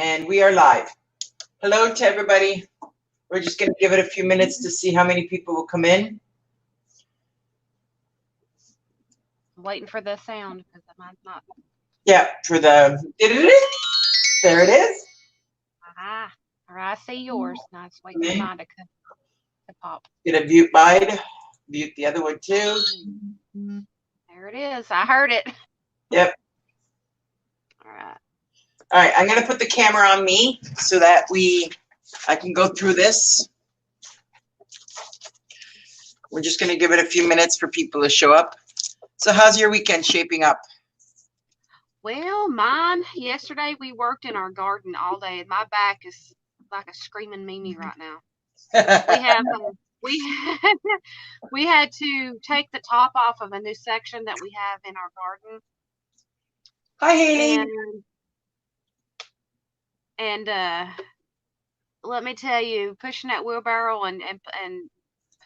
And we are live. Hello to everybody. We're just going to give it a few minutes to see how many people will come in. I'm waiting for the sound because mine's not. Yeah, for the... There it is. Aha. All right, I see yours. Now it's waiting for mine to pop. Get a mute mine. Mute the other one too. There it is. I heard it. Yep. All right. All right, I'm going to put the camera on me so that I can go through this. We're just going to give it a few minutes for people to show up. So how's your weekend shaping up? Well, mine, yesterday we worked in our garden all day. My back is like a screaming Mimi right now. We had to take the top off of a new section that we have in our garden. Hi, Haley. And let me tell you, pushing that wheelbarrow and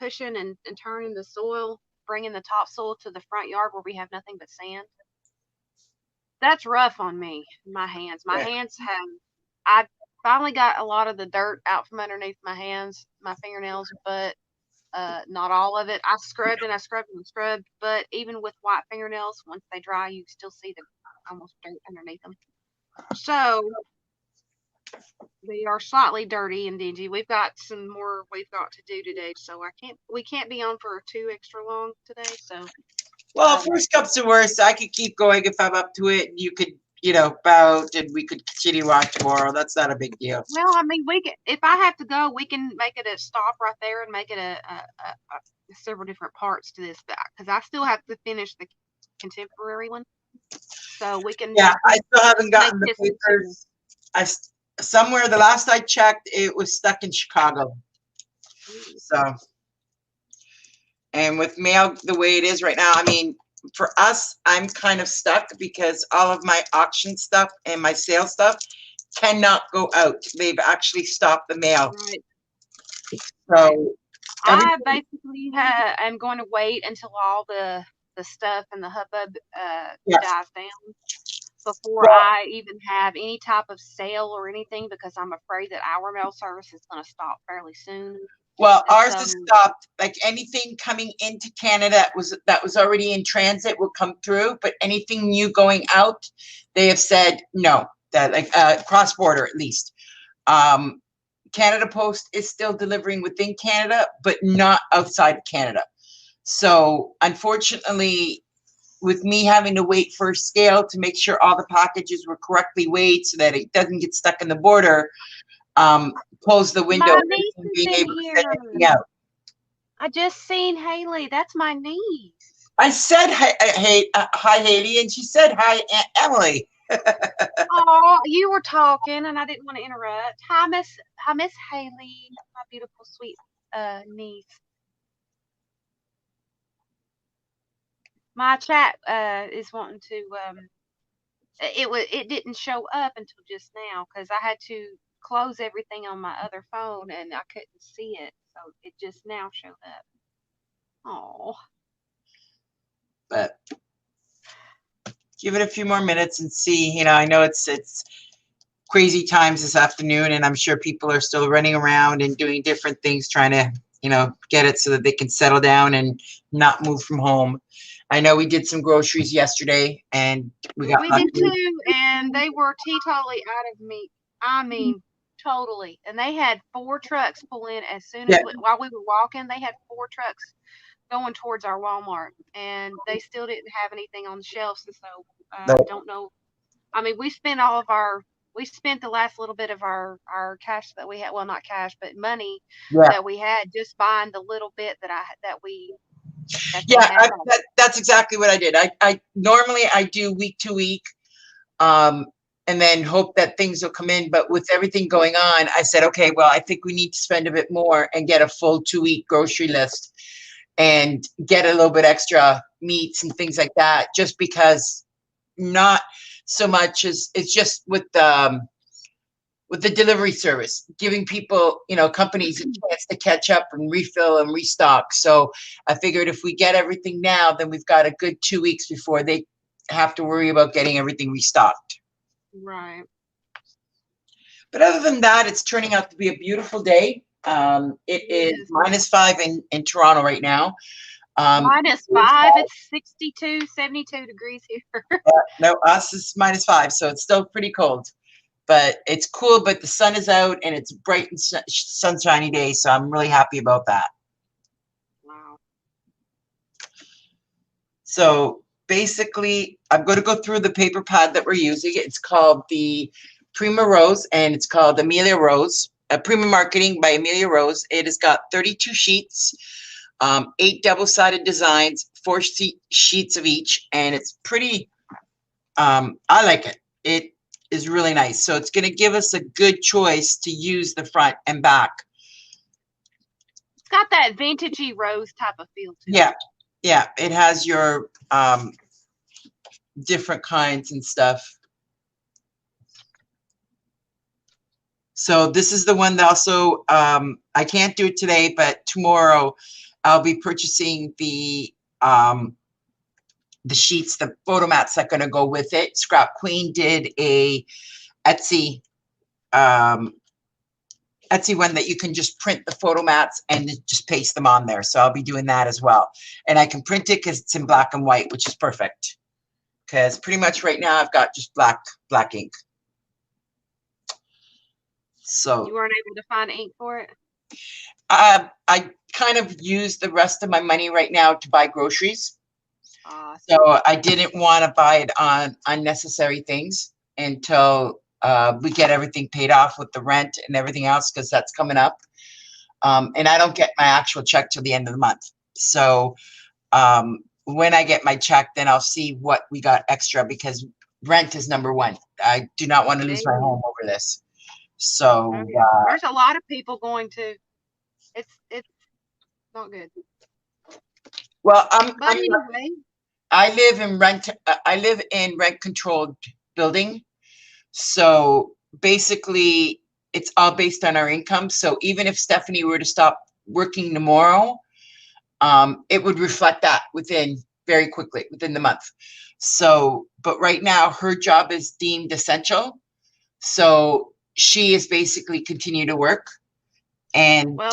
pushing and turning the soil, bringing the topsoil to the front yard where we have nothing but sand. That's rough on me, my hands. My hands I finally got a lot of the dirt out from underneath my hands, my fingernails, but not all of it. I scrubbed and I scrubbed and scrubbed, but even with white fingernails, once they dry, you still see the almost dirt underneath them. So they are slightly dirty and dingy. We've got some more we've got to do today, so we can't be on for too extra long today. So, well, if worst comes to worst, I could keep going if I'm up to it. You could, bow out and we could continue on tomorrow. That's not a big deal. Well, I mean, we can, if I have to go, we can make it a stop right there and make it a several different parts to this, because I still have to finish the contemporary one. So we can. Yeah, I still haven't gotten the papers. Somewhere the last I checked, it was stuck in Chicago. So, and with mail the way it is right now, I mean, for us, I'm kind of stuck because all of my auction stuff and my sale stuff cannot go out. They've actually stopped the mail. Right. So I basically am going to wait until all the stuff and the hubbub dies down before I even have any type of sale or anything, because I'm afraid that our mail service is going to stop fairly soon. Well, ours is stopped. Like anything coming into Canada that was already in transit will come through, but anything new going out, they have said no. That like cross border at least. Canada Post is still delivering within Canada, but not outside of Canada. So unfortunately, with me having to wait for a scale to make sure all the packages were correctly weighed so that it doesn't get stuck in the border, close the window and being able to send anything out. I just seen Haley. That's my niece. I said hi, Haley, and she said hi, Aunt Emily. Oh, you were talking, and I didn't want to interrupt. Hi, Miss Haley, my beautiful, sweet niece. My chat is wanting to. It didn't show up until just now because I had to close everything on my other phone and I couldn't see it, so it just now showed up. Oh. But give it a few more minutes and see. I know it's crazy times this afternoon, and I'm sure people are still running around and doing different things, trying to get it so that they can settle down and not move from home. I know we did some groceries yesterday, and we did too, and they were totally out of meat. I mean, totally. And they had 4 trucks pull in as soon as while we were walking. They had 4 trucks going towards our Walmart, and they still didn't have anything on the shelves. So I don't know. I mean, we spent the last little bit of our cash that we had. Well, not cash, but money that we had, just buying the little bit that we. That's exactly what I did. I normally I do week to week, and then hope that things will come in. But with everything going on, I said, okay, well, I think we need to spend a bit more and get a full 2-week grocery list and get a little bit extra meats and things like that, just because not so much as it's just with the delivery service, giving people, companies a chance to catch up and refill and restock. So I figured if we get everything now, then we've got a good 2 weeks before they have to worry about getting everything restocked. Right. But other than that, it's turning out to be a beautiful day. It is Yes. -5 in Toronto right now. -5, it's 62, 72 degrees here. No, us is -5, so it's still pretty cold. But it's cool, but the sun is out and it's bright and sunshiny day, so I'm really happy about that. Wow. So basically, I'm going to go through the paper pad that we're using. It's called the Prima Rose, and it's called Amelia Rose, Prima Marketing by Amelia Rose. It has got 32 sheets, 8 double-sided designs, 4 sheets of each, and it's pretty, I like it. It is really nice. So it's going to give us a good choice to use the front and back. It's got that vintagey rose type of feel to Yeah. it. Yeah, it has your different kinds and stuff. So this is the one that also, I can't do it today, but tomorrow I'll be purchasing the sheets, the photo mats that are going to go with it. Scrap Queen did a Etsy one that you can just print the photo mats and just paste them on there. So I'll be doing that as well. And I can print it because it's in black and white, which is perfect. Because pretty much right now I've got just black ink. So you weren't able to find ink for it? I kind of used the rest of my money right now to buy groceries. So I didn't want to buy it on unnecessary things until we get everything paid off with the rent and everything else, because that's coming up. And I don't get my actual check till the end of the month. So when I get my check, then I'll see what we got extra, because rent is number one. I do not want to lose my home over this. So there's a lot of people going to. It's not good. Well, anyway. I live in rent controlled building. So basically it's all based on our income. So even if Stephanie were to stop working tomorrow, it would reflect that very quickly within the month. So, but right now her job is deemed essential. So she is basically continue to work. And well,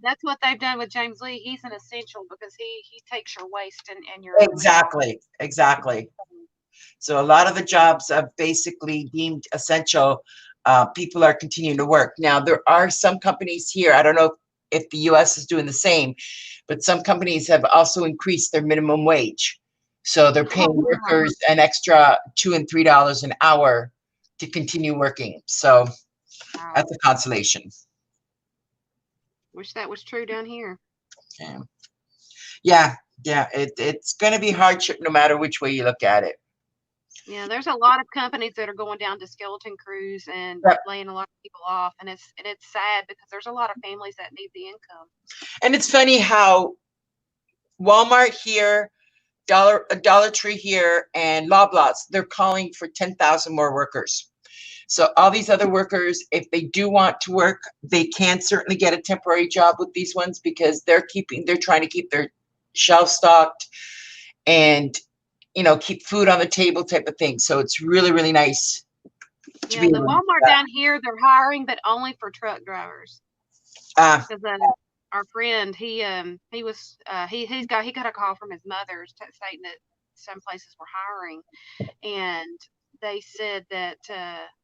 that's what they've done with James Lee. He's an essential because he takes your waste and your exactly. So a lot of the jobs are basically deemed essential. People are continuing to work. Now there are some companies here, I don't know if the US is doing the same, but some companies have also increased their minimum wage. So they're paying workers an extra $2 and $3 an hour to continue working. So that's a consolation. Wish that was true down here. Yeah, it's going to be hardship no matter which way you look at it. Yeah, there's a lot of companies that are going down to skeleton crews and laying a lot of people off, and it's sad because there's a lot of families that need the income. And it's funny how Walmart here, Dollar Tree here, and Loblaws, they're calling for 10,000 more workers. So all these other workers, if they do want to work, they can certainly get a temporary job with these ones, because they're trying to keep their shelf stocked and, keep food on the table type of thing. So it's really, really nice. Yeah, the Walmart down here, they're hiring, but only for truck drivers. Because our friend, he got a call from his mother stating that some places were hiring, and they said that,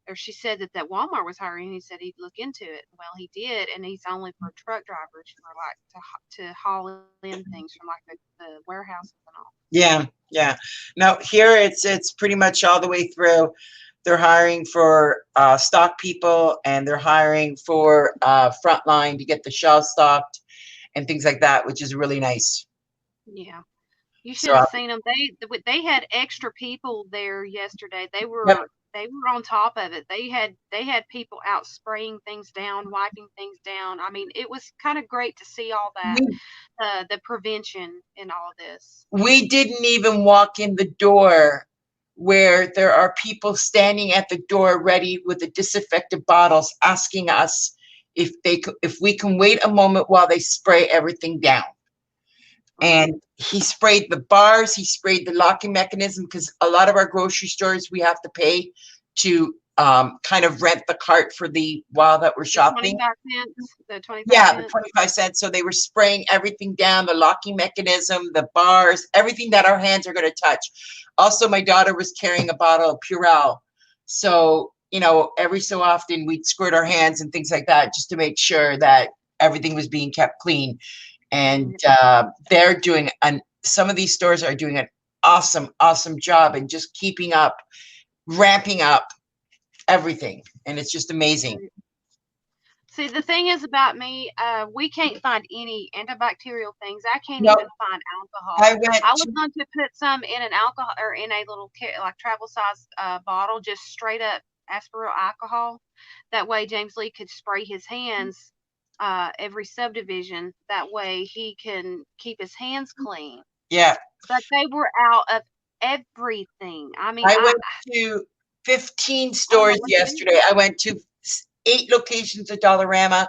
or she said that Walmart was hiring. And he said he'd look into it. Well, he did, and he's only for truck drivers for like to haul in things from like the warehouses and all. Yeah. Now here it's pretty much all the way through. They're hiring for stock people, and they're hiring for frontline to get the shelves stocked and things like that, which is really nice. Yeah. You should have seen them. They had extra people there yesterday. They were on top of it. They had people out spraying things down, wiping things down. I mean, it was kind of great to see all that, the prevention in all of this. We didn't even walk in the door where there are people standing at the door ready with the disinfectant bottles, asking us if we can wait a moment while they spray everything down. And he sprayed the bars, he sprayed the locking mechanism, because a lot of our grocery stores, we have to pay to kind of rent the cart for the while that we're shopping. 25 cents, the 25 Yeah, cents. the 25 cents. So they were spraying everything down, the locking mechanism, the bars, everything that our hands are going to touch. Also, my daughter was carrying a bottle of Purell. So, you know, every so often we'd squirt our hands and things like that just to make sure that everything was being kept clean. And they're doing, some of these stores are doing an awesome, awesome job and just keeping up, ramping up everything. And it's just amazing. See, the thing is about me, we can't find any antibacterial things. I can't Nope. even find alcohol. I was going to put some in an alcohol or in a little like travel size bottle, just straight up aspergyl alcohol. That way, James Lee could spray his hands every subdivision. That way, he can keep his hands clean. Yeah. But they were out of everything. I mean, I went to 15 stores yesterday. I went to 8 locations of Dollarama,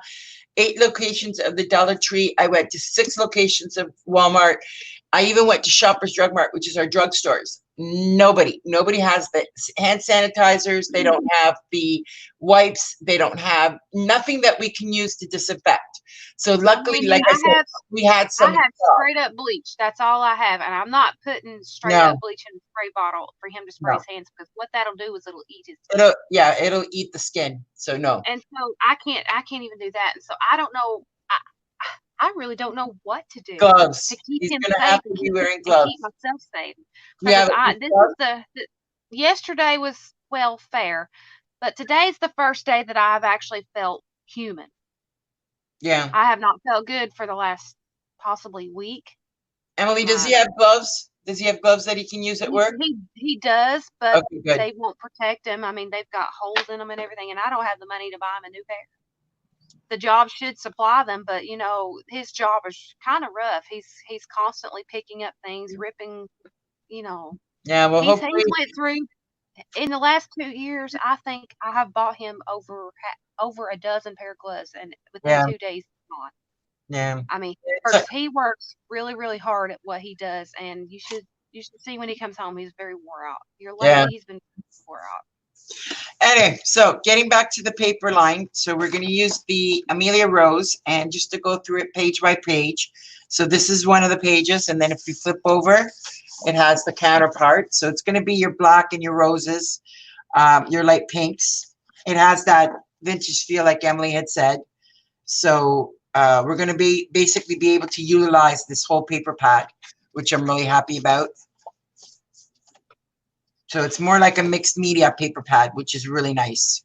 8 locations of the Dollar Tree. I went to 6 locations of Walmart. I even went to Shoppers Drug Mart, which is our drugstores. Nobody has the hand sanitizers. They don't have the wipes. They don't have nothing that we can use to disinfect. So luckily, like I said, we had some. I have straight up bleach. That's all I have. And I'm not putting straight up bleach in a spray bottle for him to spray his hands, because what that'll do is it'll eat his skin. It'll eat the skin. So no. And so I can't even do that. And so I don't know. I really don't know what to do. Gloves. To keep He's him gonna safe have to be wearing gloves. keep myself safe. Yeah. Yesterday was, well, fair, but today's the first day that I've actually felt human. Yeah. I have not felt good for the last possibly week. Emily, does he have gloves? Does he have gloves that he can use at work? He does, but they won't protect him. I mean, they've got holes in them and everything, and I don't have the money to buy him a new pair. The job should supply them, but you know, his job is kind of rough. He's constantly picking up things, ripping, you know. Yeah, well, hopefully he went through, in the last 2 years, I think I have bought him over a dozen pair of gloves, and within 2 days, gone. Yeah. I mean, he works really, really hard at what he does, and you should see when he comes home, he's very wore out. You're lucky he's been wore out. Anyway, so getting back to the paper line, so we're going to use the Amelia Rose, and just to go through it page by page. So this is one of the pages, and then if you flip over, it has the counterpart. So it's going to be your black and your roses, your light pinks. It has that vintage feel, like Emily had said. So we're going to basically be able to utilize this whole paper pad, which I'm really happy about. So it's more like a mixed media paper pad, which is really nice.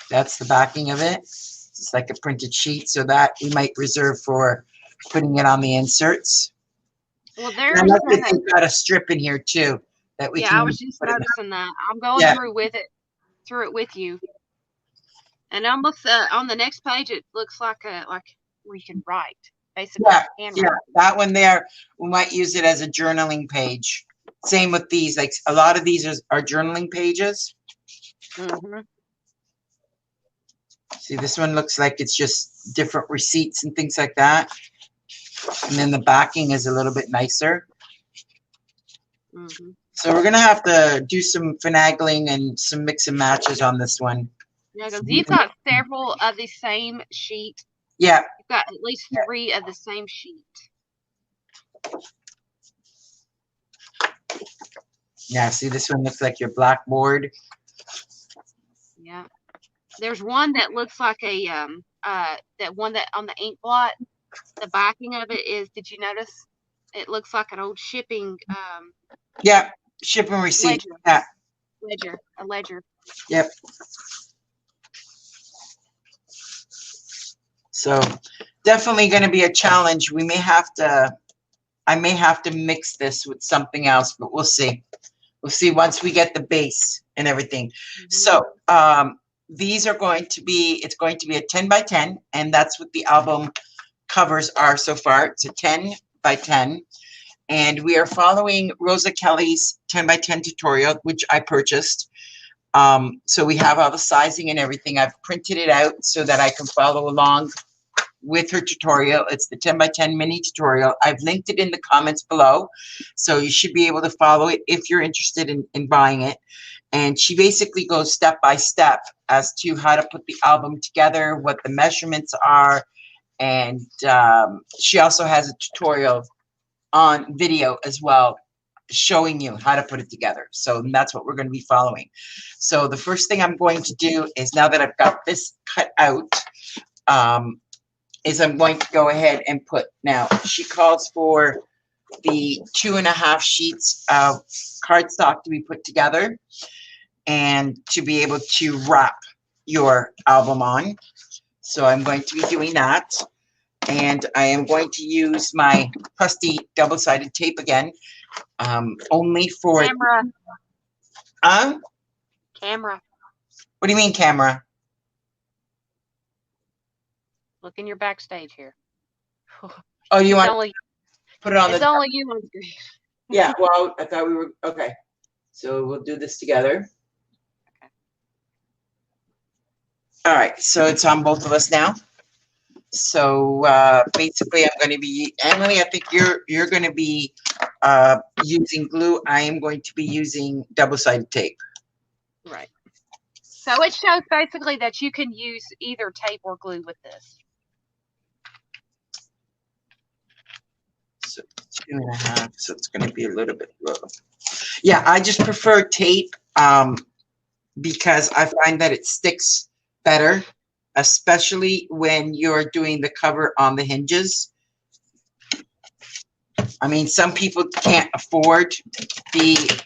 That's the backing of it. It's like a printed sheet, so that we might reserve for putting it on the inserts. Well, they've got a strip in here too that we can. I was just noticing that. I'm going through it with you. And almost on the next page, it looks like where you can write, basically. Yeah, that one there, we might use it as a journaling page. Same with these, like a lot of these are journaling pages. Mm-hmm. See, this one looks like it's just different receipts and things like that. And then the backing is a little bit nicer. Mm-hmm. So we're going to have to do some finagling and some mix and matches on this one. Yeah, because you've got several of the same sheet. Yeah. You've got at least 3 of the same sheet. Yeah, see, this one looks like your blackboard. Yeah. There's one that looks like that one that on the ink blot, the backing of it is, did you notice? It looks like an old shipping. Yeah, shipping receipt. Ledger. A ledger. Yep. So definitely going to be a challenge. I may have to mix this with something else, but we'll see. We'll see once we get the base and everything. Mm-hmm. So these are going to be, it's going to be a 10 by 10, and that's what the album covers are so far. It's a 10 by 10. And we are following Rosa Kelly's 10 by 10 tutorial, which I purchased. So we have all the sizing and everything. I've printed it out so that I can follow along with her tutorial. It's the 10 by 10 mini tutorial. I've linked it in the comments below, so you should be able to follow it if you're interested in buying it. And she basically goes step by step as to how to put the album together, what the measurements are, and she also has a tutorial on video as well, showing you how to put it together. So that's what we're going to be following. So the first thing I'm going to do is, now that I've got this cut out, is I'm going to go ahead and put, now she calls for the 2.5 sheets of cardstock to be put together and to be able to wrap your album on. So I'm going to be doing that. And I am going to use my trusty double-sided tape again, only for Camera. Camera. What do you mean, camera? Look in your backstage here. Oh, you want to put it on it's only you on screen. Yeah, well, I thought we were, okay. So we'll do this together. Okay. All right, so it's on both of us now. So basically, I'm going to be, Emily, I think you're going to be using glue. I am going to be using double-sided tape. Right. So it shows basically that you can use either tape or glue with this. So 2.5, so it's going to be a little bit low. Yeah, I just prefer tape because I find that it sticks better, especially when you're doing the cover on the hinges. I mean, some people can't afford the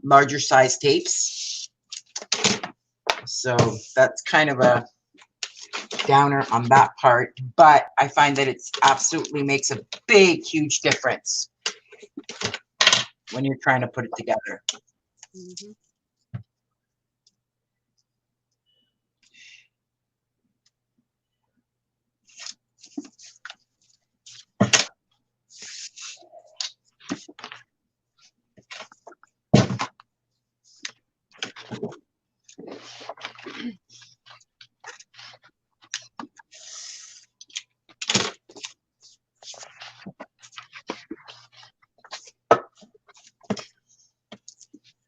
larger size tapes. So that's kind of a downer on that part, but I find that it's absolutely makes a big, huge difference when you're trying to put it together. Mm-hmm.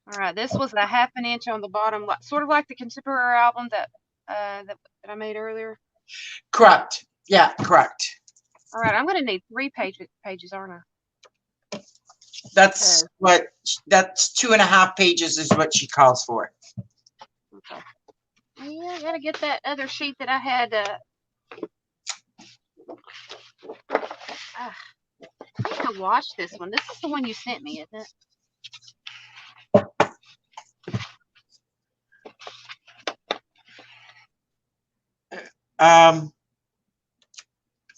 All right, this was a 1/2 inch on the bottom, sort of like the contemporary album that that I made earlier. Correct. Yeah, correct. All right, I'm going to need 3 pages, aren't I? That's 2.5 pages is what she calls for. Okay. Yeah, I got to get that other sheet that I had. I need to watch this one. This is the one you sent me, isn't it?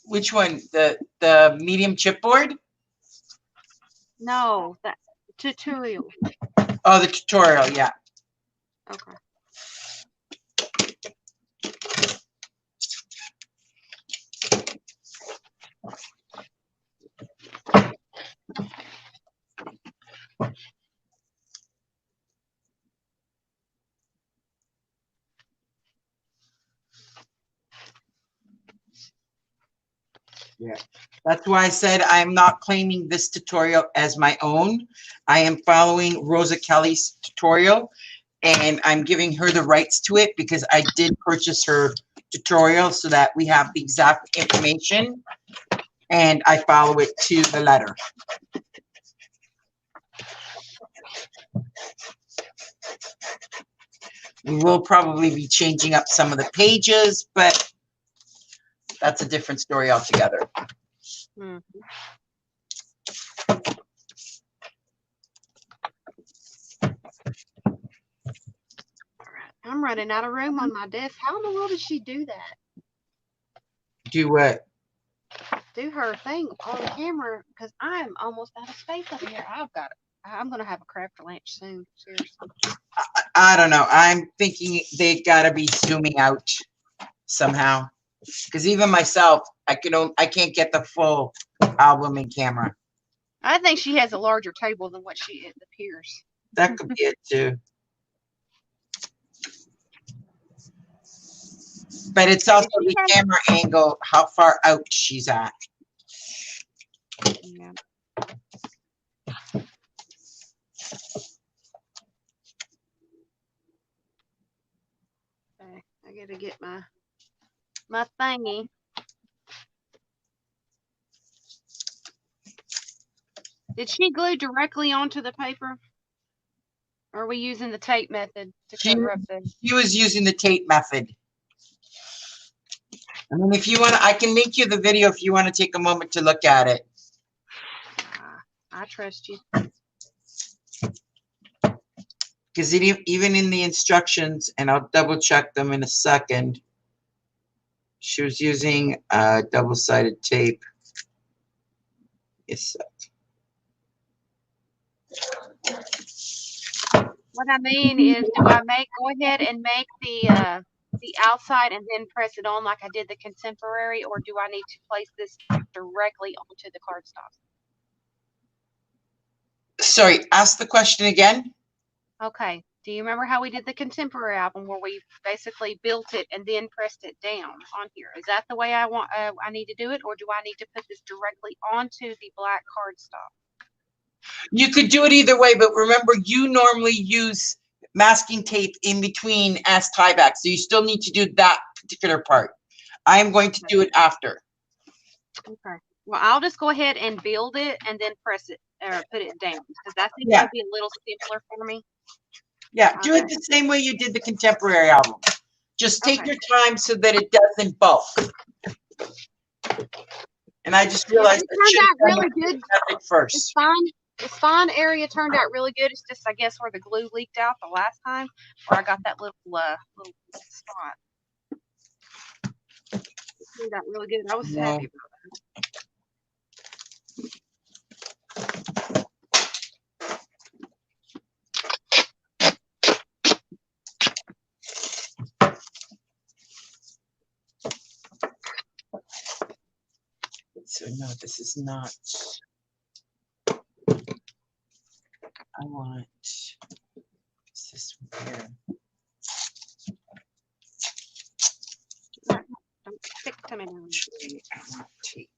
Which one? The medium chipboard? No, that tutorial. Oh, the tutorial, yeah. Okay. Yeah, that's why I said I'm not claiming this tutorial as my own. I am following Rosa Kelly's tutorial, and I'm giving her the rights to it because I did purchase her tutorial so that we have the exact information, and I follow it to the letter. We will probably be changing up some of the pages, but that's a different story altogether. Mm-hmm. I'm running out of room on my desk. How in the world did she do that? Do what? Do her thing on the camera, because I'm almost out of space up here. I'm going to have a crap for lunch soon. Seriously. I don't know. I'm thinking they gotta be zooming out somehow. Because even myself, I can't get the full album in camera. I think she has a larger table than what it appears. That could be it too. But it's also the camera angle, how far out she's at. Yeah. Okay, I gotta get my thingy. Did she glue directly onto the paper? Or are we using the tape method to cover up the? She was using the tape method. I mean, if you want, I can make you the video if you want to take a moment to look at it. I trust you. Because even in the instructions, and I'll double check them in a second, she was using double-sided tape. Yes. What I mean is, do I go ahead and make the outside and then press it on like I did the contemporary, or do I need to place this directly onto the cardstock? Sorry, ask the question again. Okay. Do you remember how we did the contemporary album where we basically built it and then pressed it down on here? Is that the way I need to do it, or do I need to put this directly onto the black cardstock? You could do it either way, but remember, you normally use masking tape in between as tieback, so you still need to do that particular part. I am going to do it after. Okay. Well, I'll just go ahead and build it and then press it or put it down because I think that'd be a little simpler for me. Yeah, do it the same way you did the contemporary album. Just take your time so that it doesn't bulk. And I just realized it turned out really good first. It's fine. The spine area turned out really good. It's just, I guess, where the glue leaked out the last time, where I got that little spot. It turned out really good. I was happy about that. So no, this is not. I want this one here. Don't stick to me now. I want tape.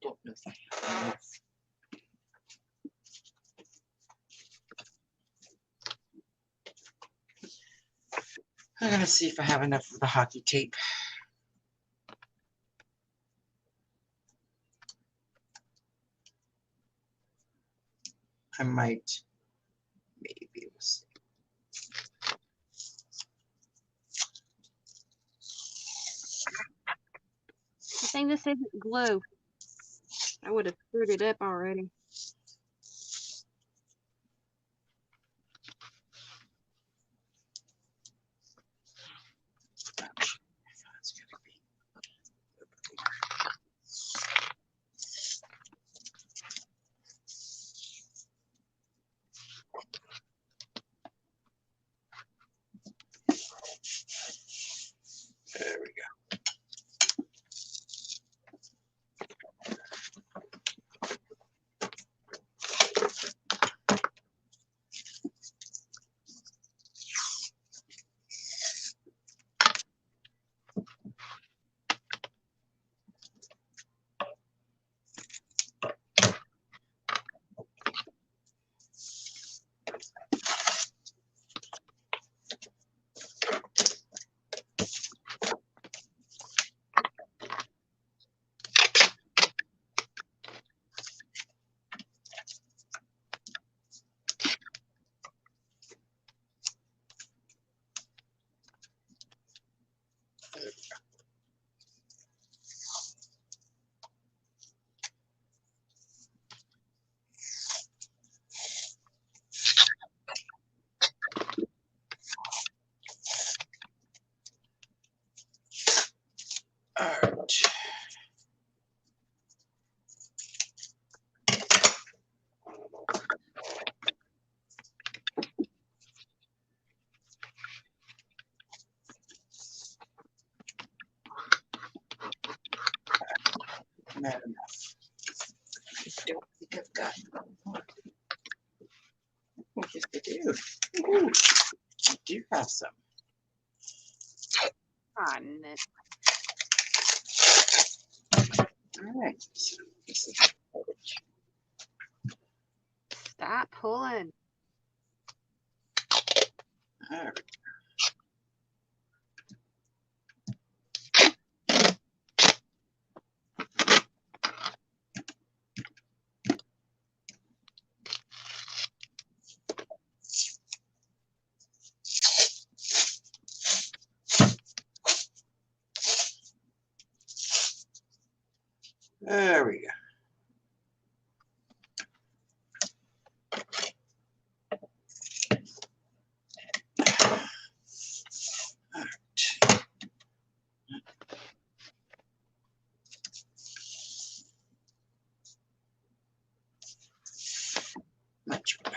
Don't know if I have enough. I'm gonna see if I have enough of the hockey tape. I might, maybe we'll see. I think this isn't glue. I would have screwed it up already. There we go. All right. Not enough. I don't think I've God. Yes, I do. Ooh, I do have some. All right. So this is Stop pulling. all right. There we go. All right. Much better.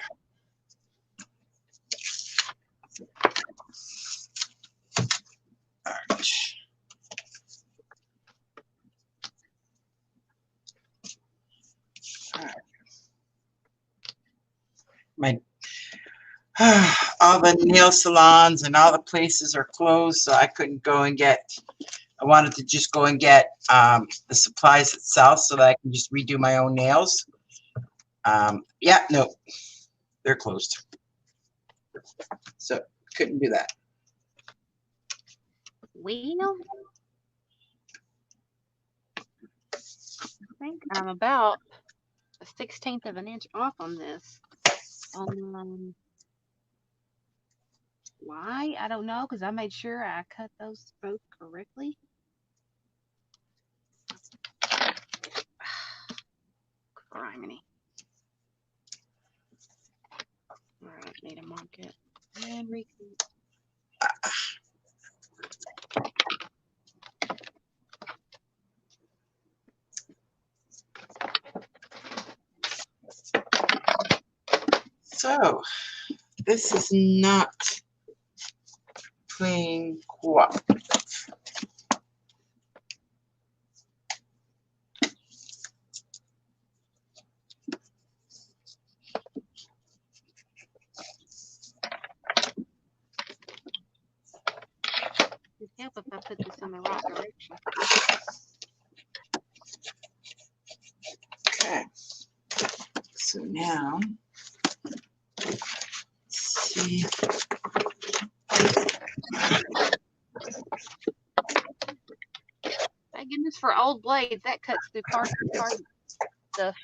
All right. All right. My all the nail salons and all the places are closed, so I couldn't go and get. I wanted to just go and get the supplies itself so that I can just redo my own nails. Yeah, no, they're closed, so couldn't do that. Well, I think I'm about a 1/16 of an inch off on this. Why? I don't know, because I made sure I cut those both correctly. Criminy. All right, need to mark it and recoup. So this is not playing cooperative. It'd help if I put this in the right direction. Okay, so now let's see. Thank goodness for old blades. That cuts through card stuff.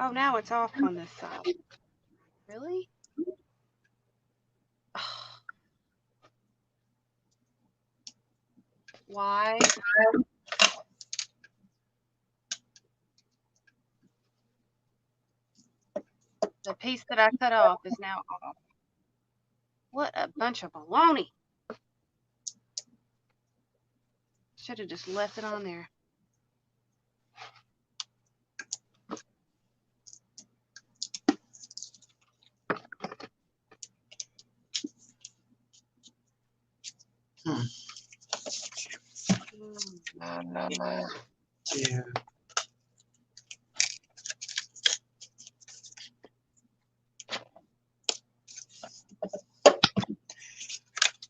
Oh, now it's off on this side. Really? Why? The piece that I cut off is now off. What a bunch of baloney. Should have just left it on there. Two.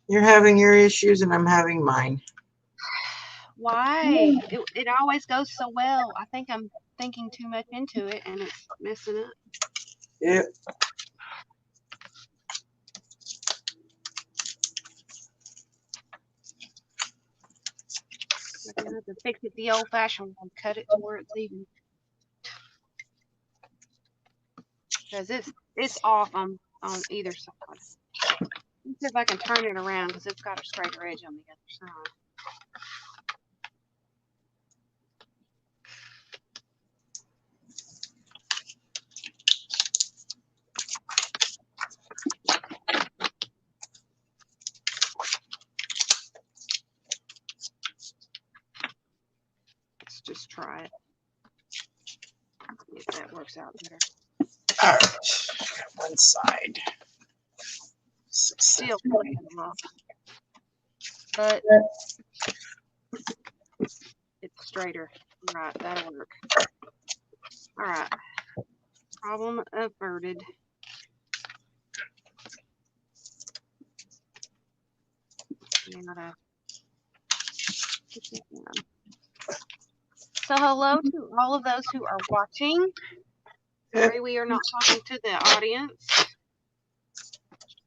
You're having your issues and I'm having mine. Why? It always goes so well. I think I'm thinking too much into it and it's messing up. Yep. I'm gonna have to fix it the old-fashioned way, cut it to where it's even. Because it's off on either side. Let's see if I can turn it around because it's got a straighter edge on the other side. Let's just try it. See if that works out better. All right, one side. Still cutting them off, but it's straighter. All right, that'll work. All right, problem averted. Now so hello to all of those who are watching. Sorry, we are not talking to the audience.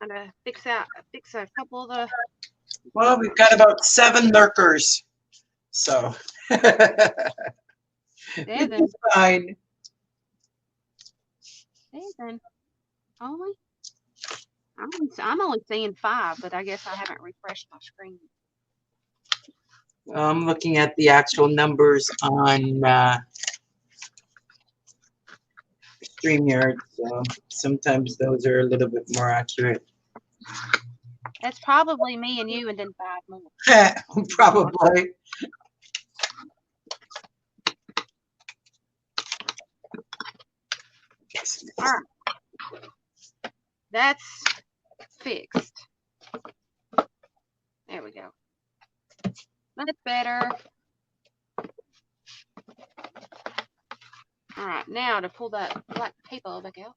Trying to fix a couple of the. Well, we've got about 7 lurkers, so it's fine. 7. Only? I'm only seeing 5, but I guess I haven't refreshed my screen. I'm looking at the actual numbers on StreamYard, so sometimes those are a little bit more accurate. That's probably me and you, and then 5 more. Probably. All right. That's fixed. There we go. That's better. All right, now to pull that black paper back out.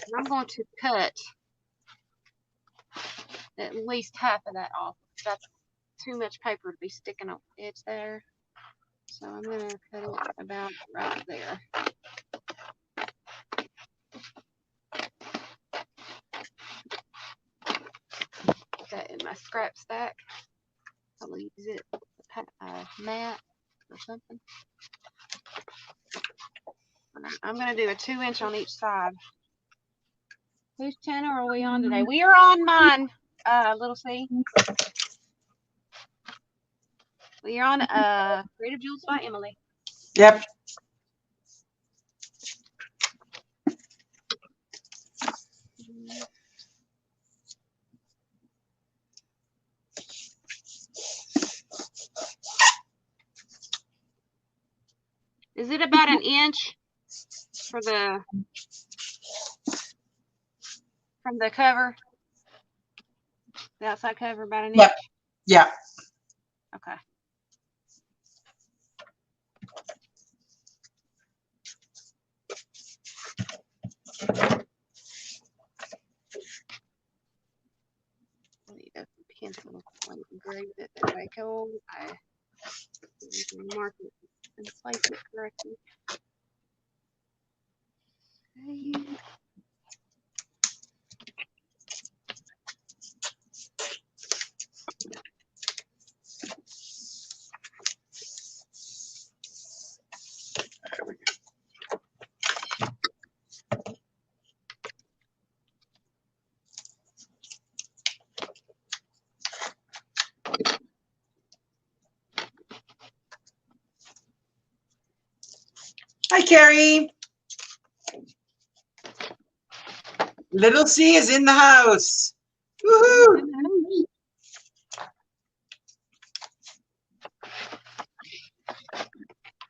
And I'm going to cut at least half of that off. That's too much paper to be sticking on the edge there. So I'm going to cut it about right there. Put that in my scrap stack. I'll use it mat or something. I'm going to do a 2-inch on each side. Whose channel are we on today? We are on mine, Little C. We are on Creative Jewels by Emily. Yep. Is it about an inch for the from the cover? The outside cover about an inch? Yeah. Okay. I need a pencil and grade it that way. Go. I mark it and place it correctly. Okay. Hi, Carrie. Little C is in the house. Woohoo!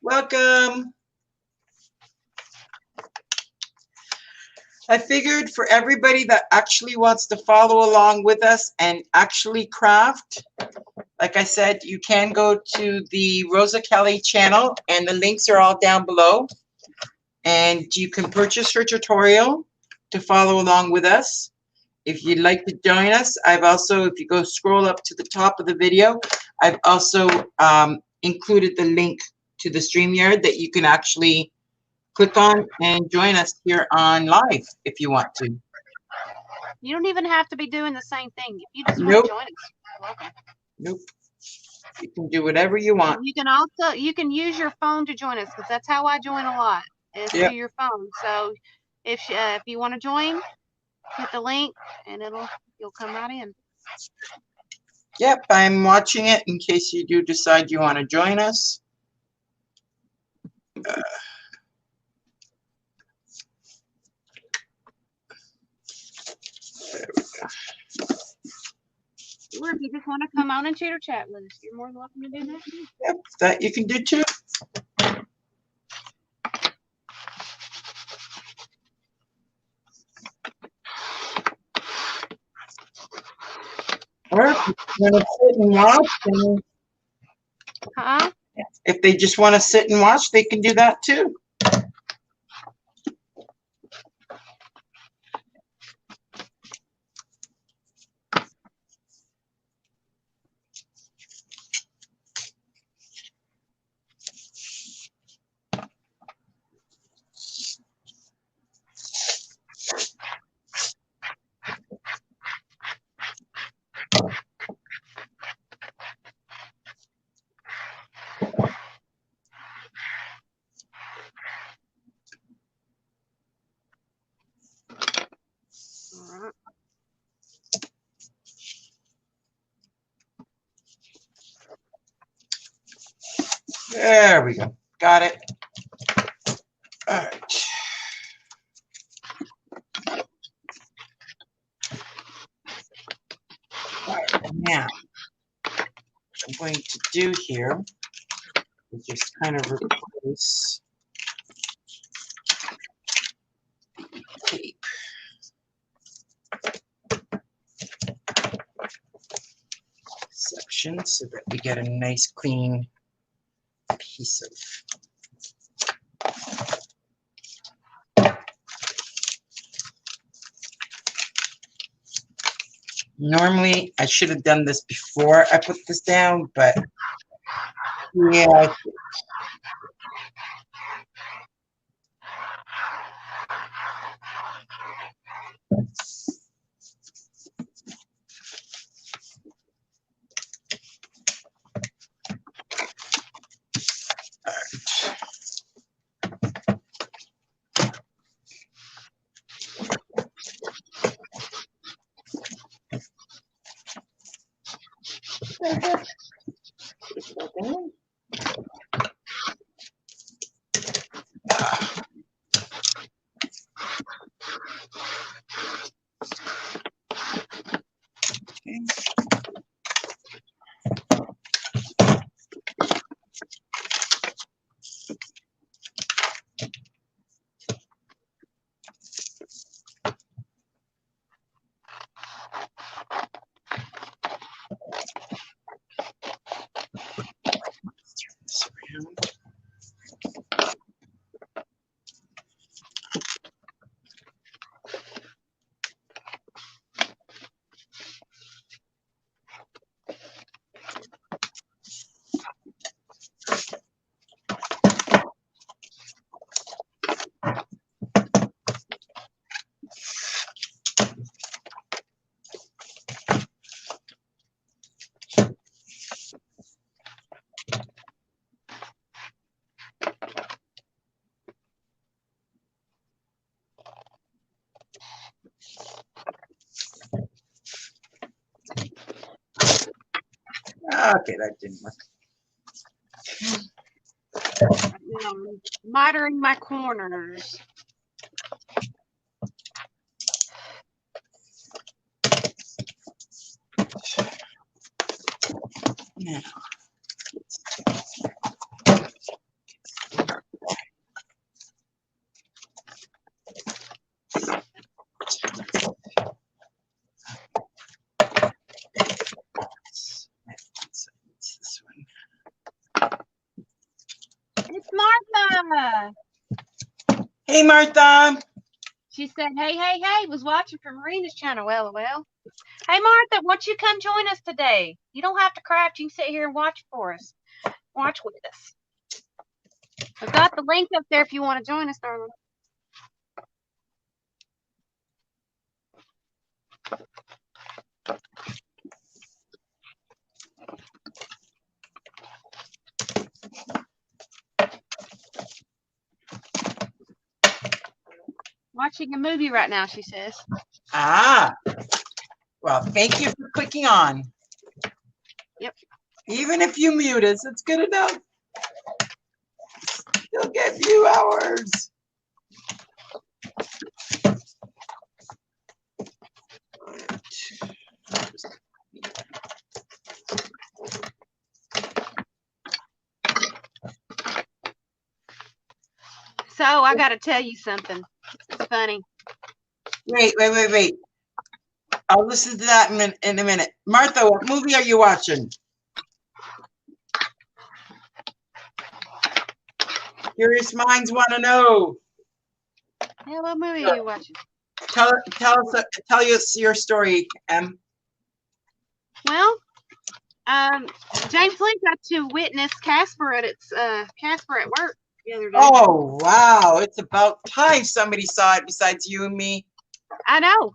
Welcome. I figured for everybody that actually wants to follow along with us and actually craft, like I said, you can go to the Rosa Kelly channel and the links are all down below. And you can purchase her tutorial to follow along with us. If you'd like to join us, I've also, if you go scroll up to the top of the video, I've also included the link to the StreamYard that you can actually click on and join us here on live if you want to. You don't even have to be doing the same thing. If you just want to join us, you're welcome. Nope. You can do whatever you want. You can also, you can use your phone to join us because that's how I join a lot, is through your phone. So If you want to join, hit the link and you'll come right in. Yep, I'm watching it in case you do decide you want to join us. Or if you just want to come on and chitter chat with us, you're more than welcome to do that. Yep, that you can do too. Or if you want to sit and watch, then if they just want to sit and watch, they can do that too. All right. There we go. Got it. All right. All right. Now, what I'm going to do here is just kind of replace the tape. Section so that we get a nice clean piece of normally I should have done this before I put this down, but yeah. Okay, that didn't work. Mitering my corners. Now, this one. It's Martha. Hey, Martha. She said, hey, was watching from Marina's channel. Well. Hey, Martha, won't you come join us today? You don't have to craft. You can sit here and watch for us. Watch with us. I've got the link up there if you want to join us, darling. watching a movie right now, she says. Ah, well, thank you for clicking on. Yep. Even if you mute us, it's good enough. You'll get view hours. So I got to tell you something. It's funny. Wait. I'll listen to that in a minute. Martha, what movie are you watching? Curious minds want to know. Yeah, what movie are you watching? Tell us your story, Em. Well, James Lee got to witness Casper at work the other day. Oh wow! It's about time somebody saw it besides you and me. I know.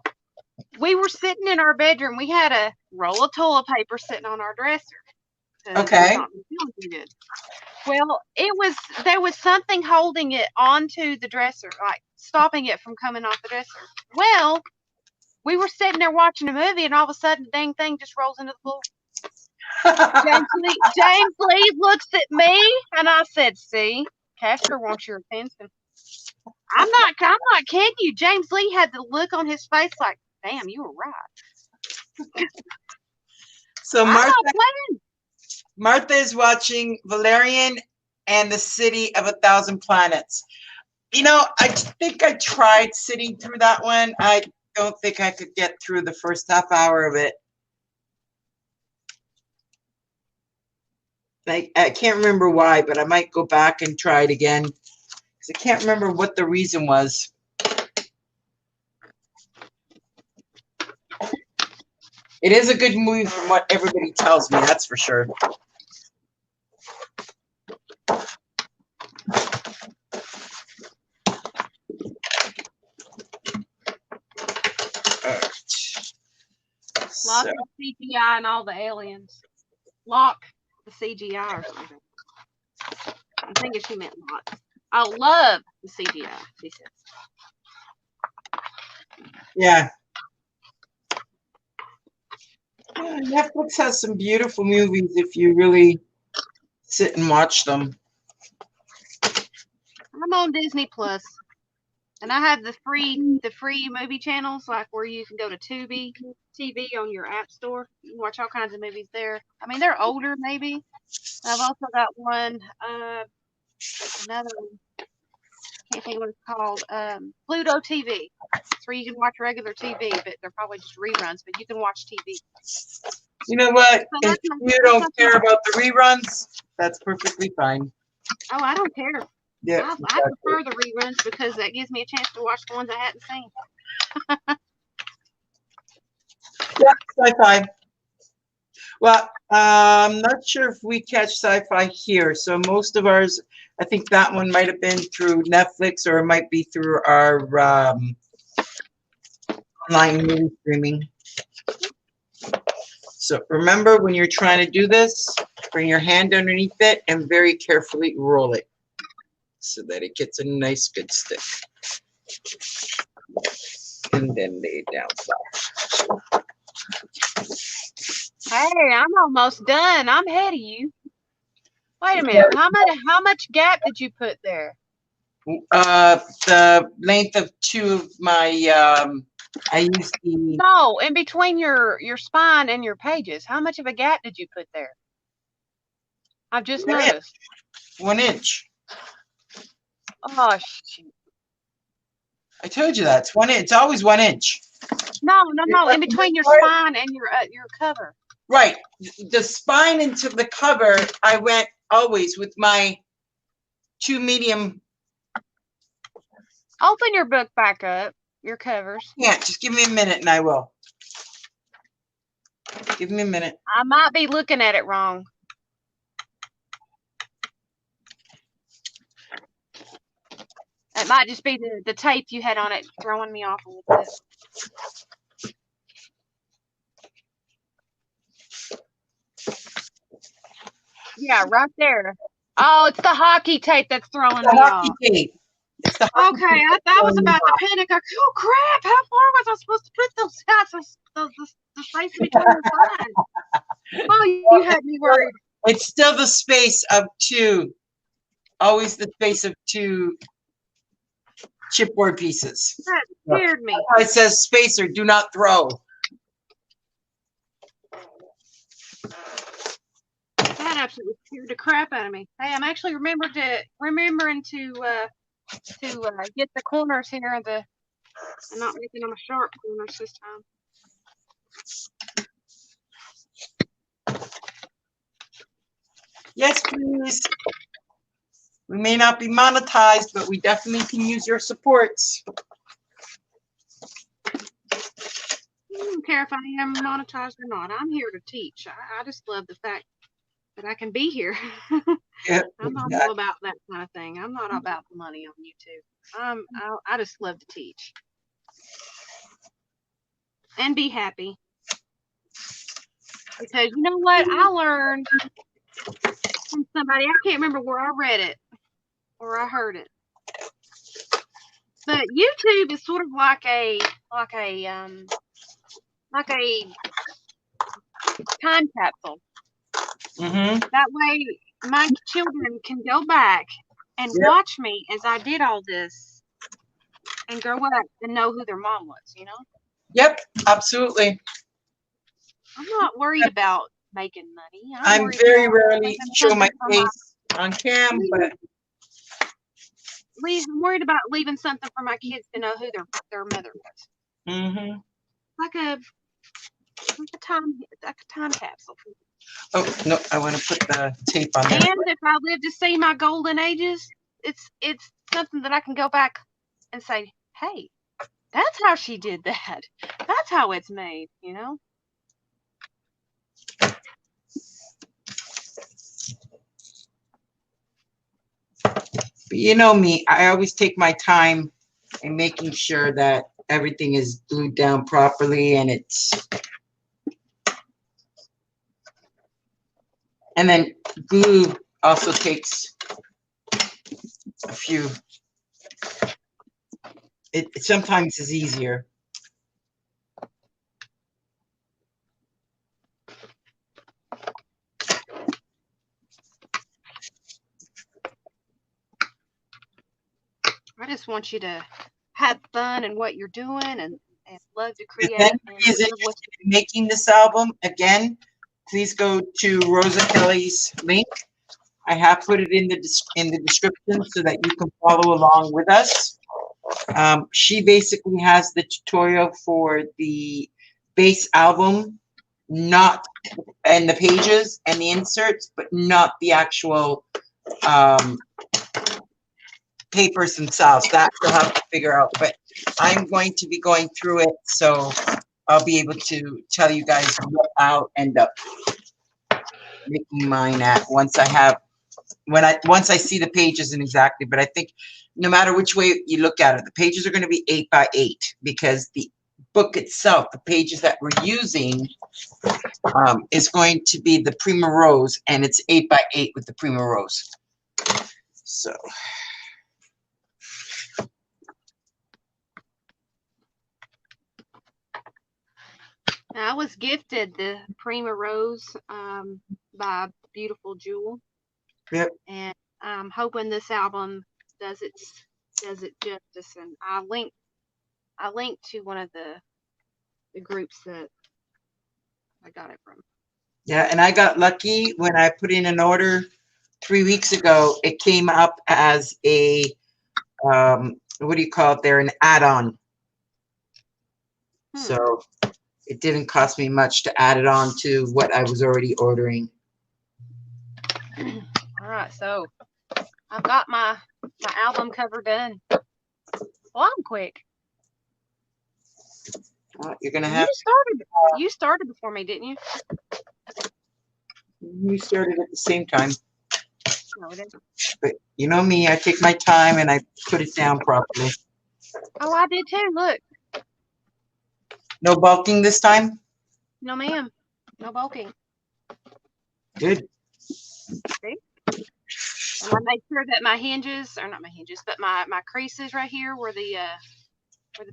We were sitting in our bedroom. We had a roll of toilet paper sitting on our dresser. Okay. Not feeling too good. Well, there was something holding it onto the dresser, like stopping it from coming off the dresser. Well, we were sitting there watching a movie, and all of a sudden, the dang thing just rolls into the floor. James Lee looks at me, and I said, "See, Casper wants your attention." I'm not kidding you. James Lee had the look on his face like, "Damn, you were right." So Martha is watching Valerian and the City of a Thousand Planets. You know, I think I tried sitting through that one. I don't think I could get through the first half hour of it. I can't remember why, but I might go back and try it again because I can't remember what the reason was. It is a good movie from what everybody tells me, that's for sure. Lock the CGI and all the aliens. Lock the CGI or something. I'm thinking she meant lock. I love the CGI, she says. Yeah. Netflix has some beautiful movies if you really sit and watch them. I'm on Disney Plus, and I have the free movie channels, like where you can go to Tubi TV on your app store. You can watch all kinds of movies there. I mean, they're older, maybe. I've also got one, another one. Can't think of what it's called. Pluto TV. It's where you can watch regular TV, but they're probably just reruns. But you can watch TV. You know what? If you don't care about the reruns, that's perfectly fine. Oh, I don't care. Yeah, I prefer the reruns because that gives me a chance to watch the ones I hadn't seen. Yeah, sci-fi. Well, I'm not sure if we catch sci-fi here. So most of ours, I think that one might have been through Netflix or it might be through our online movie streaming. So remember, when you're trying to do this, bring your hand underneath it and very carefully roll it so that it gets a nice good stick. And then lay it down flat. Hey, I'm almost done. I'm ahead of you. Wait a minute. How much gap did you put there? The length of two of my I used the No, in between your spine and your pages. How much of a gap did you put there? I've just noticed. 1 inch. Oh shoot. I told you that. It's 1 inch. It's always 1 inch. No. In between your spine and your cover. Right. The spine into the cover, I went always with my 2 medium. Open your book back up, your covers. Yeah, just give me a minute and I will. Give me a minute. I might be looking at it wrong. It might just be the tape you had on it throwing me off a little bit. Yeah, right there. Oh, it's the hockey tape that's throwing me off. Tape. It's the Okay, I was about to panic. Oh crap! How far was I supposed to put those hats? The space in between the signs. Oh, you had me worried. It's still the space of 2. Always the space of 2 chipboard pieces. That scared me. That's why it says spacer, do not throw. That absolutely scared the crap out of me. Hey, I'm actually remembering to get the corners here and not making them sharp corners this time. Yes, please. We may not be monetized, but we definitely can use your supports. I don't care if I am monetized or not. I'm here to teach. I just love the fact that I can be here. Yep. I'm not all about that kind of thing. I'm not about the money on YouTube. I just love to teach and be happy. Because you know what? I learned from somebody. I can't remember where I read it or I heard it. But YouTube is sort of like a time capsule. That way, my children can go back and watch me as I did all this and grow up and know who their mom was, you know? Yep, absolutely. I'm not worried about making money. I'm very rarely show my face on cam, but I'm worried about leaving something for my kids to know who their mother was. Like a time capsule. Oh no, I want to put the tape on there. And if I live to see my golden ages, it's something that I can go back and say, hey, that's how she did that. That's how it's made, you know? But you know me, I always take my time in making sure that everything is glued down properly and and then glue also takes a few. It sometimes is easier. I just want you to have fun in what you're doing and love to create. If anybody is interested in making this album, again, please go to Rosa Kelly's link. I have put it in the description so that you can follow along with us. She basically has the tutorial for the base album, not and the pages and the inserts, but not the actual papers themselves. That you'll have to figure out. But I'm going to be going through it, so I'll be able to tell you guys what I'll end up making mine at once I see the pages and exactly. But I think no matter which way you look at it, the pages are going to be 8 by 8 because the book itself, the pages that we're using, is going to be the Prima Rose, and it's 8 by 8 with the Prima Rose. So. I was gifted the Prima Rose by Beautiful Jewel. Yep. And I'm hoping this album does it justice. And I linked to one of the groups that I got it from. Yeah, and I got lucky when I put in an order 3 weeks ago. It came up as a what do you call it there? An add-on. So it didn't cost me much to add it on to what I was already ordering. All right, so I've got my album cover done. Well, I'm quick. You're gonna have. You started before me, didn't you? You started at the same time. No, I didn't. But you know me, I take my time and I put it down properly. Oh, I did too. Look. No bulking this time? No, ma'am. No bulking. Good. See? And I made sure that my hinges, or not my hinges, but my creases right here where the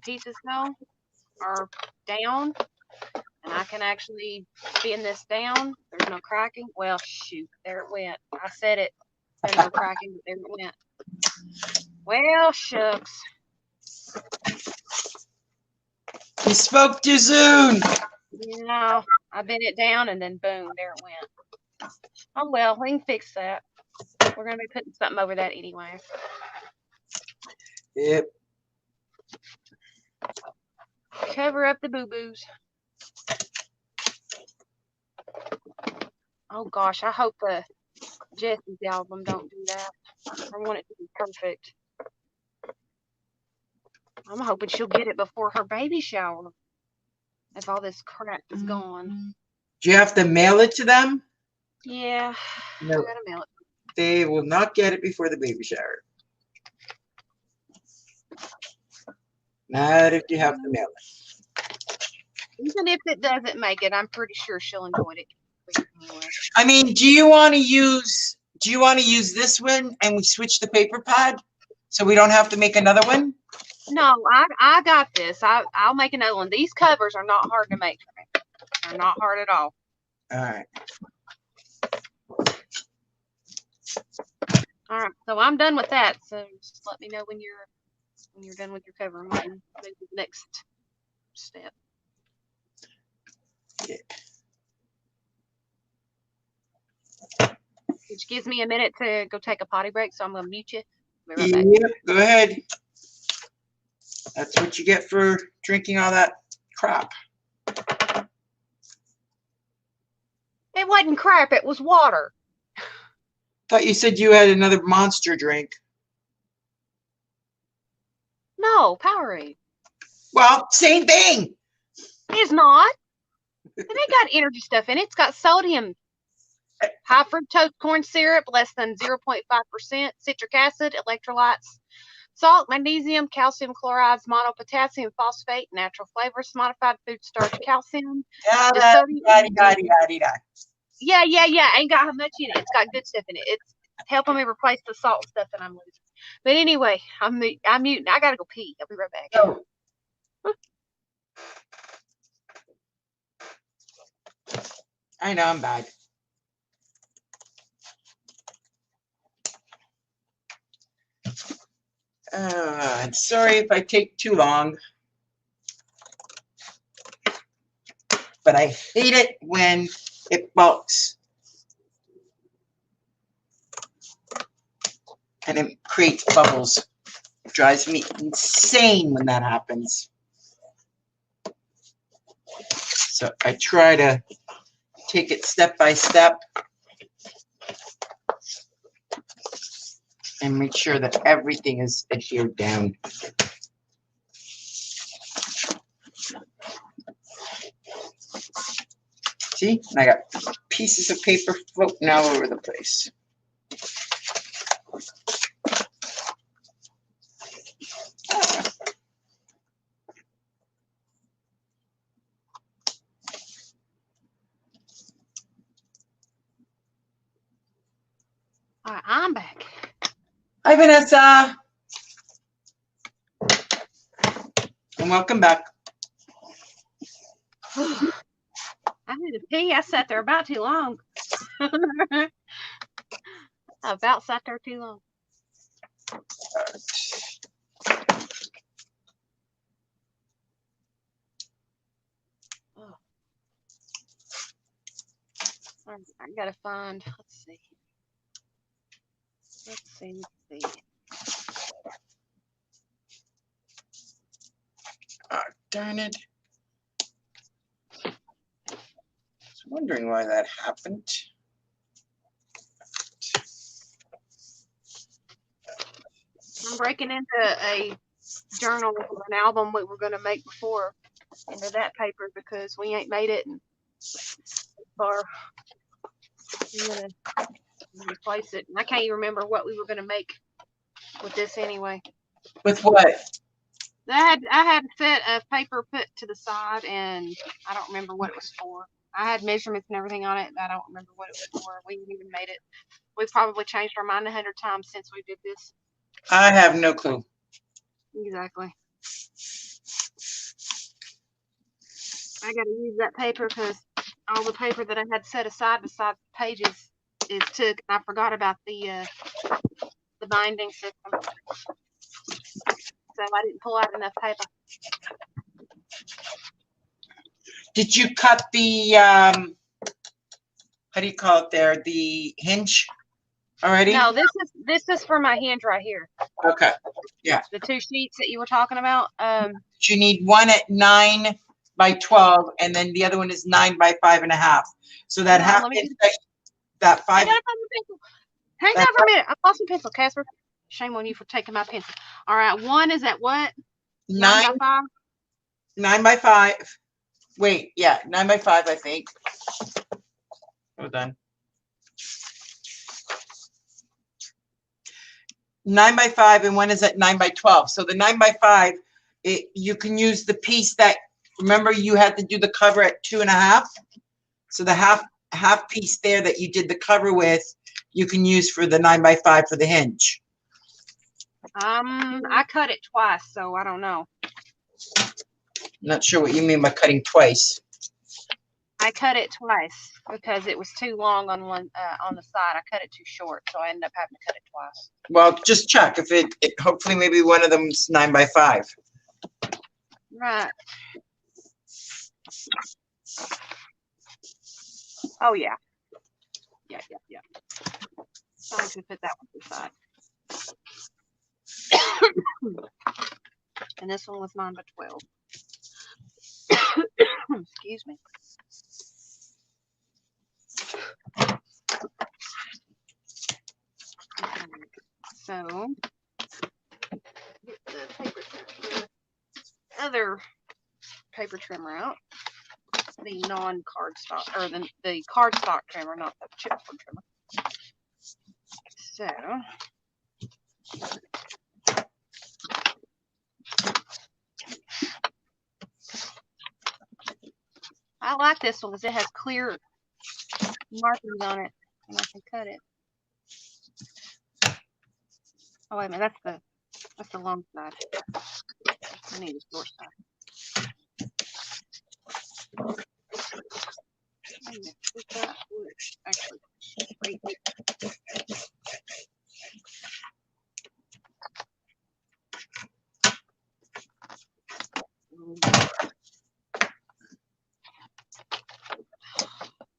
pieces go are down, and I can actually bend this down. There's no cracking. Well, shoot, there it went. I said it. There's no cracking, but there it went. Well, shucks. You spoke too soon. You know, I bent it down and then boom, there it went. Oh well, we can fix that. We're gonna be putting something over that anyway. Yep. Cover up the boo-boos. Oh gosh, I hope the Jessie's album don't do that. I want it to be perfect. I'm hoping she'll get it before her baby shower. If all this crap is gone. Do you have to mail it to them? Yeah, No. I gotta mail it. They will not get it before the baby shower. Not if you have to mail it. Even if it doesn't make it, I'm pretty sure she'll enjoy it. Anyway. I mean, do you want to use this one and we switch the paper pad so we don't have to make another one? No, I got this. I'll make another one. These covers are not hard to make. They're not hard at all. All right. All right. So I'm done with that. So just let me know when you're done with your cover. I'm going to move to the next step. Yeah. Which gives me a minute to go take a potty break, so I'm going to mute you. Right Yep, go ahead. That's what you get for drinking all that crap. It wasn't crap. It was water. Thought you said you had another monster drink. No, Powerade. Well, same thing. It's not. It ain't got energy stuff in it. It's got sodium. High fructose corn syrup, less than 0.5%, citric acid, electrolytes, salt, magnesium, calcium chlorides, monopotassium phosphate, natural flavors, modified food starch, calcium. Yeah. Ain't got much in it. It's got good stuff in it. It's helping me replace the salt stuff that I'm losing. But anyway, I'm muting. I gotta go pee. I'll be right back. Oh. I know I'm bad. I'm sorry if I take too long, but I hate it when it bulks and it creates bubbles. It drives me insane when that happens. So I try to take it step by step and make sure that everything is adhered down. See, I got pieces of paper floating all over the place. All right, I'm back. Hi, Vanessa. And welcome back. I had to pee. I sat there about too long. I about sat there too long. Oh. I gotta find. Let's see. Oh, darn it. I was wondering why that happened. I'm breaking into a journal of an album we were going to make before into that paper because we ain't made it far. I'm going to replace it. And I can't even remember what we were going to make with this anyway. With what? I had a set of paper put to the side, and I don't remember what it was for. I had measurements and everything on it, and I don't remember what it was for. We haven't even made it. We've probably changed our mind 100 times since we did this. I have no clue. Exactly. I got to use that paper because all the paper that I had set aside beside the pages is took. I forgot about the binding system, so I didn't pull out enough paper. Did you cut the how do you call it there? The hinge already? No, this is for my hinge right here. Okay. Yeah. The 2 sheets that you were talking about. You need one at 9 by 12, and then the other one is 9 by 5.5. So that half inch, that 5. Hang on for a minute. I lost some pencil, Casper. Shame on you for taking my pencil. All right, one is at what? 9 by 5. 9 by 5. Wait, yeah, 9 by 5, I think. Hold on. 9 by 5, and one is at 9 by 12. So the 9 by 5, you can use the piece that, remember you had to do the cover at 2.5. So the half piece there that you did the cover with, you can use for the 9 by 5 for the hinge. I cut it twice, so I don't know. Not sure what you mean by cutting twice. I cut it twice because it was too long on one on the side. I cut it too short, so I ended up having to cut it twice. Well, just check if it hopefully maybe one of them's 9 by 5. Right. Oh yeah. Yeah. I can put that one to the side. And this one was 9 by 12. Excuse me. So, get the paper trimmer, other paper trimmer out. The non-cardstock, or the cardstock trimmer, not the chipboard trimmer. So, I like this one because it has clear markings on it, and I can cut it. Oh wait a minute, that's the long side. I need the short side. Actually, right here.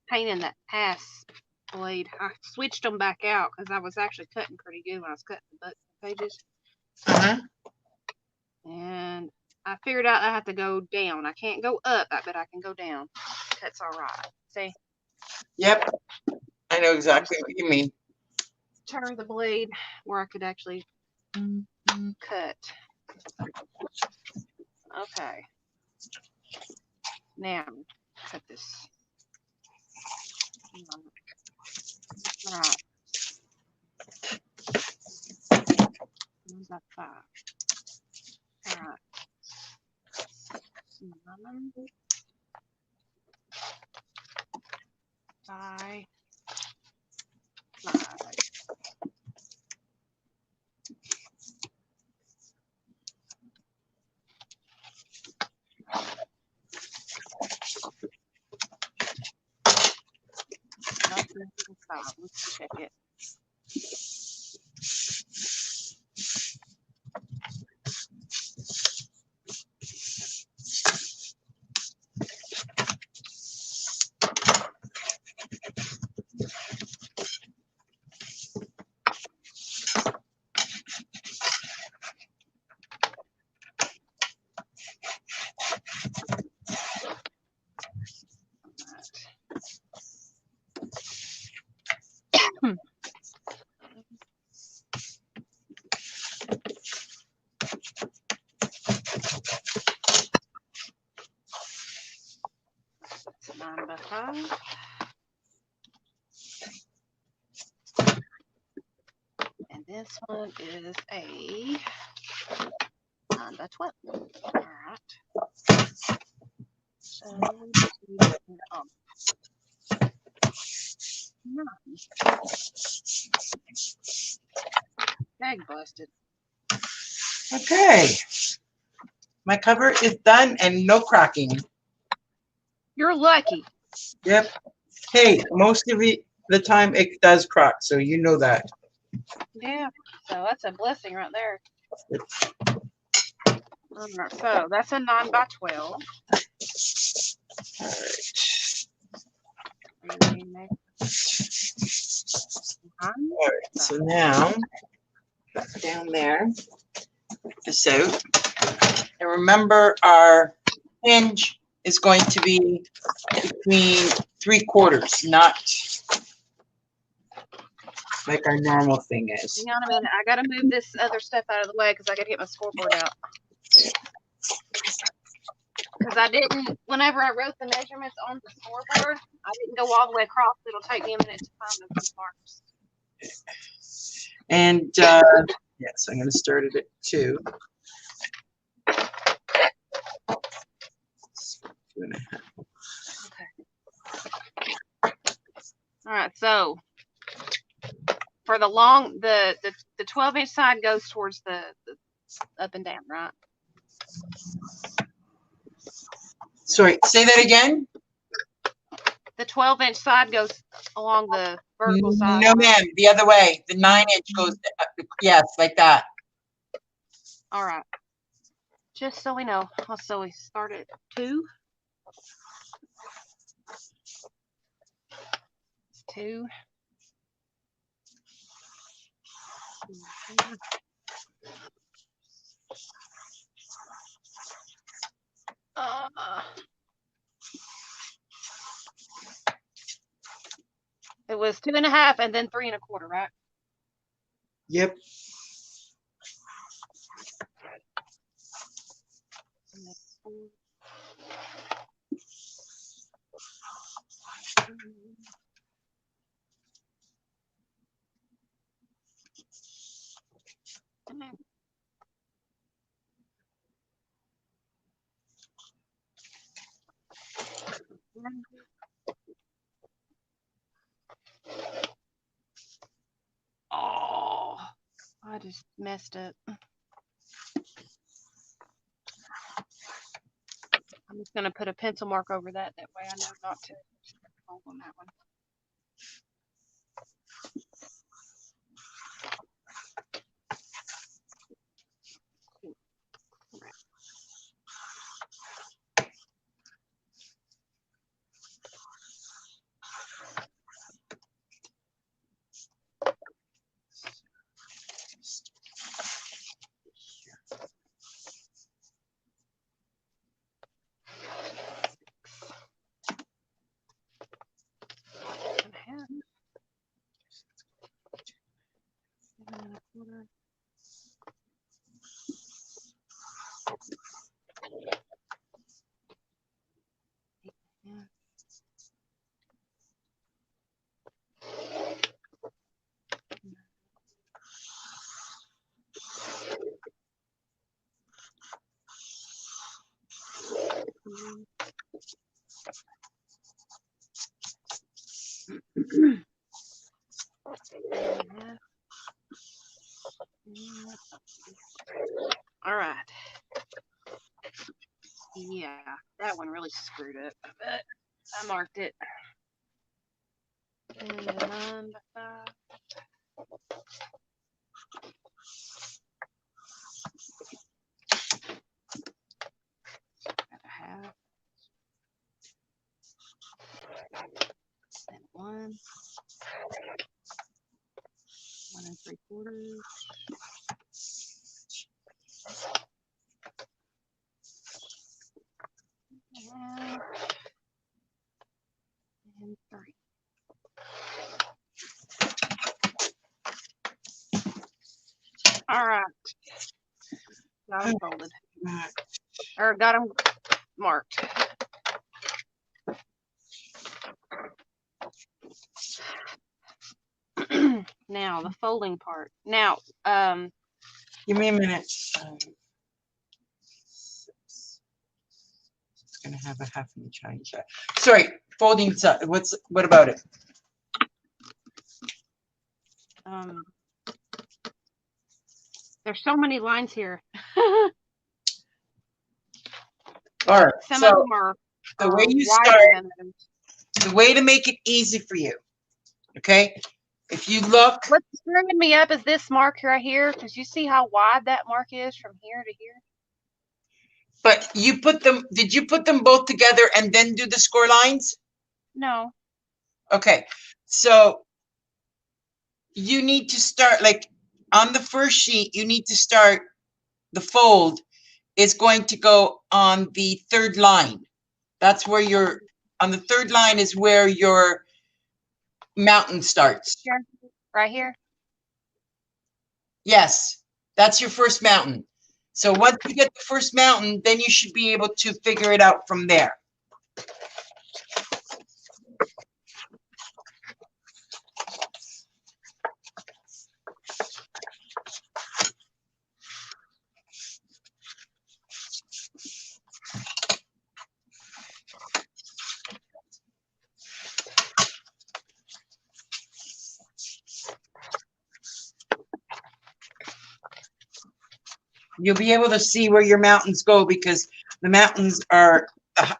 Pain in the ass blade. I switched them back out because I was actually cutting pretty good when I was cutting the pages. And I figured out I have to go down. I can't go up, but I can go down. That's all right. See? Yep. I know exactly what you mean. Turn the blade where I could actually cut. Okay. Now, cut this. All right. 9 by 5. All right. 9 by 5. Let's check it. It's 9 by 5. And this one is a 9 by 12. All right. So, Bag busted. Okay. My cover is done and no cracking. You're lucky. Yep. Hey, most of the time it does crack, so you know that. Yeah. So that's a blessing right there. All right, so that's a 9 by 12. All right. All right. So now down there, this out. And remember, our hinge is going to be between 3/4, not like our normal thing is. Hang on a minute. I got to move this other stuff out of the way because I got to get my scoreboard out. Because I didn't, whenever I wrote the measurements on the scoreboard, I didn't go all the way across. It'll take me a minute to find those marks. And yes, I'm going to start it at 2. 2.5. Okay. All right, so for the long, the 12-inch side goes towards the up and down, right? Sorry, say that again. The 12-inch side goes along the vertical side. No, ma'am, the other way. The 9-inch goes, yes, like that. All right. Just so we know. So we start at 2. 2. It was 2.5 and then 3 1/4, right? Yep. Oh, I just messed up. I'm just going to put a pencil mark over that. That way I know not to hold on that one. All right. Yeah, that one really screwed up, but I marked it. And 9 by 5. Half. And 1. 1 3/4. And 3. All right. Got them folded. Or got them marked. Now the folding part. Now, give me a minute. It's gonna have a 1/2 inch change. Sorry, folding. What about it? There's so many lines here. All right. Some So of them are the way you wider start, than others. the way to make it easy for you, okay? If you look, What's screwing me up is this mark right here, because you see how wide that mark is from here to here. but you put them. Did you put them both together and then do the score lines? No. Okay. So you need to start like on the first sheet. You need to start. The fold is going to go on the third line. That's where your on the third line is where your mountain starts. Here, right here. Yes, that's your first mountain. So once you get the first mountain, then you should be able to figure it out from there. You'll be able to see where your mountains go because the mountains are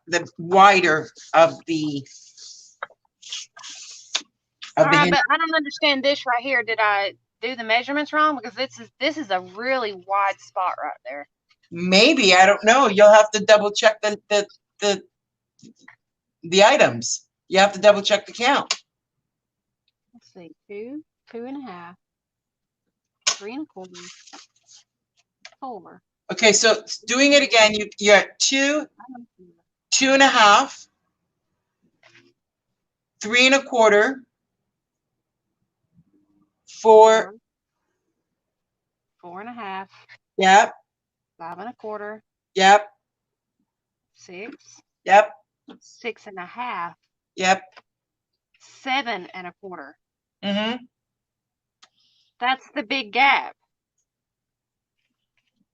the wider of the All right, but I don't understand this right here. Did I do the measurements wrong? Because this is a really wide spot right there. Maybe, I don't know. You'll have to double check the items. You have to double check the count. Let's see, 2, 2.5, 3.25, 4. Okay, so doing it again, you're at 2, 2.5, 3.25, 4, 4.5. Yep. 5.25. Yep. 6. Yep. 6.5. Yep. 7.25. Mm-hmm. That's the big gap.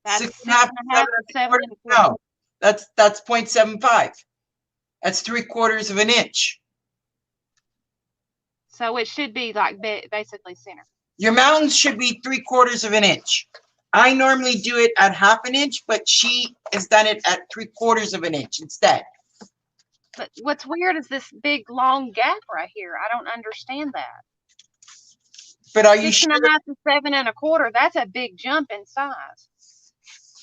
That's 6.5, 7.25. No, that's 0.75. That's 3/4 of an inch. So it should be like basically center. Your mountains should be 3/4 of an inch. I normally do it at 1/2 an inch, but she has done it at 3/4 of an inch instead. But what's weird is this big long gap right here. I don't understand that. But are you 6.5 to 7.25? That's a big jump in size.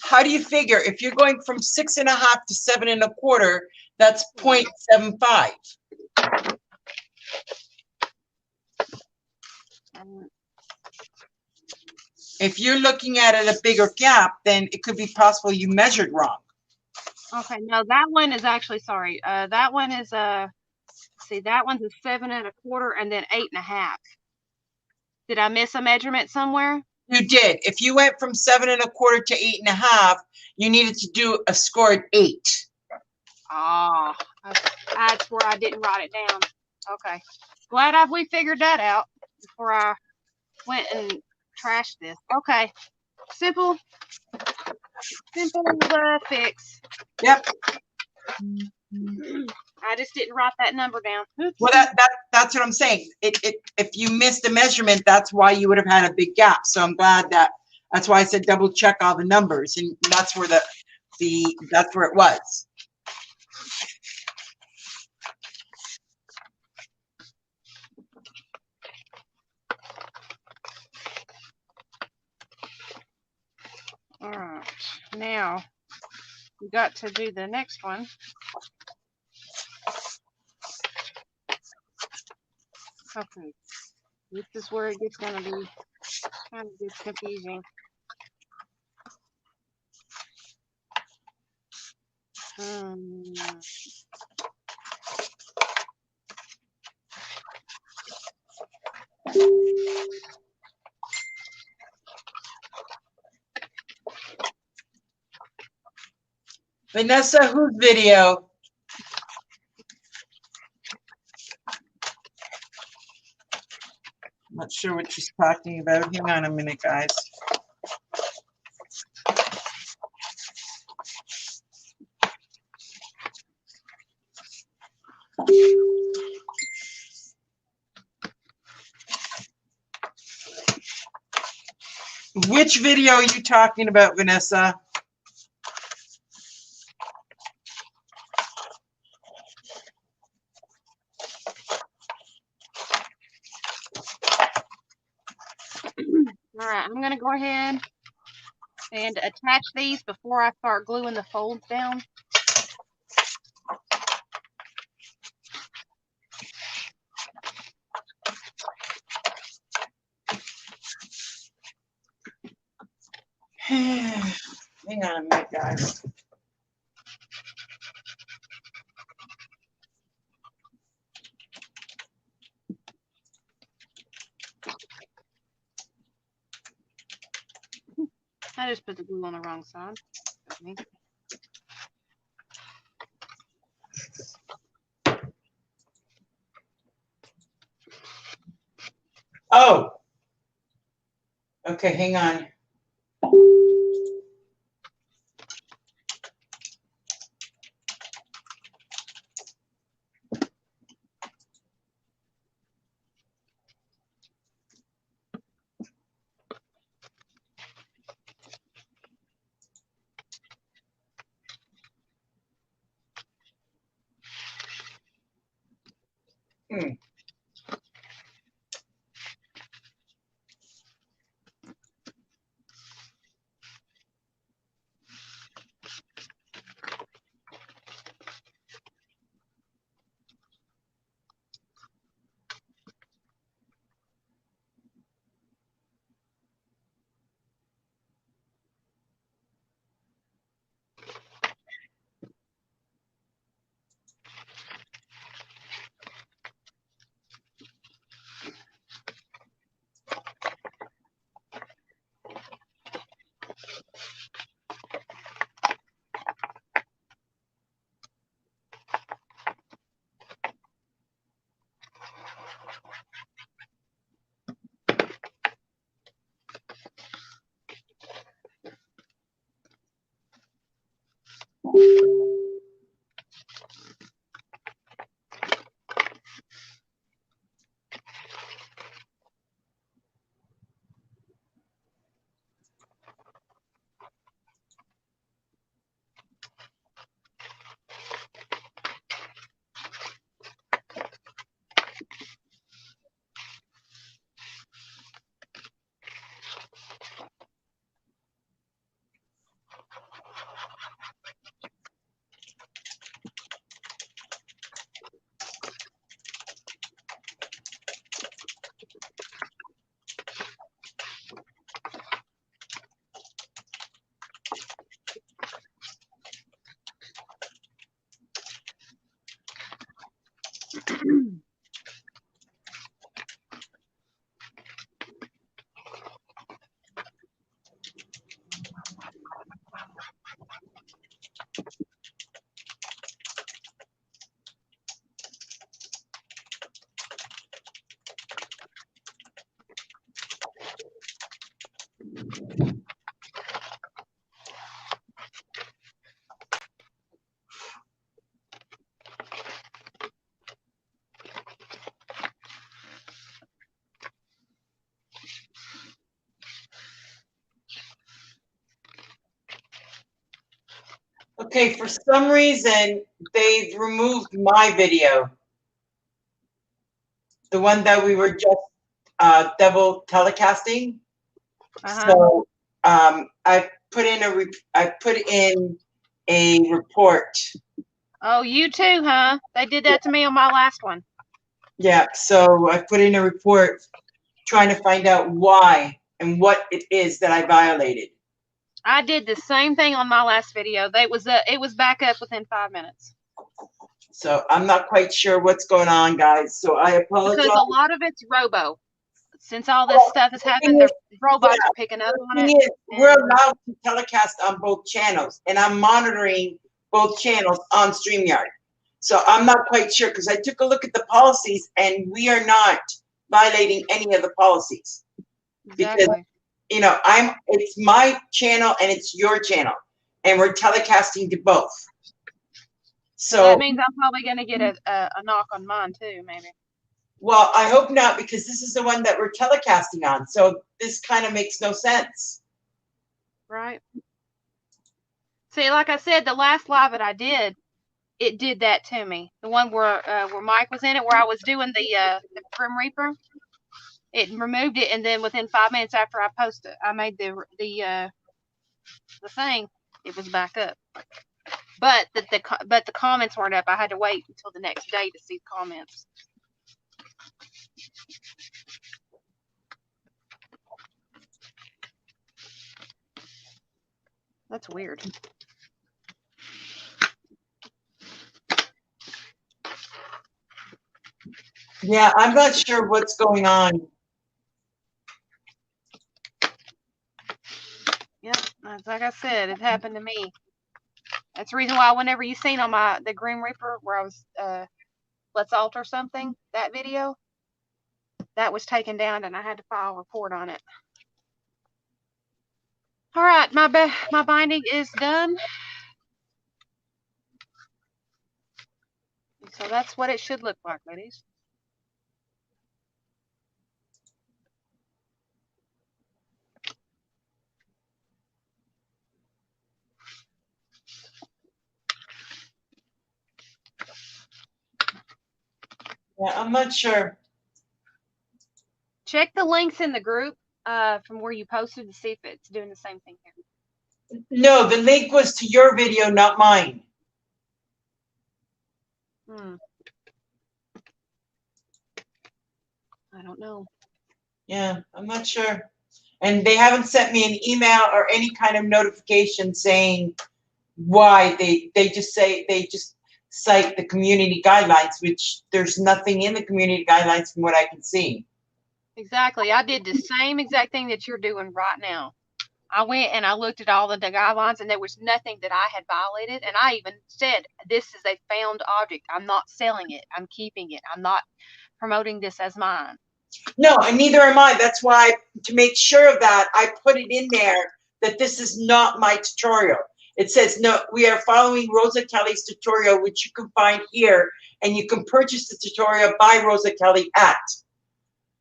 How do you figure if you're going from 6.5 to 7.25? That's 0.75. If you're looking at it a bigger gap, then it could be possible you measured wrong. Okay, no, that one is actually sorry. That one is see, that one's a 7.25 and then 8.5. Did I miss a measurement somewhere? You did. If you went from 7.25 to 8.5, you needed to do a scored 8. Oh, that's where I didn't write it down. Okay, glad we figured that out before I went and trashed this. Okay, simple fix. Yep. I just didn't write that number down. Oops. Well, that's what I'm saying. If you missed a measurement, that's why you would have had a big gap. So I'm glad that's why I said double check all the numbers, and that's where that's where it was. All right, now we got to do the next one. Okay, this is where it gets going to be kind of confusing. Vanessa, whose video? I'm not sure what she's talking about. Hang on a minute, guys. Which video are you talking about, Vanessa? All right, I'm gonna go ahead and attach these before I start gluing the folds down. Hang on a minute, guys. I just put the glue on the wrong side. Okay. Oh. Okay, hang on. Okay, for some reason, they've removed my video. The one that we were just double telecasting. So I put in a report. Oh, you too, huh? They did that to me on my last one. Yeah, so I put in a report trying to find out why and what it is that I violated. I did the same thing on my last video. It was back up within 5 minutes. So I'm not quite sure what's going on, guys. So I apologize. Because a lot of it's robo. Since all this stuff has happened, the robots are picking up on it. We're allowed to telecast on both channels, and I'm monitoring both channels on StreamYard. So I'm not quite sure, because I took a look at the policies, and we are not violating any of the policies. Exactly. Because, you know, it's my channel and it's your channel, and we're telecasting to both. So that means I'm probably going to get a knock on mine too, maybe. Well, I hope not, because this is the one that we're telecasting on. So this kind of makes no sense. Right. See, like I said, the last live that I did, it did that to me. The one where Mike was in it, where I was doing the Grim Reaper. It removed it, and then within 5 minutes after I posted, I made the thing, it was back up. But the comments weren't up. I had to wait until the next day to see the comments. That's weird. Yeah, I'm not sure what's going on. Yep, like I said, it happened to me. That's the reason why whenever you seen on the Grim Reaper where I was let's alter something, that video, that was taken down and I had to file a report on it. All right, my binding is done. So that's what it should look like, ladies. Yeah, I'm not sure. Check the links in the group from where you posted to see if it's doing the same thing here. No, the link was to your video, not mine. I don't know. Yeah, I'm not sure. And they haven't sent me an email or any kind of notification saying why. They just cite the community guidelines, which there's nothing in the community guidelines from what I can see. Exactly. I did the same exact thing that you're doing right now. I went and I looked at all the guidelines, and there was nothing that I had violated. And I even said, this is a found object. I'm not selling it. I'm keeping it. I'm not promoting this as mine. No, and neither am I. That's why, to make sure of that, I put it in there that this is not my tutorial. It says, no, we are following Rosa Kelly's tutorial, which you can find here, and you can purchase the tutorial by Rosa Kelly at.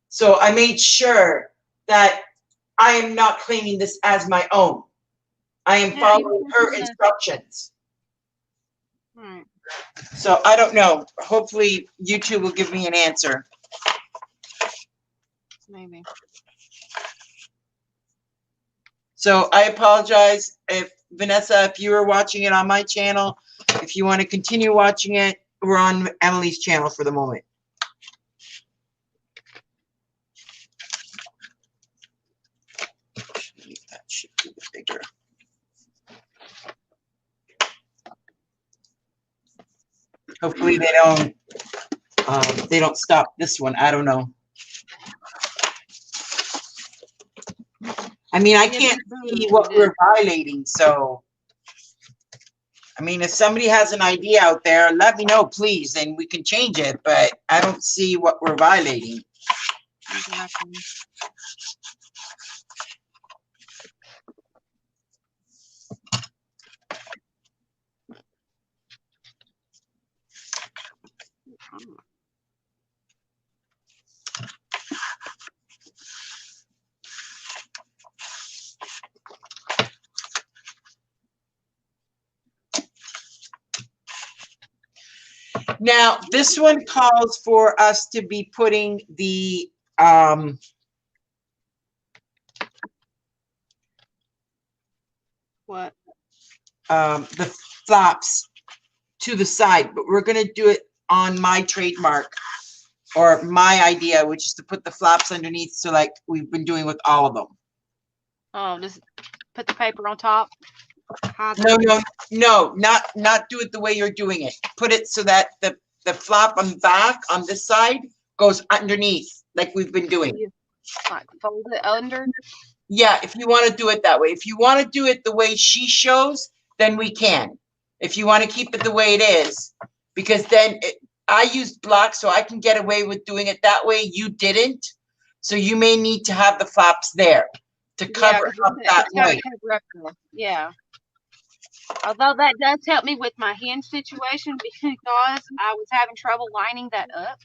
So I made sure that I am not claiming this as my own. I am following her instructions. So I don't know. Hopefully YouTube will give me an answer. Maybe. So I apologize if Vanessa, if you were watching it on my channel, if you want to continue watching it, we're on Emily's channel for the moment. That should be bigger. Hopefully they don't stop this one. I don't know. I mean, I can't see what we're violating, so I mean, if somebody has an idea out there, let me know, please, and we can change it, but I don't see what we're violating. Now, this one calls for us to be putting the what? The flaps to the side, but we're going to do it on my trademark or my idea, which is to put the flaps underneath, so like we've been doing with all of them. Oh, just put the paper on top? No, not do it the way you're doing it. Put it so that the flap on the back on this side goes underneath, like we've been doing. Like fold it under? Yeah, if you want to do it that way. If you want to do it the way she shows, then we can. If you want to keep it the way it is, because then I used black, so I can get away with doing it that way. You didn't, so you may need to have the flaps there to cover up that way. Yeah. Although that does help me with my hinge situation, because I was having trouble lining that up.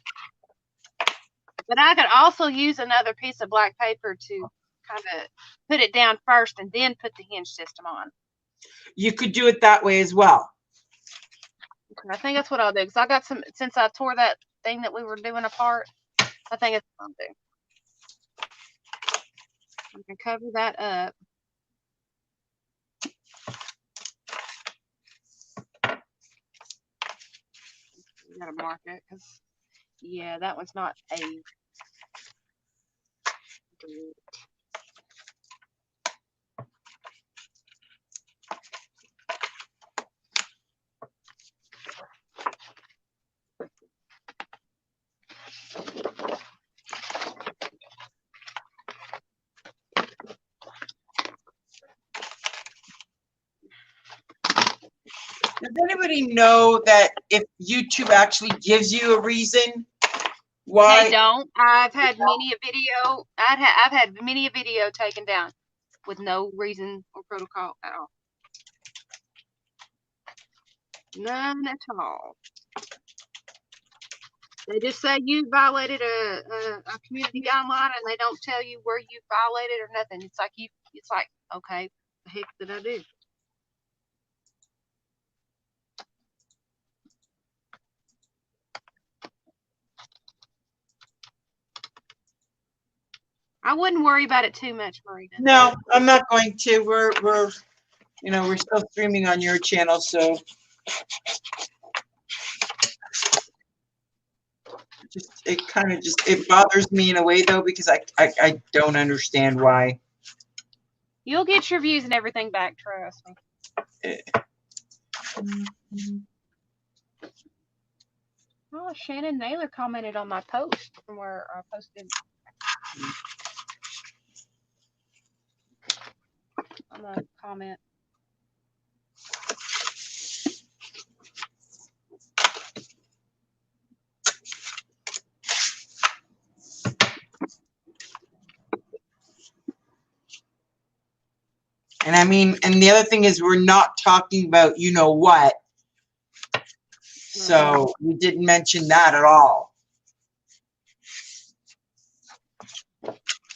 But I could also use another piece of black paper to kind of put it down first and then put the hinge system on. You could do it that way as well. Okay, I think that's what I'll do, because I got some, since I tore that thing that we were doing apart, I think that's what I'll do. I can cover that up. You gotta mark it, because, yeah, that one's not a delete. Does anybody know that if YouTube actually gives you a reason why? They don't. I've had many a video. I've had many a video taken down with no reason or protocol at all. None at all. They just say you violated a community guideline, and they don't tell you where you violated or nothing. It's like It's like, okay, the heck did I do? I wouldn't worry about it too much, Marina. No, I'm not going to. We're still streaming on your channel, so it bothers me in a way though, because I don't understand why. You'll get your views and everything back, trust me. Oh, Shannon Naylor commented on my post from where I posted on the comment. And I mean, and the other thing is, we're not talking about you know what. So we didn't mention that at all.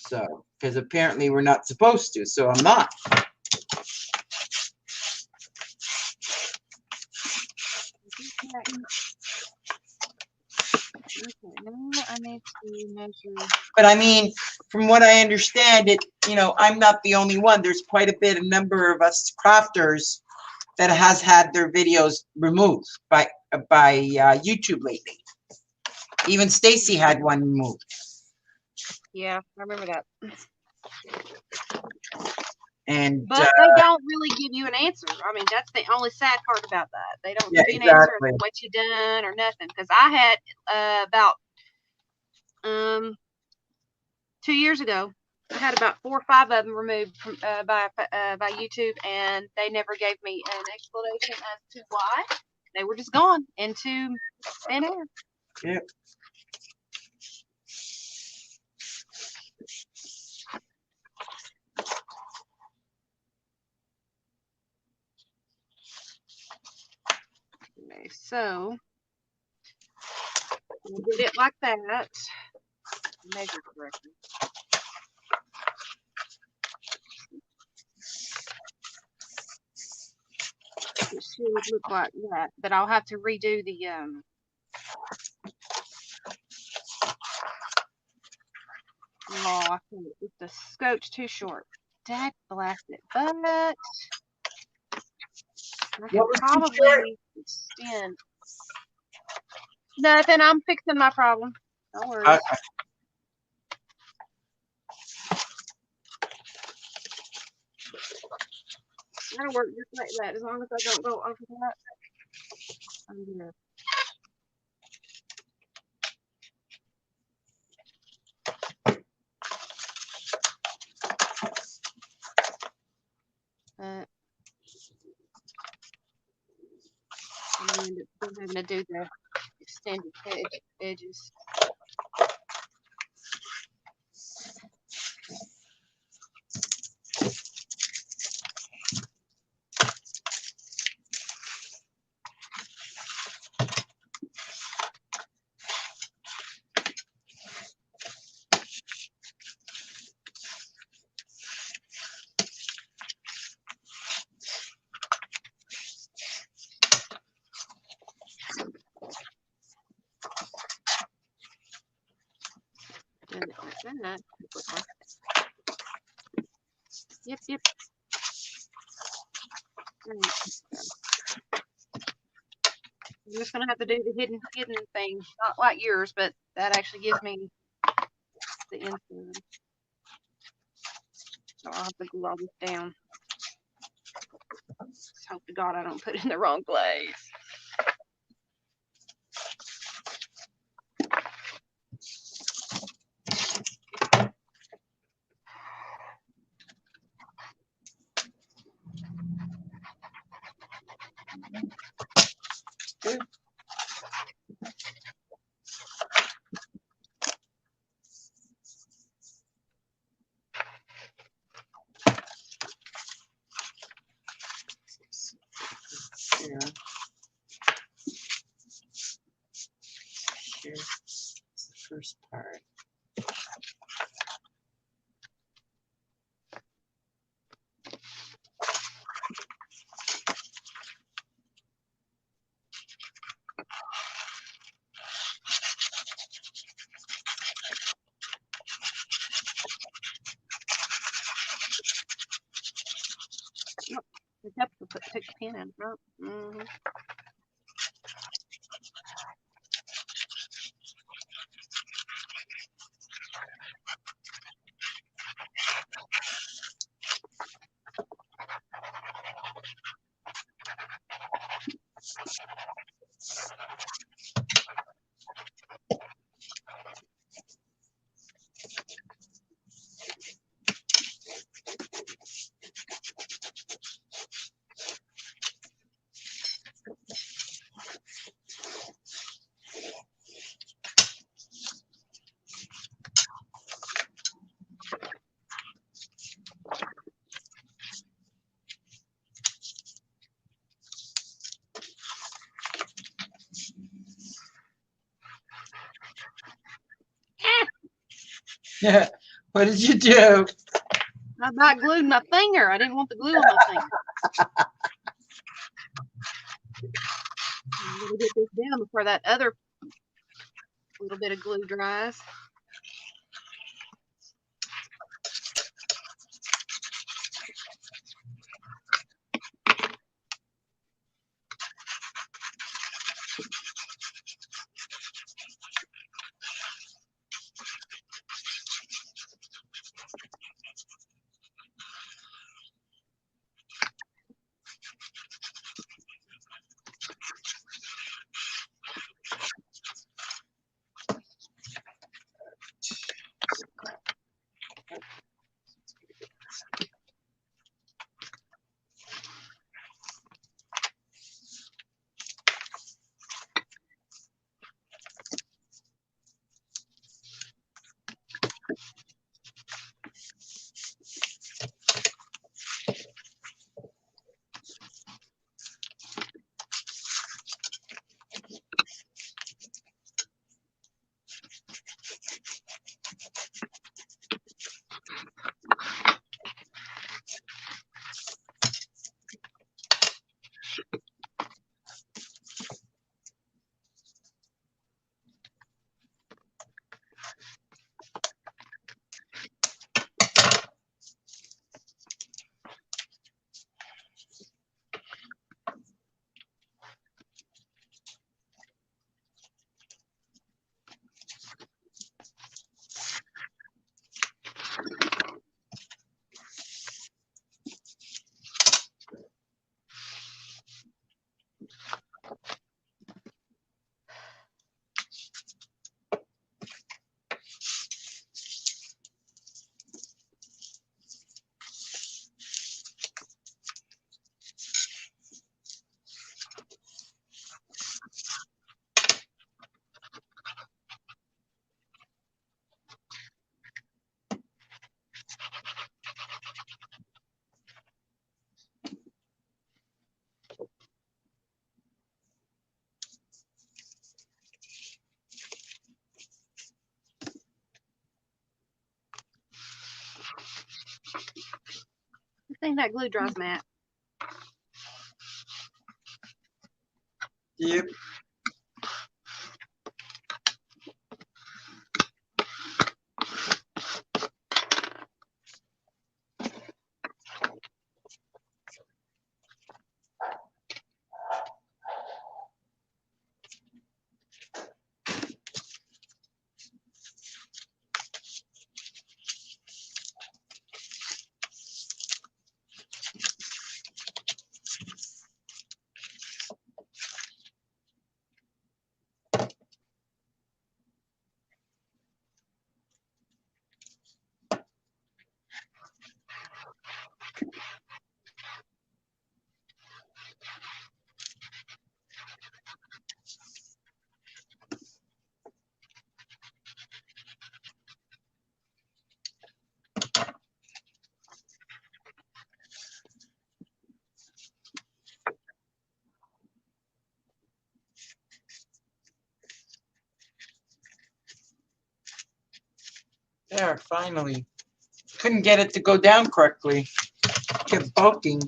So, because apparently we're not supposed to, so I'm not. Okay, now I need to measure. But I mean, from what I understand it, I'm not the only one. There's quite a number of us crafters that has had their videos removed by YouTube lately. Even Stacy had one removed. Yeah, I remember that. But they don't really give you an answer. I mean, that's the only sad part about that. They don't give you an answer of what you done or nothing. Because I had about 2 years ago, I had about 4 or 5 of them removed from, by YouTube, and they never gave me an explanation as to why. They were just gone into thin air. Yep. Okay, so we'll get it like that. Measure correctly. It should look like that, but I'll have to redo the I think it's the scope's too short. Dad blast it, but I can probably extend. Nothing. I'm fixing my problem. No worries. Okay. That'll work just like that. As long as I don't go over that. I'm good. I'm going to end up having to do the extended edges. that quickly. Yep. I'm just gonna have to do the hidden thing, not like yours, but that actually gives me the inside. So I'll have to glue all this down. Just hope to God I don't put it in the wrong place. Good. Yeah. Here's the first part. You have to take the pin out, right? Mm-hmm. Yeah. What did you do? I about glued my finger. I didn't want the glue on my finger. I'm gonna get this down before that other little bit of glue dries. I think that glue dries, Matt. Yep. There, finally. Couldn't get it to go down correctly. Kept bulking.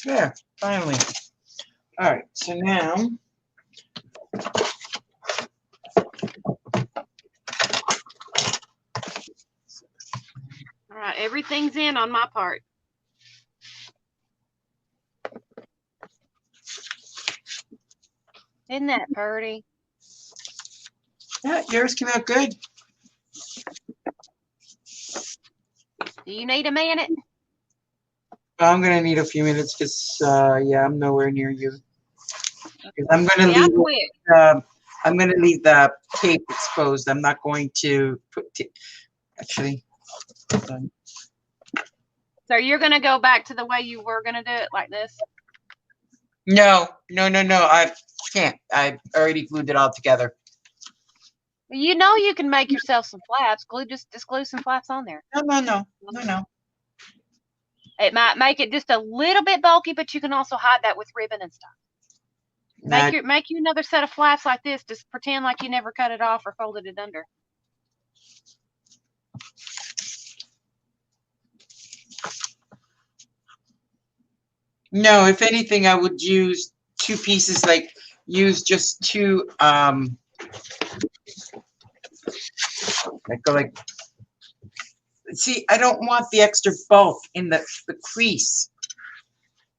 There, finally. All right, so now All right, everything's in on my part. Isn't that pretty? yeah, yours came out good. Do you need a minute? I'm gonna need a few minutes because yeah, I'm nowhere near you. 'Cause I'm gonna See, I leave. quit. I'm gonna leave the tape exposed. I'm not going to put. Actually, hold on. So you're gonna go back to the way you were gonna do it, like this? No. I can't. I already glued it all together. You know you can make yourself some flaps. Just glue some flaps on there. No. It might make it just a little bit bulky, but you can also hide that with ribbon and stuff. Nah, Make you another set of flaps like this. Just pretend like you never cut it off or folded it under. no, if anything, I would use two pieces, like use just two, like, see, I don't want the extra bulk in the crease.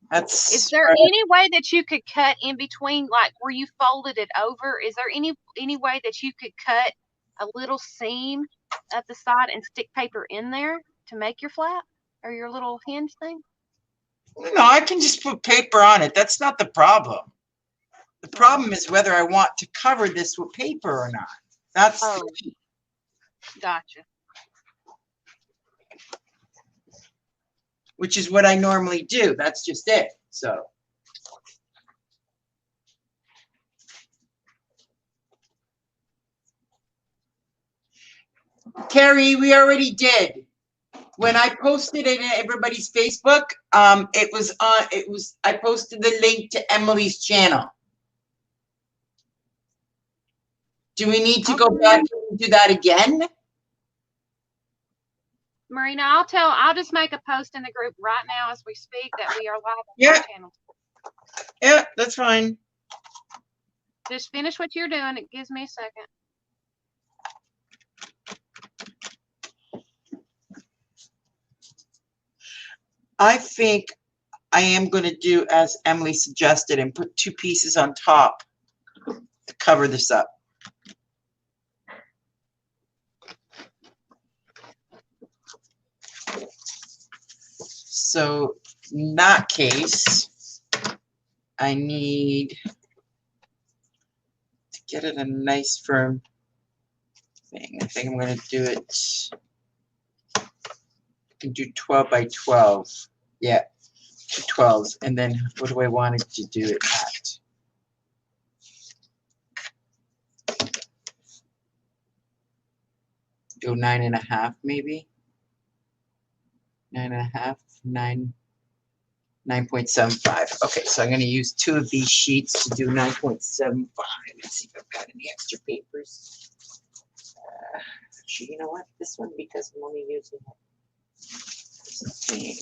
That's. Is there any way that you could cut in between, like where you folded it over? Is there any way that you could cut a little seam at the side and stick paper in there to make your flap or your little hinge thing? No, I can just put paper on it. That's not the problem. The problem is whether I want to cover this with paper or not. That's the key. Gotcha. Which is what I normally do. That's just it. So. Carrie, we already did. When I posted it in everybody's Facebook, I posted the link to Emily's channel. Do we need to go back and do that again? Marina, I'll just make a post in the group right now as we speak that we are live on Yeah. the channel. Yeah, that's fine. Just finish what you're doing. It gives me a second. I think I am going to do as Emily suggested and put two pieces on top to cover this up. So in that case, I need to get it a nice firm thing. I think I'm going to do it. I can do 12 by 12. Yeah, 12s. And then what do I want it to do it at? Go 9.5 maybe. 9.5, 9.75. Okay, so I'm going to use two of these sheets to do 9.75. Let's see if I've got any extra papers. Actually, you know what? This one, because I'm only using this thing.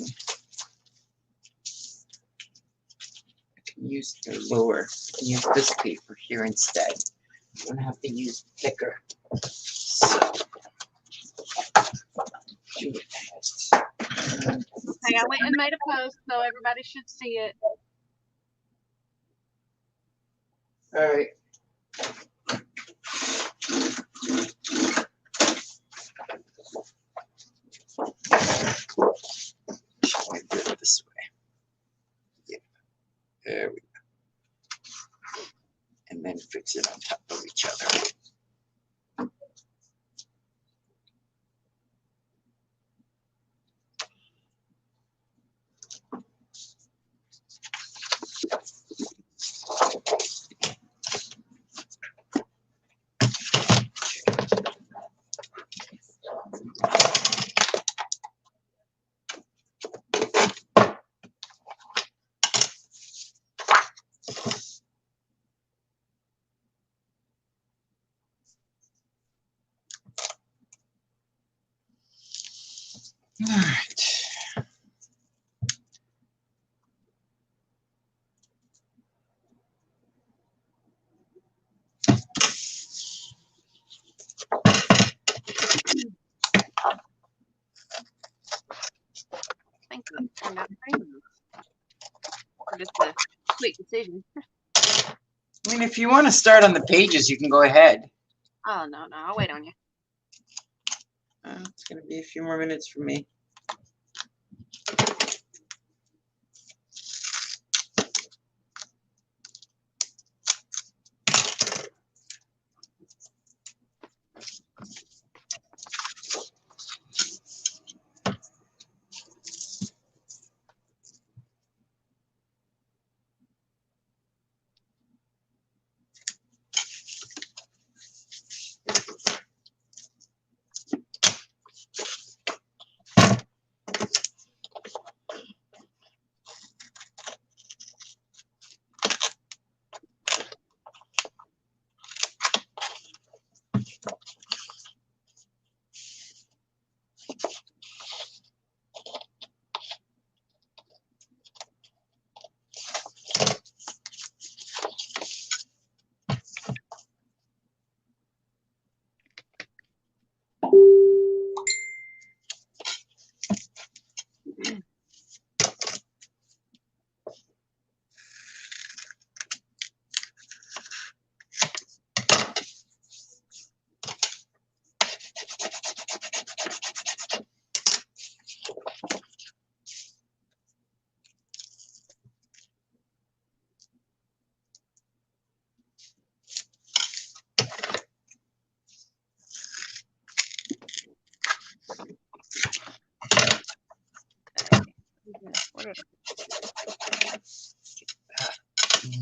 I can use the lower. I can use this paper here instead. I'm going to have to use thicker. So, do that. Hey, I went and made a post, so everybody should see it. All right. I do it this way. Yeah. There we go. And then fix it on top of each other. All right. I think that turned out pretty nice. For just a quick decision. I mean, if you want to start on the pages, you can go ahead. Oh, no, I'll wait on you. It's going to be a few more minutes for me.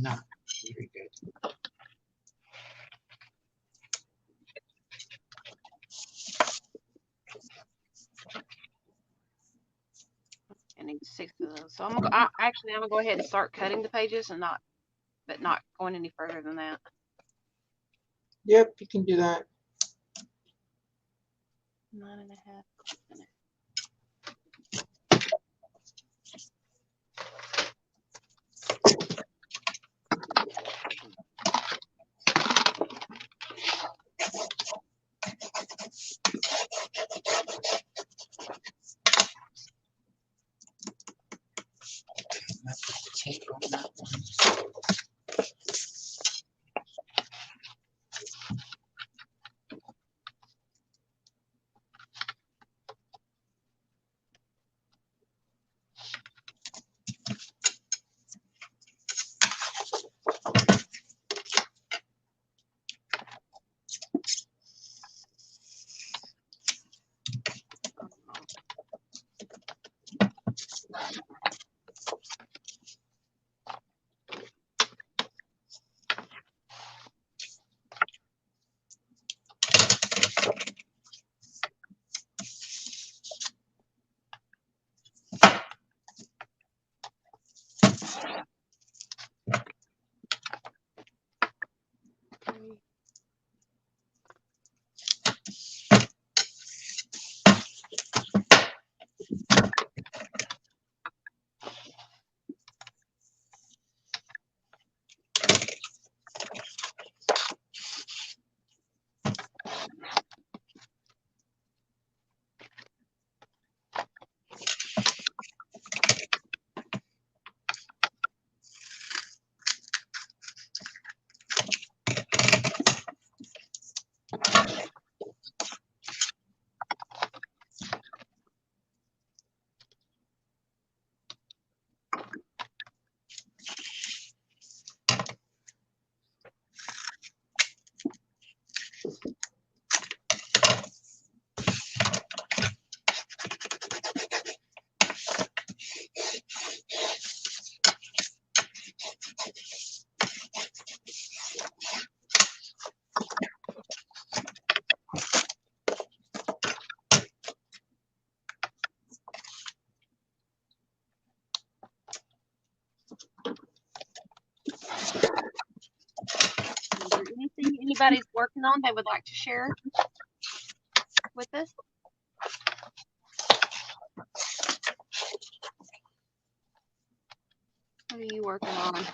Not very good. I need 6 of those. So I'm gonna go ahead and start cutting the pages and not going any further than that. Yep, you can do that. 9.5 minutes. Take on that one. Is there anything anybody's working on they would like to share with us? What are you working on?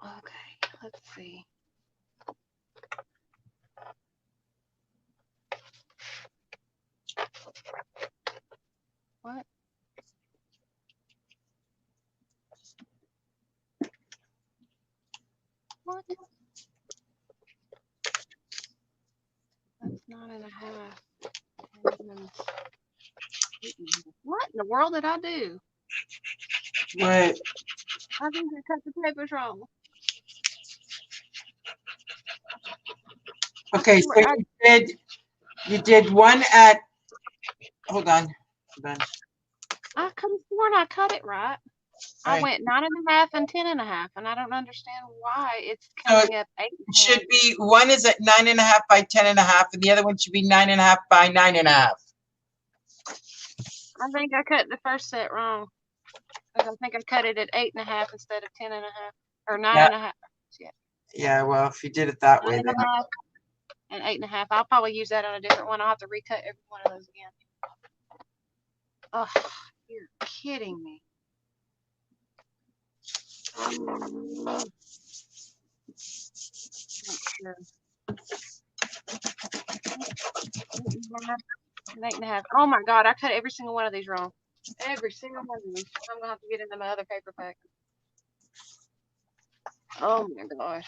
Okay, let's see. What? What? That's 9.5. What in the world did I do? What? I think I cut the papers wrong. Okay, so you did one at, hold on. I could have sworn I cut it right. I went 9.5 and 10.5, and I don't understand why it's coming up 8.5. It should be, one is at 9.5 by 10.5, and the other one should be 9.5 by 9.5. I think I cut the first set wrong. I think I cut it at 8.5 instead of 10.5 or 9.5. Yeah, well, if you did it that way, then. 9.5 and 8.5. I'll probably use that on a different one. I'll have to recut every one of those again. Oh, you're kidding me. Sure. 8.5. Oh my God, I cut every single one of these wrong. Every single one of these. I'm gonna have to get into my other paper pack. Oh my God.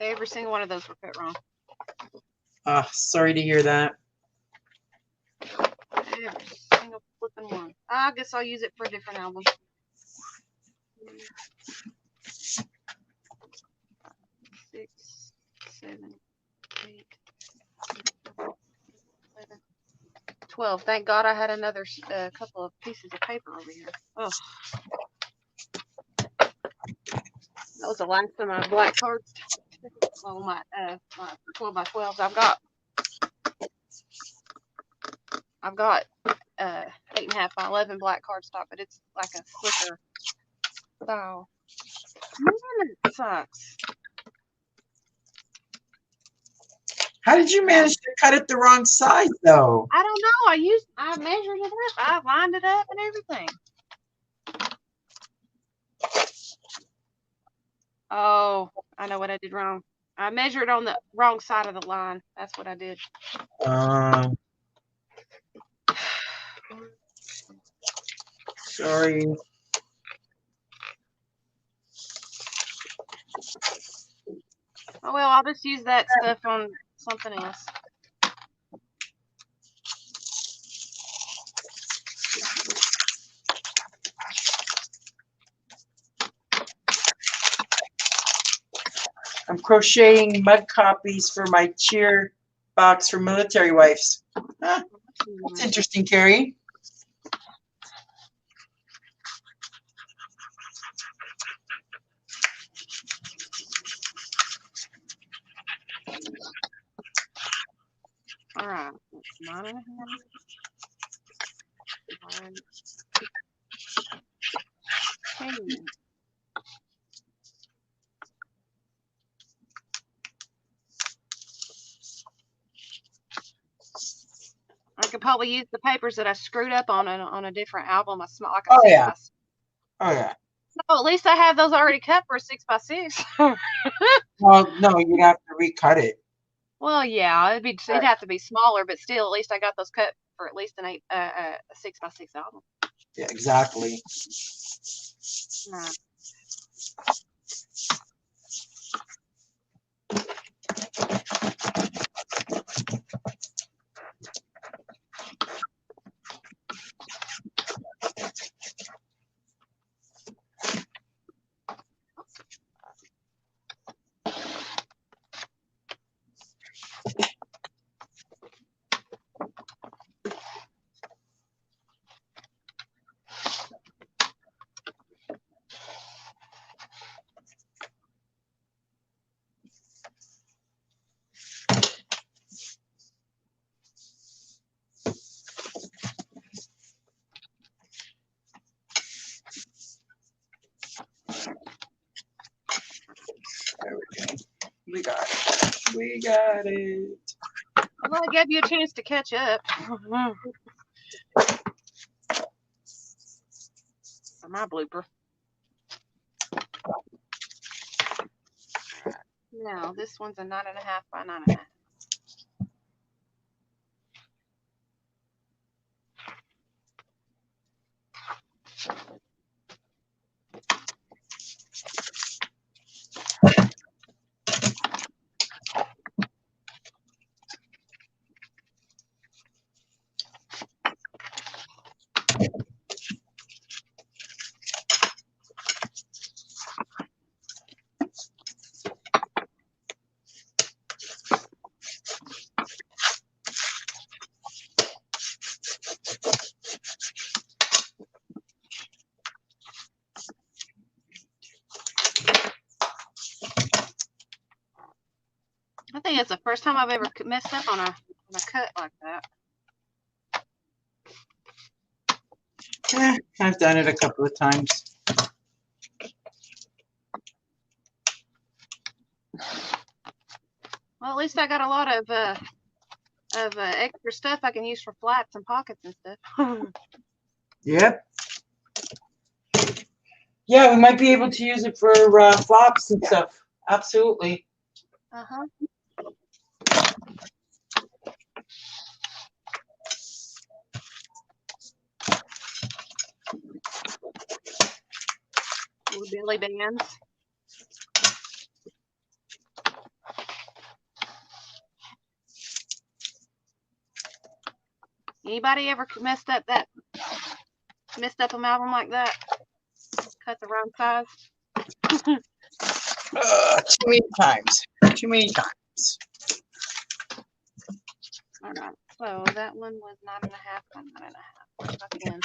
Every single one of those were cut wrong. Sorry to hear that. Every single flipping one. I guess I'll use it for a different album. 6, 7, 8, 11, 12. Thank God I had another couple of pieces of paper over here. Oh. That was the last of my black cards. Oh, my 12 by 12s. I've got 8.5 by 11 black cardstock, but it's like a slicker style. Man, it sucks. How did you manage to cut it the wrong size, though? I don't know. I measured it up. I lined it up and everything. Oh, I know what I did wrong. I measured on the wrong side of the line. That's what I did. Sorry. Oh, well, I'll just use that stuff on something else. I'm crocheting mug copies for my cheer box for military wives. Huh, that's interesting, Carrie. All right, that's 9.5. I could probably use the papers that I screwed up on a different album. Oh yeah. Oh yeah. So at least I have those already cut for a 6x6. Well, no, you'd have to recut it. Well, yeah, it'd have to be smaller, but still, at least I got those cut for at least a 6x6 album. Yeah, exactly. Right. There we go. We got it. We got it. Well, I gave you a chance to catch up. For my blooper. Now, this one's a 9.5 by 9.5. I think it's the first time I've ever messed up on a cut like that. Yeah, I've done it a couple of times. Well, at least I got a lot of extra stuff I can use for flaps and pockets and stuff. Yep. Yeah, we might be able to use it for flops and stuff. Absolutely. Uh-huh. Little belly bands. Anybody ever messed up an album like that? Cut the wrong size? Too many times. Too many times. All right. So that one was 9.5 by 9.5. Again.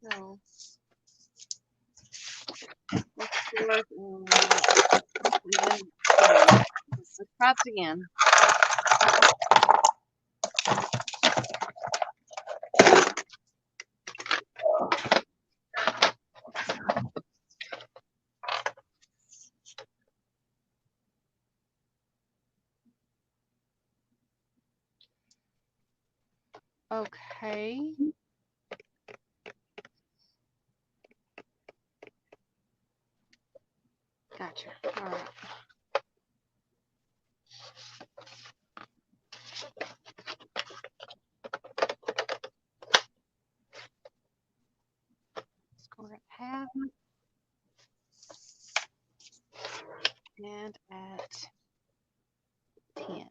So let's try this again. Okay. Gotcha. All right. Score at half and at 10.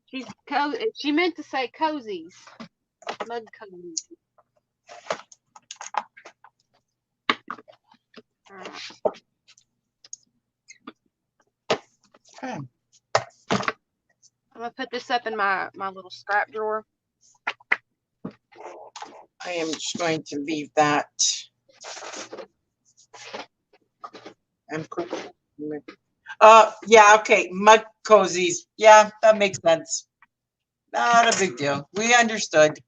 She meant to say cozies. Mug cozies. All right. Okay. I'm gonna put this up in my little scrap drawer. I am just going to leave that. Yeah, okay, mud cozies. Yeah, that makes sense. Not a big deal. We understood.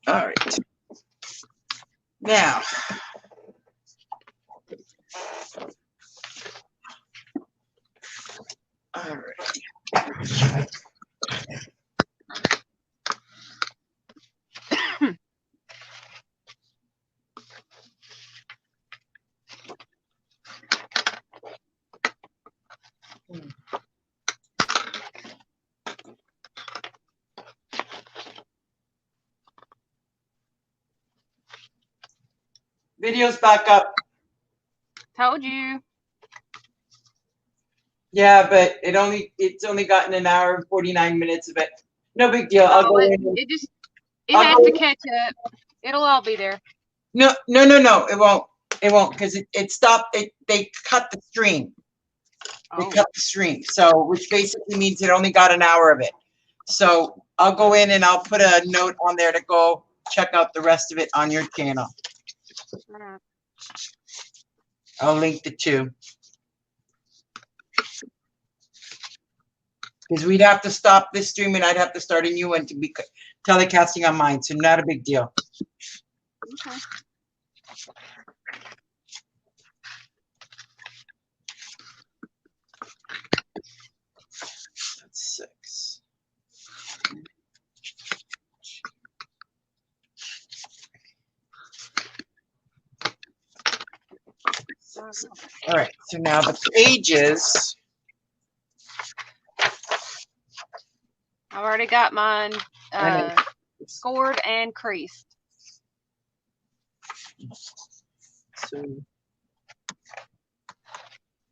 All right. Now, all right. Video's back up. Told you. Yeah, but it's only gotten an hour and 49 minutes of it. No big deal. I'll go in. It has to catch up. It'll all be there. No. It won't. It won't because it stopped. They cut the stream. They cut the stream. So, which basically means it only got an hour of it. So I'll go in and I'll put a note on there to go check out the rest of it on your channel. I'll link the two. Because we'd have to stop this stream and I'd have to start a new one to be telecasting on mine. So not a big deal. Okay. That's 6. All right. So now the pages. I've already got mine scored and creased. So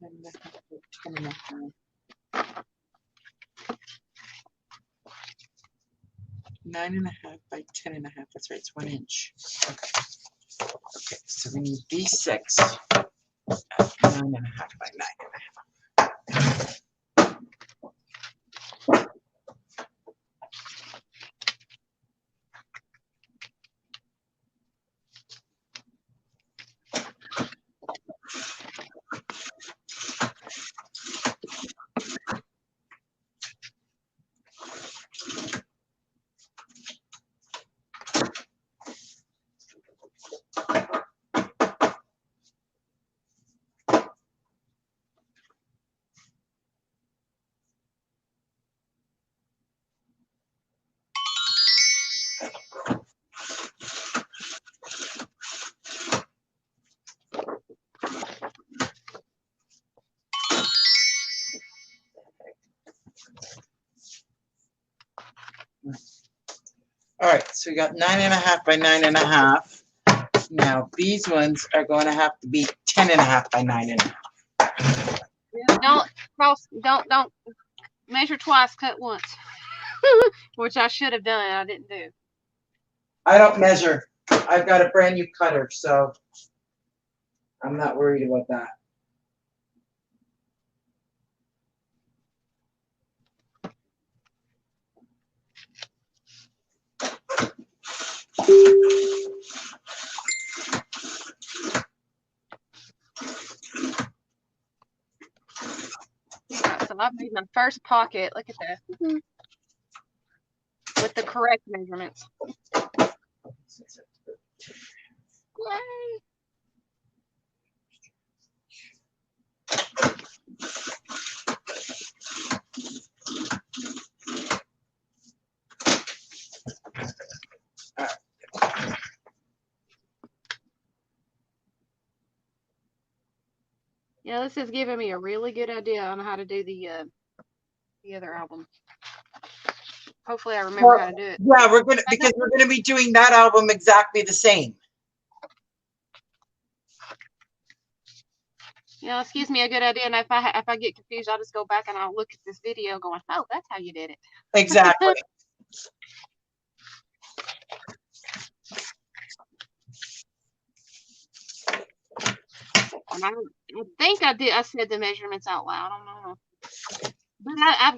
9.5 by 10.5. That's right. It's 1 inch. Okay. Okay. So we need these 6 at 9.5 by 9.5. All right, so we got 9.5 by 9.5. Now these ones are going to have to be 10.5 by 9.5. Don't measure twice, cut once. Which I should have done, I didn't do. I don't measure. I've got a brand new cutter, so I'm not worried about that. So I've made my first pocket. Look at that. With the correct measurements. Yay. Yeah, this is giving me a really good idea on how to do the other album. Hopefully, I remember how to do it. Yeah, because we're gonna be doing that album exactly the same. Yeah, this gives me a good idea, and if I get confused, I'll just go back and I'll look at this video, going, "Oh, that's how you did it." Exactly. And I think I did. I said the measurements out loud. I don't know, but I've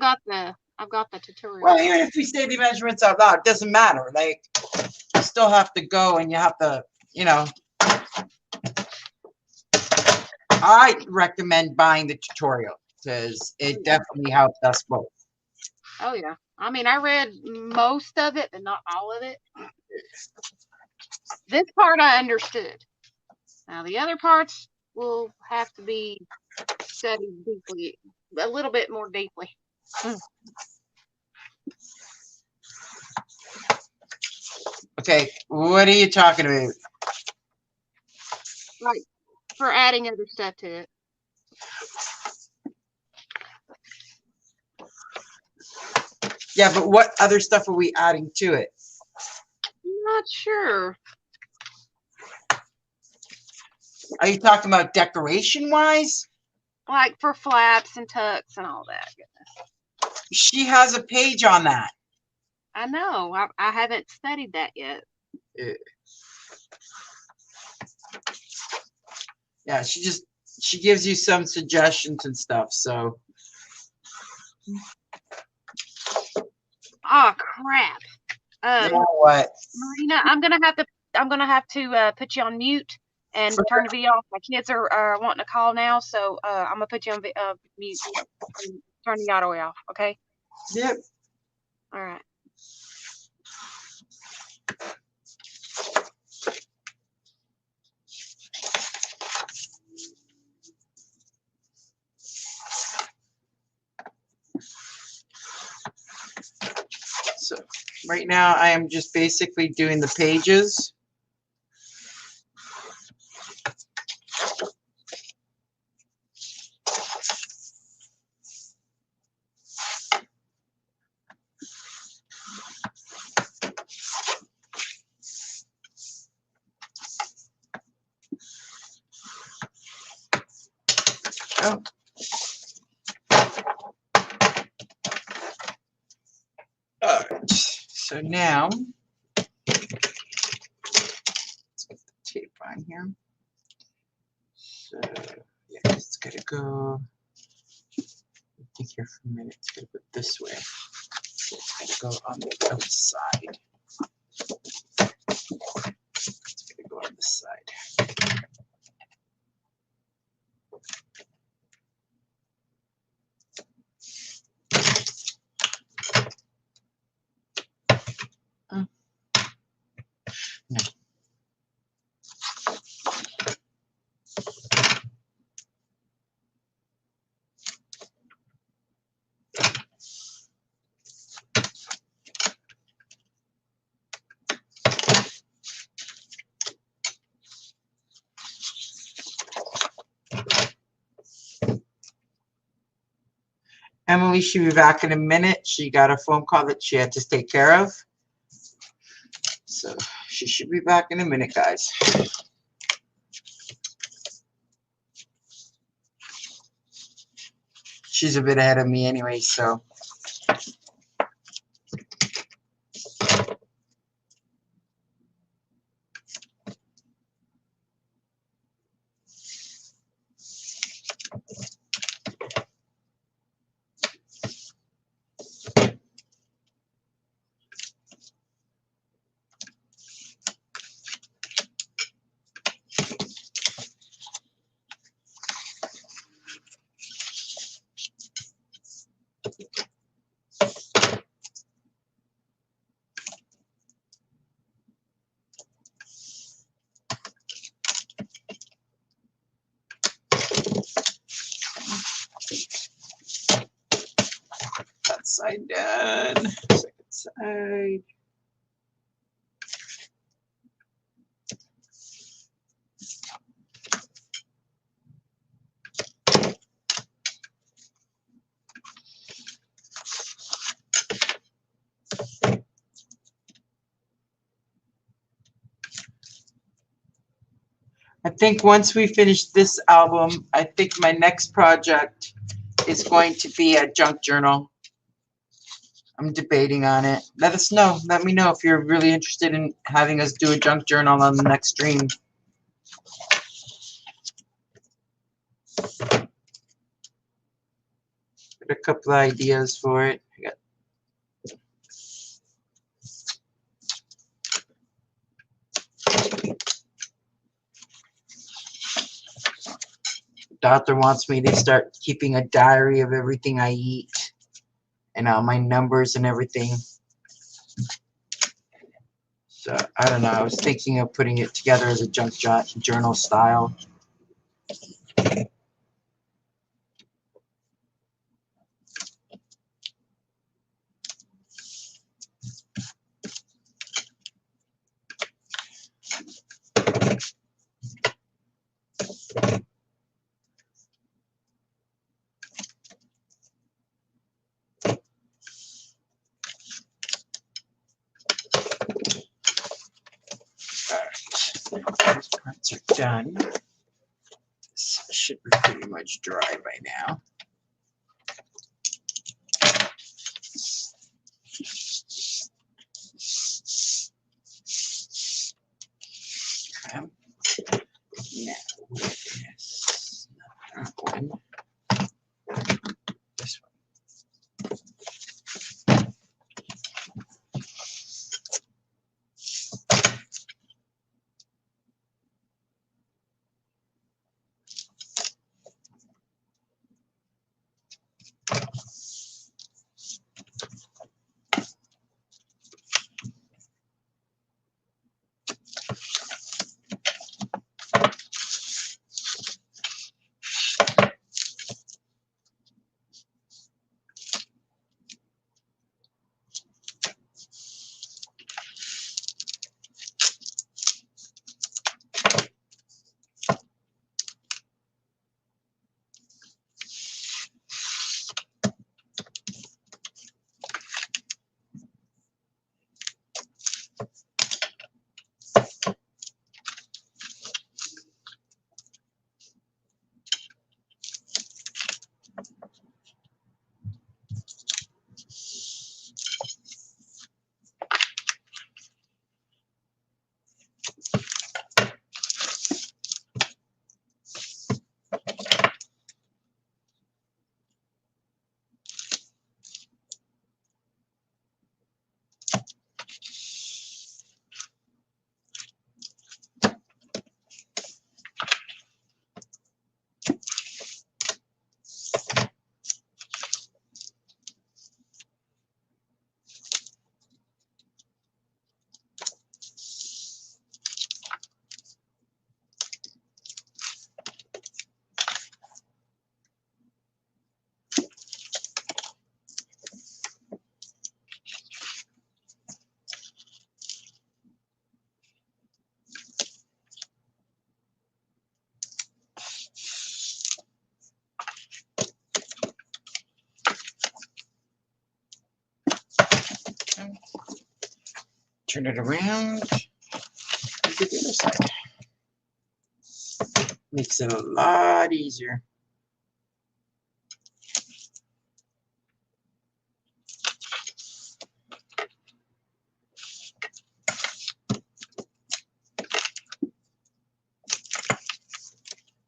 got the tutorial. Well, even if we say the measurements out loud, it doesn't matter. Like, you still have to go and you have to, you know. I recommend buying the tutorial because it definitely helps us both. Oh yeah. I mean, I read most of it, but not all of it. This part I understood. Now the other parts will have to be studied deeply, a little bit more deeply. Okay, what are you talking about? Like for adding other stuff to it. Yeah, but what other stuff are we adding to it? Not sure. Are you talking about decoration wise? Like for flaps and tucks and all that. She has a page on that. I know. I haven't studied that yet. Yeah, she gives you some suggestions and stuff. So. Oh crap. You know what? Marina, I'm gonna have to put you on mute and turn the video off. My kids are wanting to call now, so I'm gonna put you on mute and turn the auto off. Okay. Yep. All right. So right now I am just basically doing the pages. Oh. All right. So now let's get the tape on here. So yeah, it's gonna go. I think here for a minute. It's gonna go this way. So it's gonna go on the outside. It's gonna go on this side. No. Emily should be back in a minute. She got a phone call that she had to take care of. So she should be back in a minute, guys. She's a bit ahead of me anyway, so. That side done. Second side. I think once we finish this album, I think my next project is going to be a junk journal. I'm debating on it. Let us know. Let me know if you're really interested in having us do a junk journal on the next stream. Got a couple of ideas for it. Doctor wants me to start keeping a diary of everything I eat and all my numbers and everything. So I don't know. I was thinking of putting it together as a junk journal style. These parts are done. This should be pretty much dry by now. Okay. Now, yes, not that one. This one. Turn it around. Do the other side. Makes it a lot easier.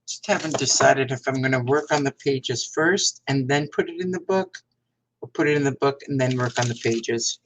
Just haven't decided if I'm going to work on the pages first and then put it in the book, or put it in the book and then work on the pages.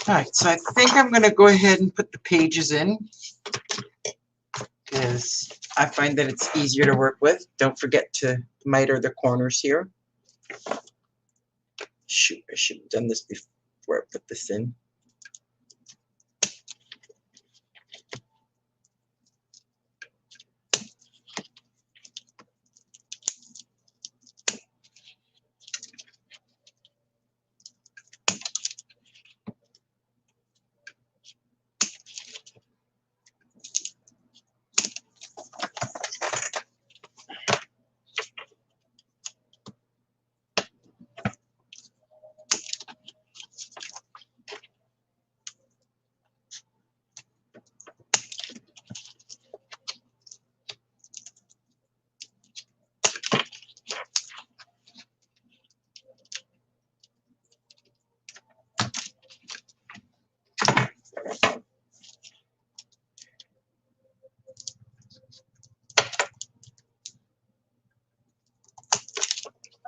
All right, so I think I'm going to go ahead and put the pages in because I find that it's easier to work with. Don't forget to miter the corners here. Shoot, I should have done this before I put this in.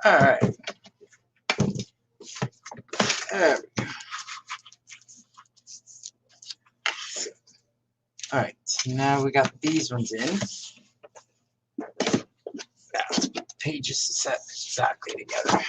All right. There we go. All right, so now we got these ones in. Now let's put the pages set exactly together.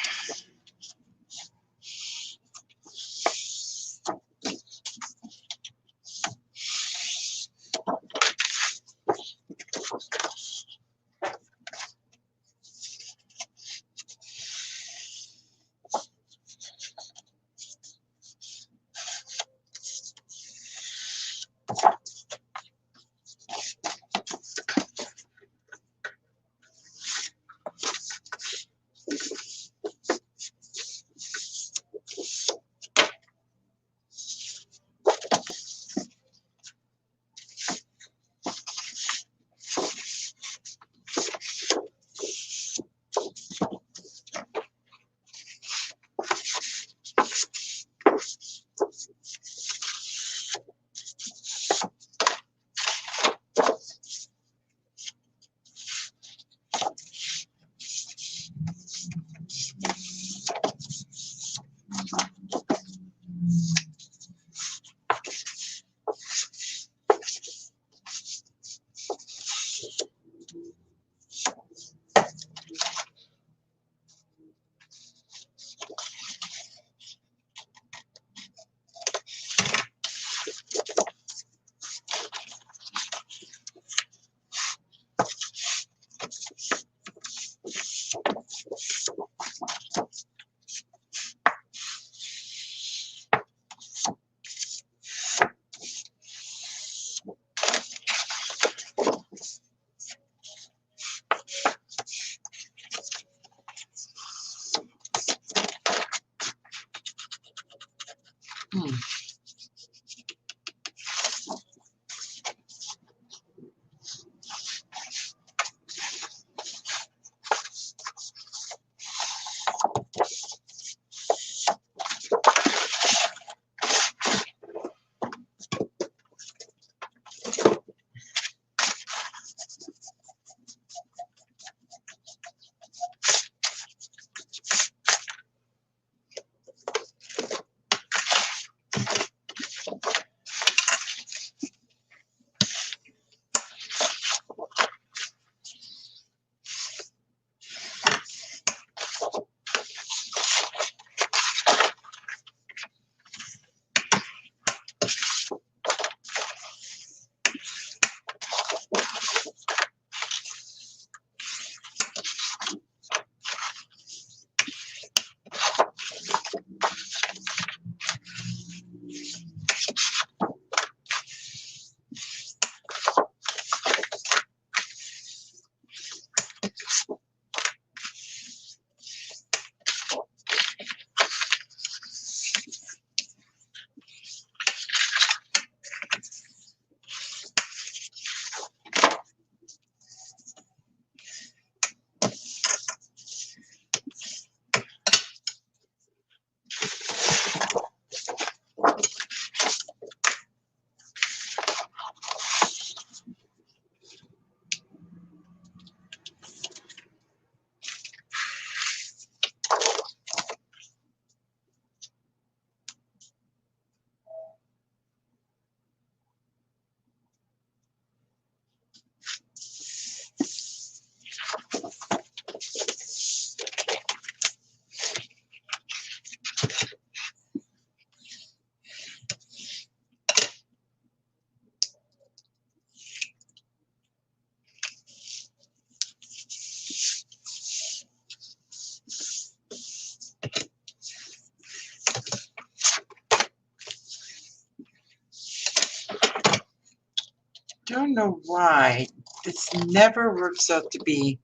don't know why this never works out to be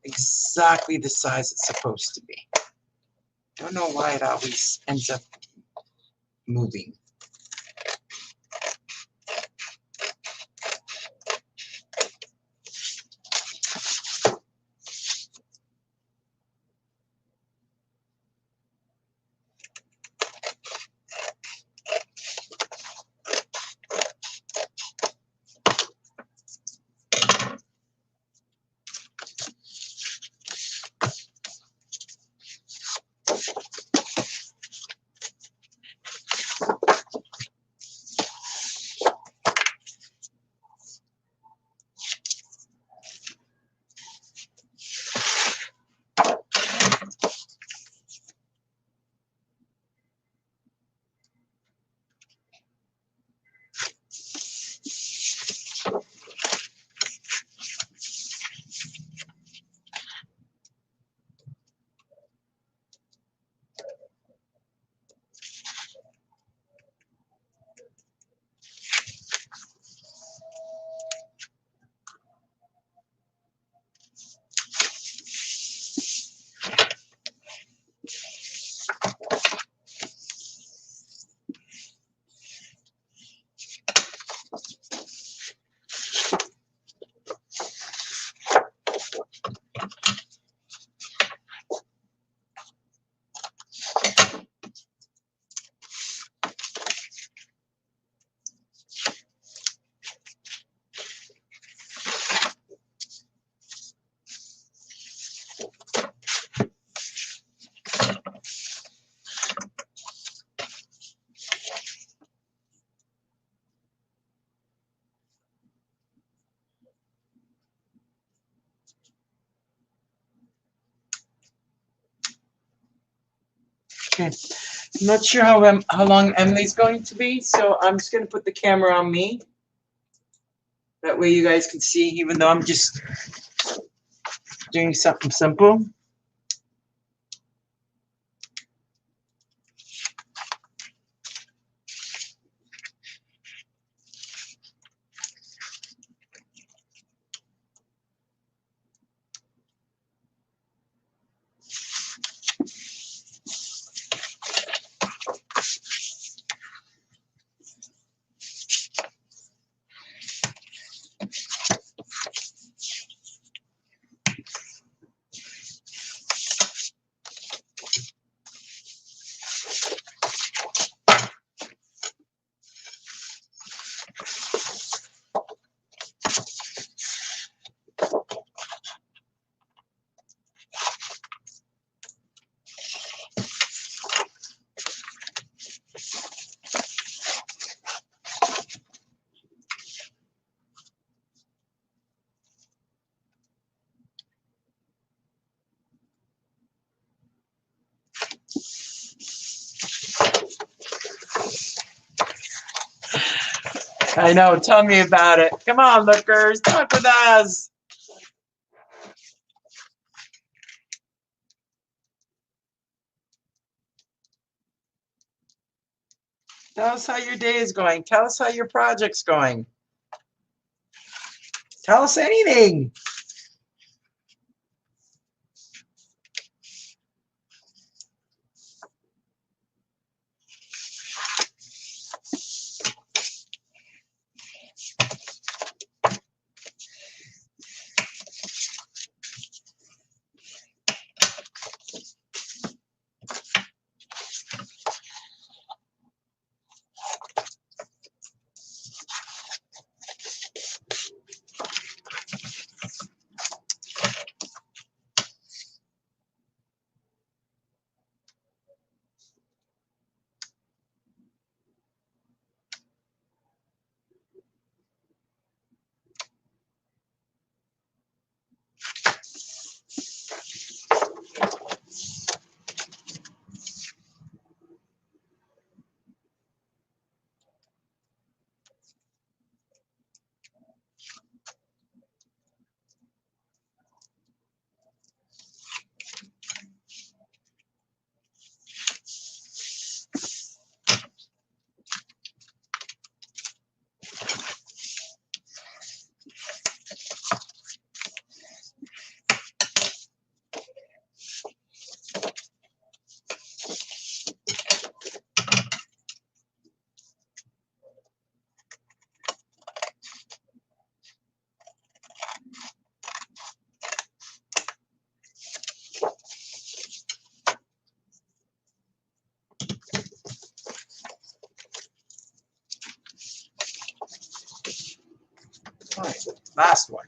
exactly the size it's supposed to be. Don't know why it always ends up moving. Okay, I'm not sure how long Emily's going to be, so I'm just going to put the camera on me. That way you guys can see, even though I'm just doing something simple. I know, tell me about it. Come on, lookers, talk with us. Tell us how your day is going. Tell us how your project's going. Tell us anything. Last one.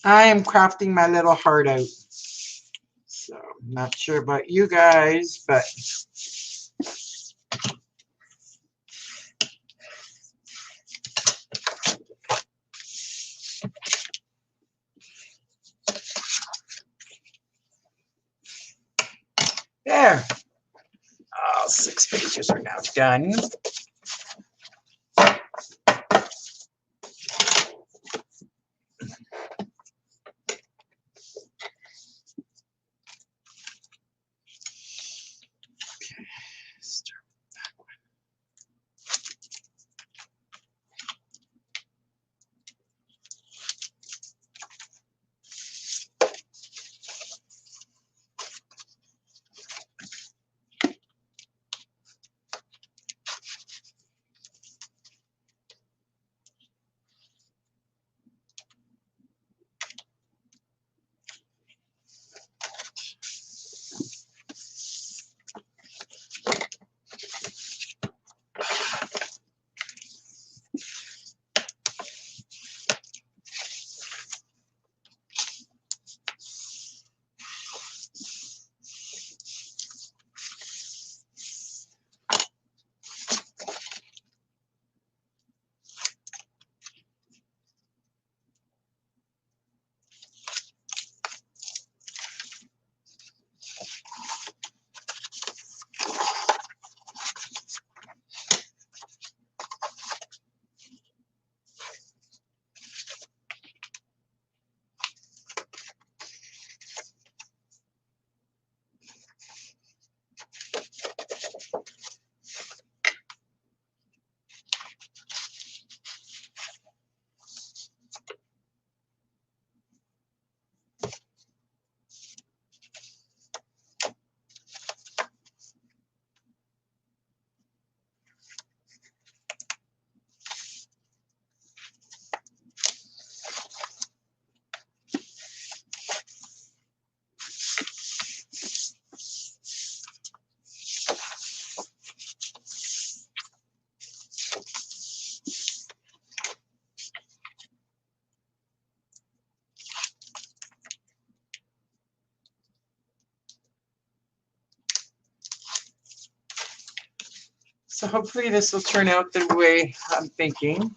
I am crafting my little heart out. So I'm not sure about you guys, but there. All 6 pages are now done. So hopefully this will turn out the way I'm thinking.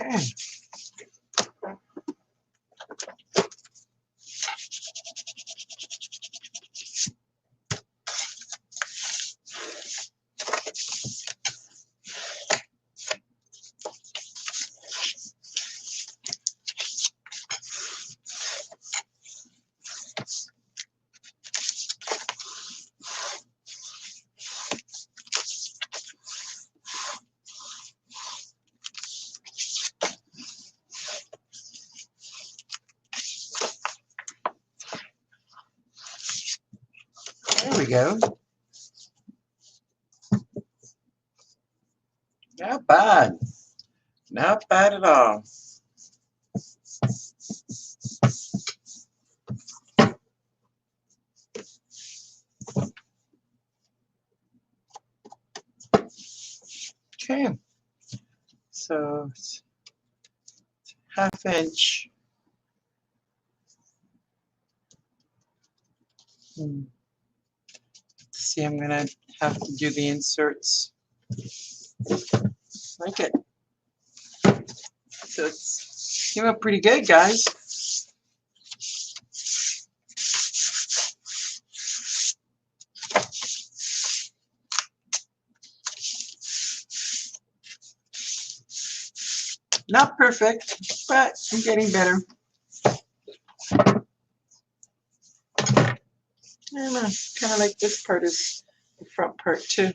Okay. There we go. Not bad. Not bad at all. Okay. So it's 1/2 inch. See, I'm gonna have to do the inserts like it. So it's came out pretty good, guys. Not perfect, but I'm getting better. And I kind of like this part is the front part too.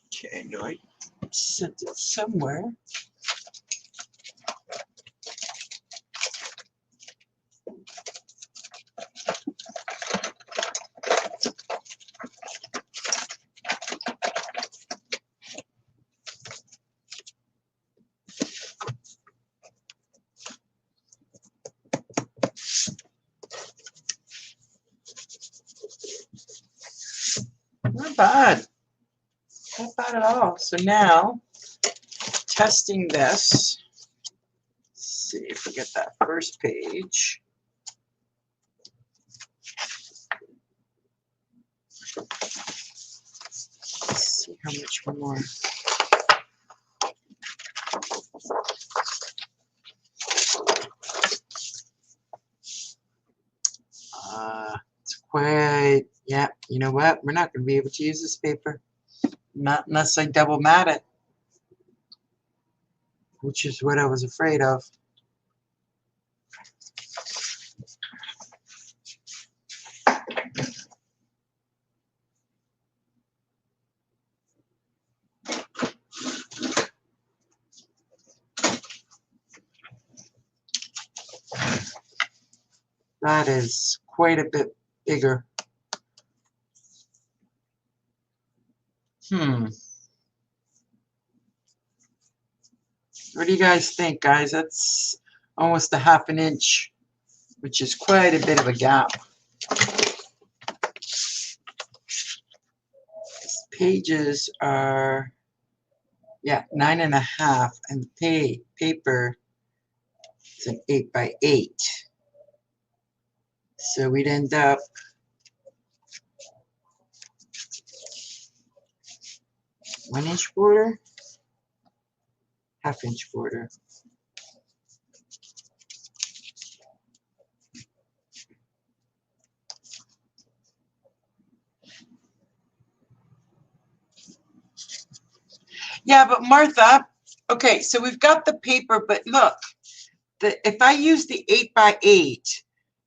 Okay, no, I sent it somewhere. Not bad. Not bad at all. So now, testing this. Let's see if we get that first page. Let's see how much more. It's quite, yeah, you know what? We're not going to be able to use this paper. Not unless I double mat it, which is what I was afraid of. That is quite a bit bigger. What do you guys think, guys? That's almost a 1/2 inch, which is quite a bit of a gap. These pages are, yeah, 9.5, and the paper is an 8x8. So we'd end up one-inch border, 1/2 inch border. Yeah, but Martha, okay, so we've got the paper, but look, if I use the 8x8,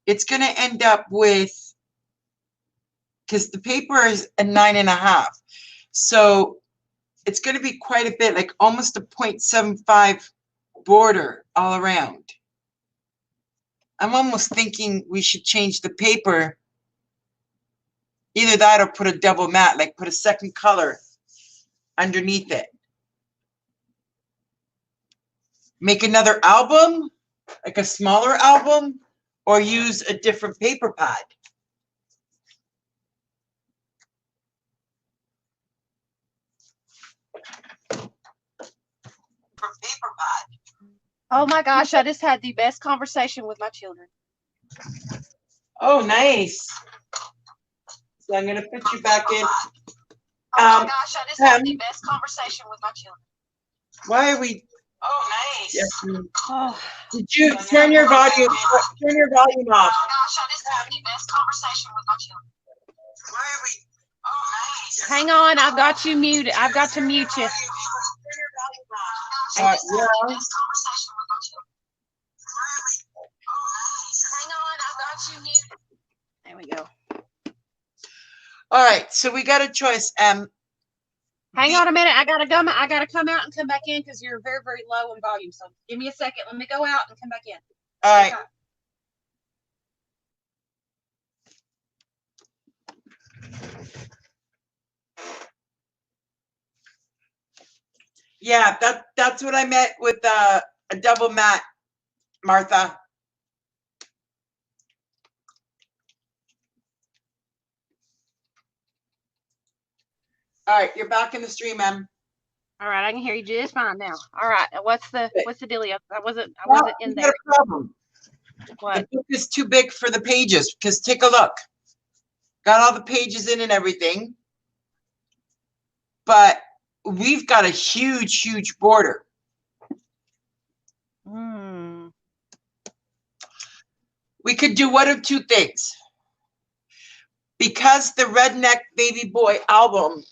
it's going to end up with, because the paper is a 9.5, so it's going to be quite a bit, like almost a 0.75 border all around. I'm almost thinking we should change the paper. Either that or put a double mat, like put a second color underneath it. Make another album, like a smaller album, or use a different paper pad. Paper pad. Oh my gosh, I just had the best conversation with my children. Oh, nice. So I'm going to put you back in. Oh my gosh, I just had the best conversation with my children. Why are we? Oh, nice. Yeah. Oh. Did you turn your volume? Turn your volume off. Oh gosh, I just had the best conversation with my children. Why are we? Oh, nice. Hang on, I've got you muted. I've got to mute you. Yeah. There we go. All right, so we got a choice. Hang on a minute. I gotta come out and come back in because you're very, very low in volume. So give me a second. Let me go out and come back in. All right. Yeah, that's what I meant with a double mat, Martha. All right, you're back in the stream, Em. All right, I can hear you just fine now. All right, what's the dealio? I wasn't in there. Got a problem. What? The book is too big for the pages because take a look. Got all the pages in and everything, but we've got a huge, huge border. We could do one of two things. Because the Redneck Baby Boy album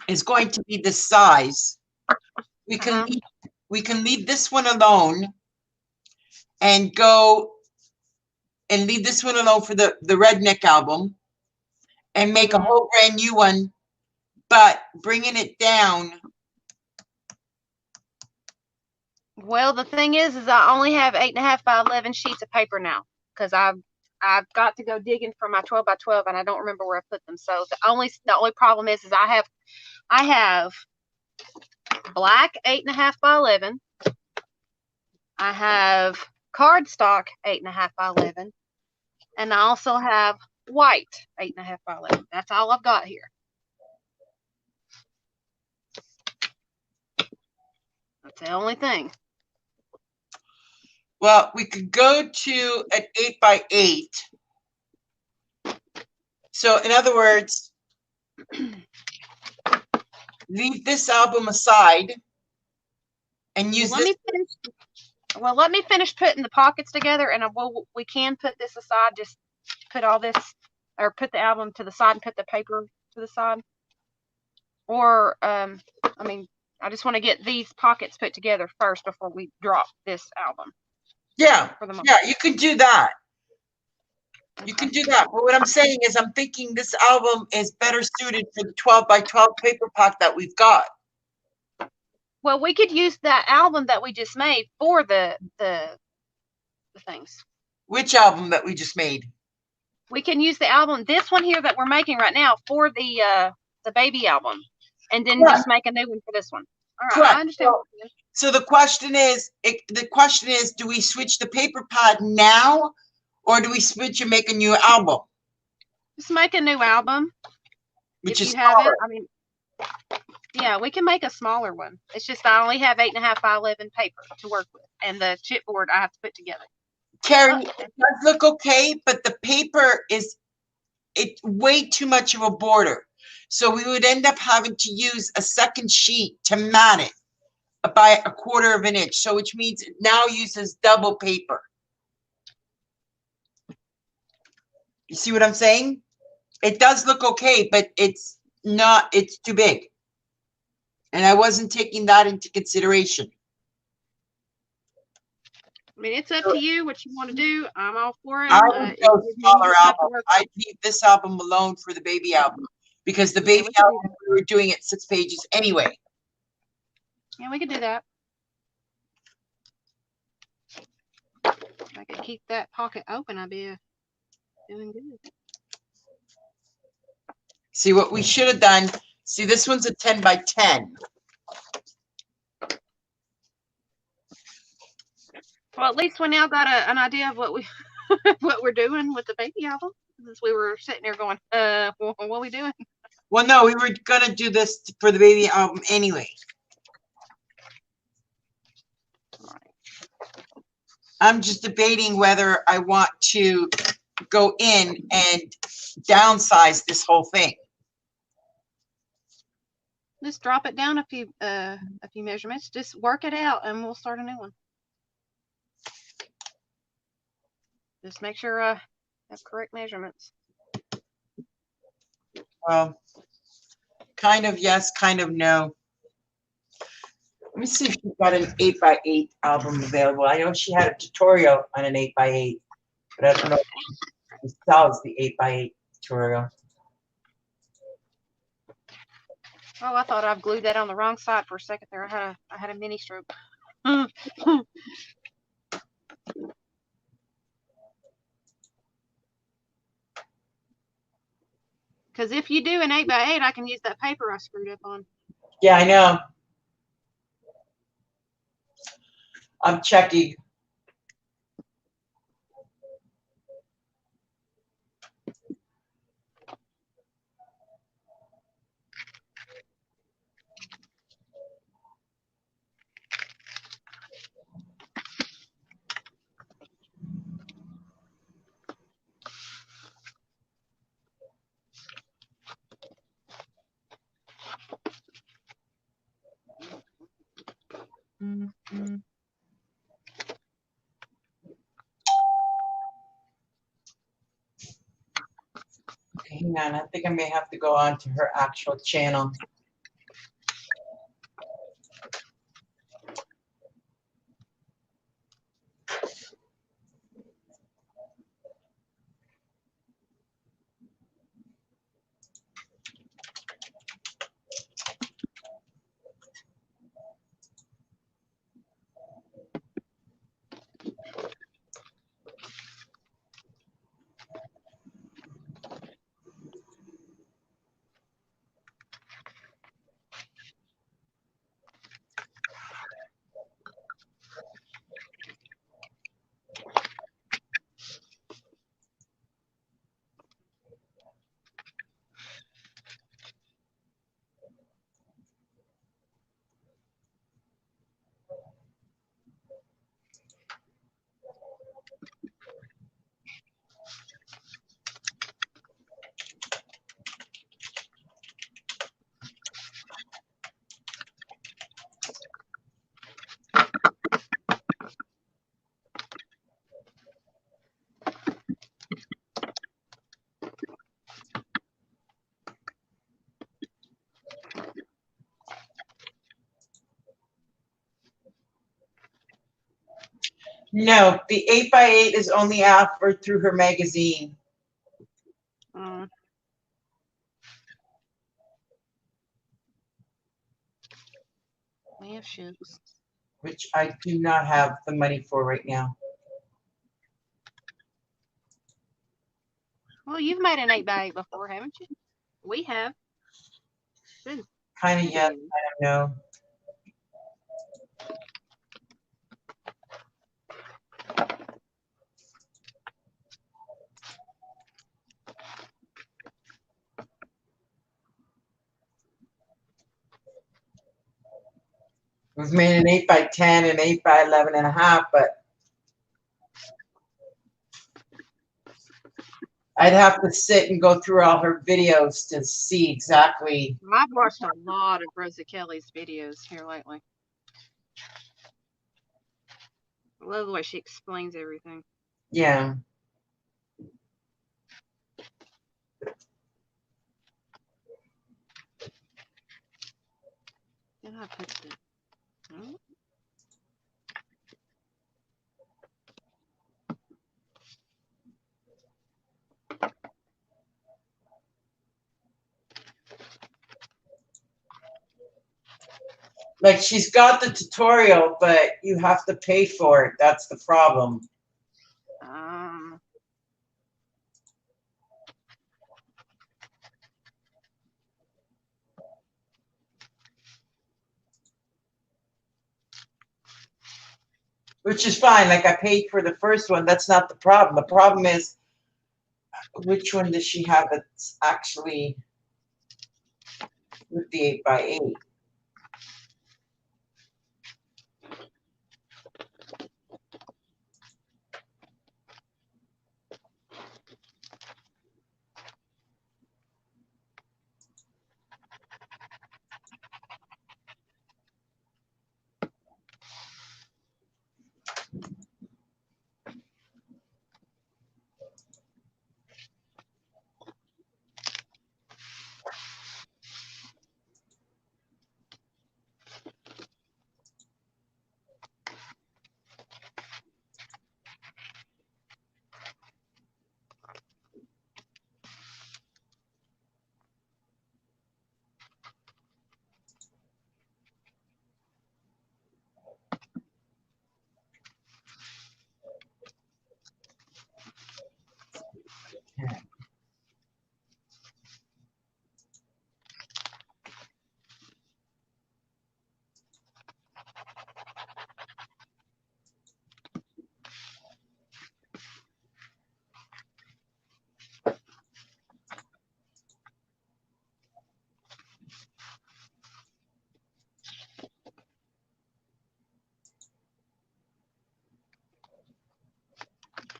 is going to be this size, we can leave this one alone and go and leave this one alone for the Redneck album and make a whole brand new one, but bringing it down. Well, the thing is I only have 8.5 by 11 sheets of paper now because I've got to go digging for my 12 by 12 and I don't remember where I put them. So the only problem is I have black 8.5 by 11. I have cardstock 8.5 by 11, and I also have white 8.5 by 11. That's all I've got here. That's the only thing. Well, we could go to an 8 by 8. So in other words, leave this album aside and use this. Let me finish putting the pockets together, and we can put this aside. Just put all this, or put the album to the side and put the paper to the side. Or, I mean, I just want to get these pockets put together first before we drop this album. Yeah, you can do that. You can do that. But what I'm saying is I'm thinking this album is better suited for the 12 by 12 paper pack that we've got. Well, we could use that album that we just made for the things. Which album that we just made? We can use the album, this one here that we're making right now, for the baby album, and then just make a new one for this one. All right, correct. I understand. So the question is, do we switch the paper pad now, or do we switch and make a new album? Just make a new album. Which if is you have it, I mean, yeah, we can make a smaller one. It's just I only have 8.5 by 11 paper to work with, and the chipboard I have to put together. Carrie, it does look okay, but the paper is way too much of a border. So we would end up having to use a second sheet to mat it by 1/4 of an inch. So which means it now uses double paper. You see what I'm saying? It does look okay, but it's not, it's too big. And I wasn't taking that into consideration. I mean, it's up to you what you want to do. I'm all for it. I would go smaller album. I'd leave this album alone for the baby album because the baby album, we were doing it 6 pages anyway. Yeah, we could do that. If I could keep that pocket open, I'd be doing good. See what we should have done. See, this one's a 10 by 10. Well, at least we now got an idea of what we're doing with the baby album. Since we were sitting there going, what are we doing? Well, no, we were gonna do this for the baby album anyway. I'm just debating whether I want to go in and downsize this whole thing. Just drop it down a few measurements. Just work it out, and we'll start a new one. Just make sure I have correct measurements. Well, kind of yes, kind of no. Let me see if she's got an 8x8 album available. I know she had a tutorial on an 8x8, but I don't know if she sells the 8x8 tutorial. Oh, I thought I've glued that on the wrong side for a second there. I had a mini stroke. Because if you do an 8x8, I can use that paper I screwed up on. Yeah, I know. I'm checking. Mm-hmm. Okay, hang on. I think I may have to go on to her actual channel. No, the 8x8 is only offered through her magazine. We have shoes. Which I do not have the money for right now. Well, you've made an 8x8 before, haven't you? We have. Good. Kind of, yes, I don't know. We've made an 8x10 and 8x11.5, but I'd have to sit and go through all her videos to see exactly. I've watched a lot of Rosa Kelly's videos here lately. I love the way she explains everything. Yeah. Did I put the... Oh. Like she's got the tutorial, but you have to pay for it. That's the problem. Which is fine. Like I paid for the first one. That's not the problem. The problem is, which one does she have that's actually with the 8x8?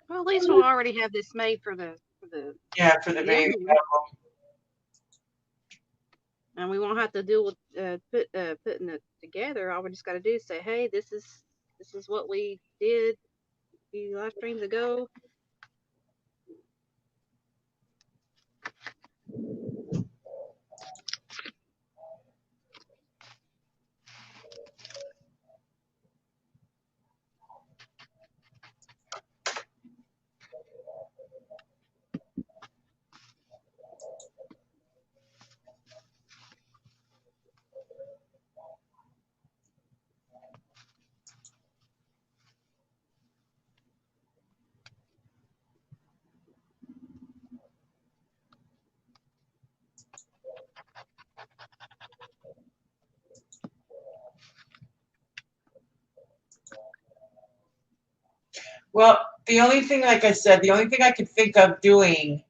Well, at least we'll already have this made for the Yeah, for the baby. younger one, and we won't have to deal with putting it together. All we just got to do is say, hey, this is what we did a few live streams ago. Well, the only thing, like I said, the only thing I could think of doing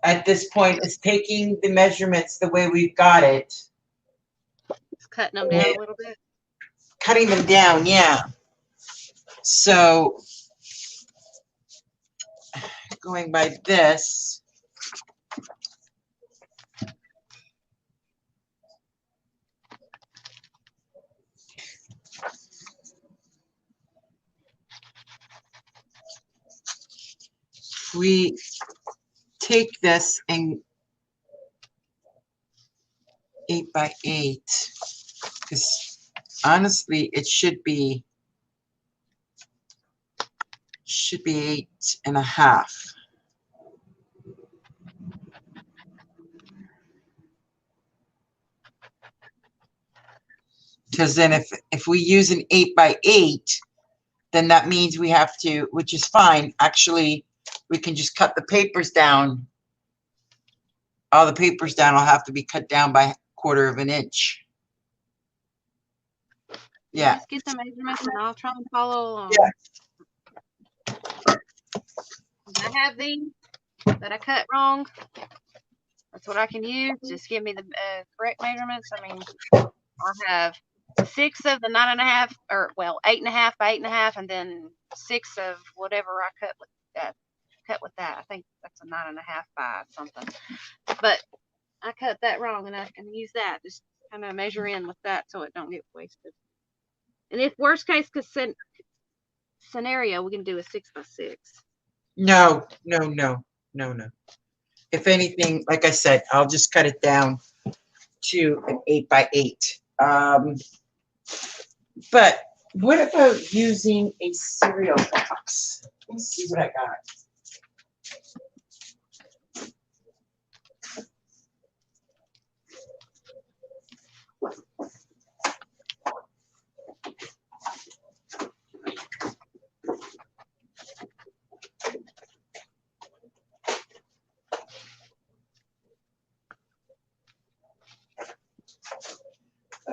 at this point is taking the measurements the way we've got it. Just cutting them down a little bit. Cutting them down, yeah. So going by this. We take this and 8 by 8, because honestly it should be 8.5. Because then if we use an 8 by 8, then that means we have to, which is fine. Actually, we can just cut the papers down. All the papers down will have to be cut down by 1/4 of an inch. Yeah. Just get the measurements and I'll try and follow along. Yeah. I have these that I cut wrong. That's what I can use. Just give me the correct measurements. I mean, I have 6 of the 9.5, or well, 8.5 by 8.5, and then 6 of whatever I cut with that. I think that's a 9.5 by something. But I cut that wrong, and I can use that. Just kind of measure in with that so it don't get wasted. And if worst case scenario, we can do a 6 by 6. No. If anything, like I said, I'll just cut it down to an 8 by 8. But what about using a cereal box? Let's see what I got.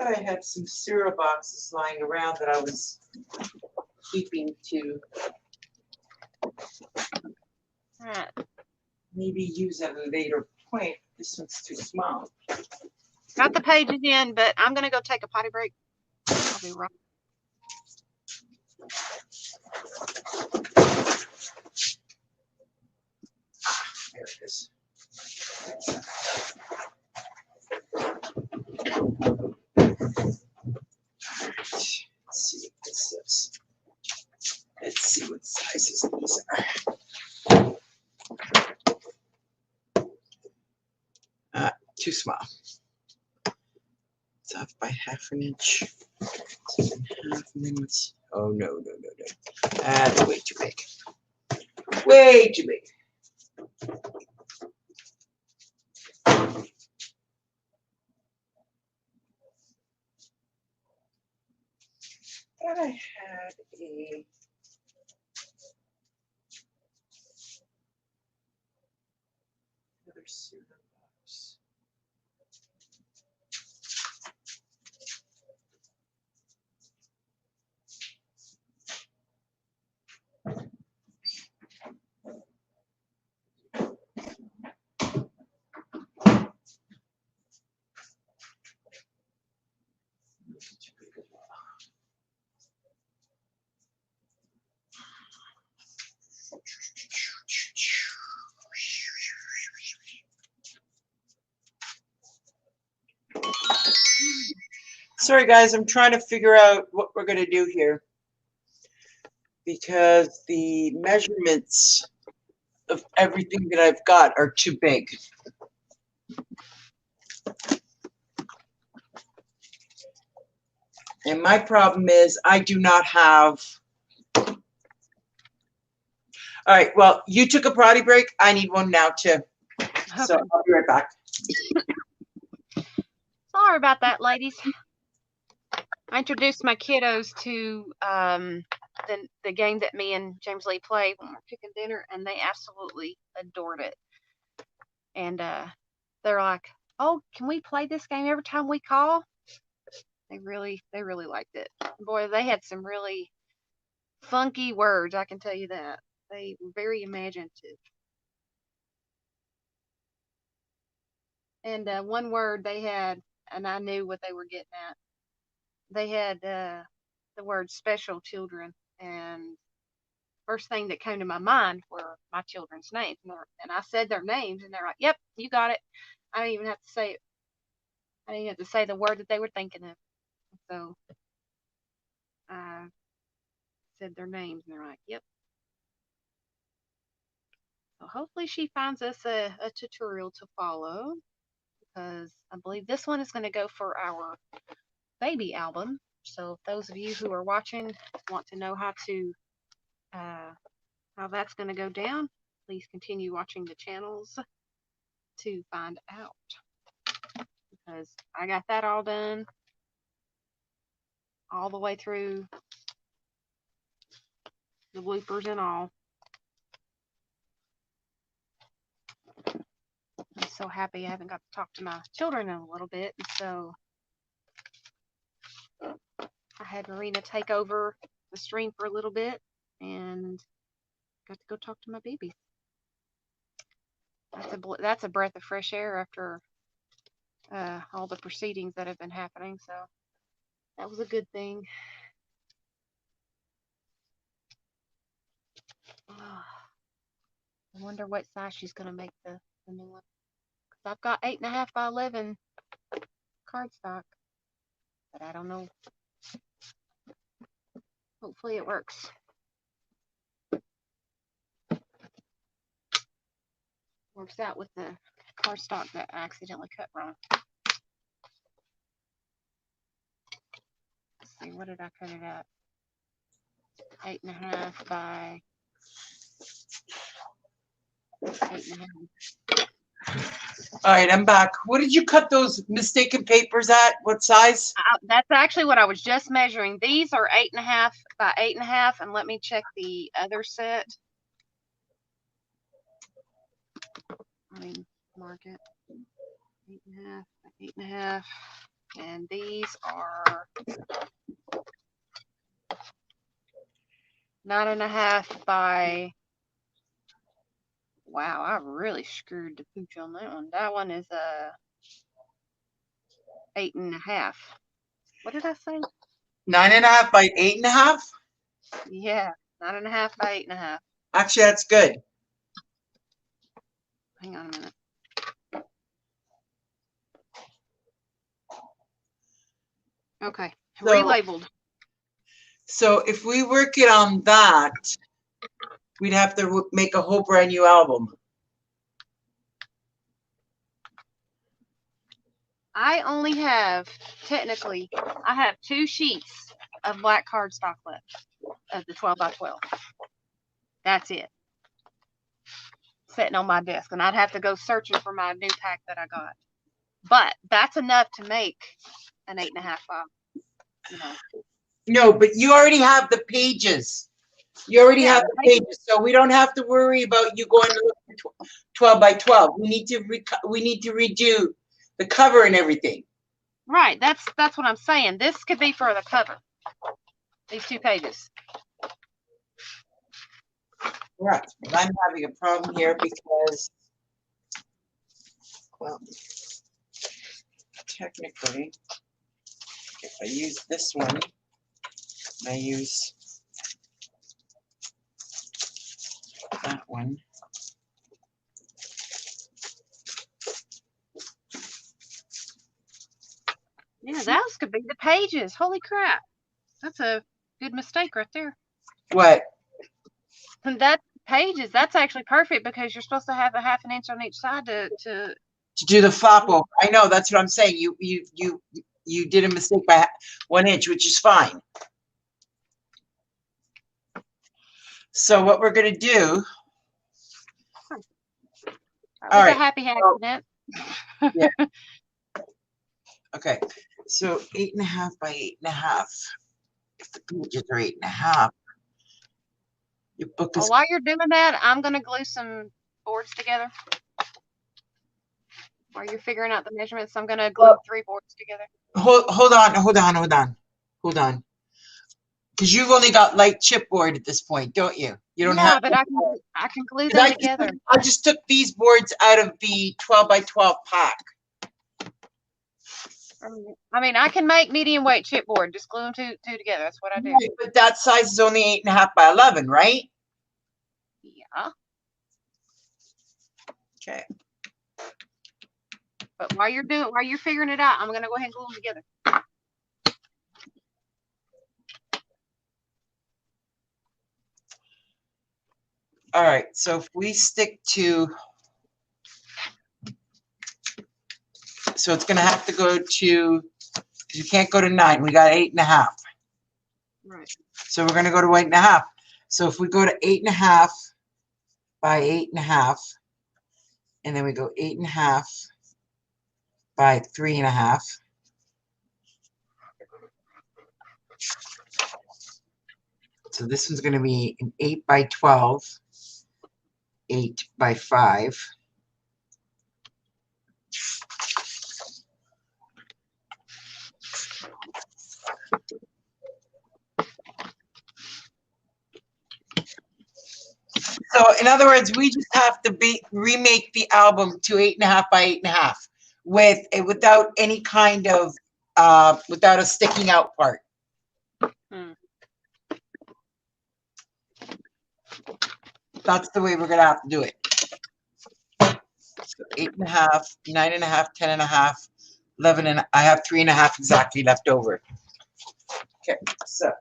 I had some cereal boxes lying around that I was keeping to maybe use at a later point. This one's too small. Got the pages in, but I'm going to go take a potty break. I'll be right. There it is. Let's see what this is. Let's see what sizes these are. Too small. It's off by 1/2 inch. 7.5 minutes. Oh no. That's way too big. Way too big. Thought I had another cereal box. sorry guys, I'm trying to figure out what we're gonna do here because the measurements of everything that I've got are too big. And my problem is I do not have. All right, well, you took a potty break. I need one now too. So I'll be right back. Sorry about that, ladies. I introduced my kiddos to the game that me and James Lee play when we're cooking dinner, and they absolutely adored it. And they're like, "Oh, can we play this game every time we call?" They really liked it. Boy, they had some really funky words, I can tell you that. They were very imaginative. And one word they had, and I knew what they were getting at. They had the word special children, and first thing that came to my mind were my children's names. And I said their names, and they're like, "Yep, you got it." I didn't even have to say it. I didn't have to say the word that they were thinking of. So I said their names, and they're like, "Yep." So hopefully she finds us a tutorial to follow, because I believe this one is going to go for our baby album. So if those of you who are watching want to know how that's going to go down, please continue watching the channels to find out, because I got that all done all the way through the bloopers and all. I'm so happy I haven't got to talk to my children in a little bit, and so I had Marina take over the stream for a little bit and got to go talk to my babies. That's a breath of fresh air after all the proceedings that have been happening, so that was a good thing. I wonder what size she's going to make the new one. Because I've got 8.5 by 11 cardstock, but I don't know. Hopefully it works. Works out with the cardstock that I accidentally cut wrong. Let's see, what did I cut it at? 8.5 by 8.5. All right, I'm back. What did you cut those mistaken papers at? What size? That's actually what I was just measuring. These are 8.5 by 8.5, and let me check the other set. Let me mark it. 8.5 by 8.5, and these are 9.5 by. Wow, I really screwed the pooch on that one. That one is 8.5. What did I say? 9.5 by 8.5? Yeah, 9.5 by 8.5. Actually, that's good. Hang on a minute. Okay, so, relabeled. So if we work it on that, we'd have to make a whole brand new album. I only have, technically, I have 2 sheets of black cardstock left of the 12 by 12. That's it. Sitting on my desk, and I'd have to go searching for my new pack that I got. But that's enough to make an 8.5 by, No, but you already have the pages. You already have the pages, so we don't have to worry about you going to look for 12 by 12. We need to redo the cover and everything. Right, that's what I'm saying. This could be for the cover. These 2 pages. Right. I'm having a problem here because, well, technically, if I use this one, I use that one. Yeah, One of those could be the pages. Holy crap. That's a good mistake right there. What? And that pages, that's actually perfect because you're supposed to have a 1/2 inch on each side to do the flop over. I know, that's what I'm saying. You did a mistake by 1 inch, which is fine. So what we're gonna do. All right. A happy accident. Yeah. Okay. So 8.5 by 8.5. If the pages are 8.5, your book is. While you're doing that, I'm gonna glue some boards together. While you're figuring out the measurements, I'm gonna glue 3 boards together. Hold on. Because you've only got light chipboard at this point, don't you? You don't have. But I can glue them together. I just took these boards out of the 12 by 12 pack. I mean, I can make medium weight chipboard. Just glue them two together. That's what I do. Right, but that size is only 8.5 by 11, right? Yeah. Okay. But while you're figuring it out, I'm gonna go ahead and glue them together. All right, so if we stick to, so it's gonna have to go to, you can't go to 9, we got 8.5. Right. So we're gonna go to 8.5. So if we go to 8.5 by 8.5, and then we go 8.5 by 3.5. So this one's gonna be an 8 by 12, 8 by 5. So in other words, we just have to remake the album to 8.5 by 8.5 without any kind of without a sticking out part. That's the way we're gonna have to do it. So 8.5, 9.5, 10.5, 11, and I have 3.5 exactly left over. Okay, so.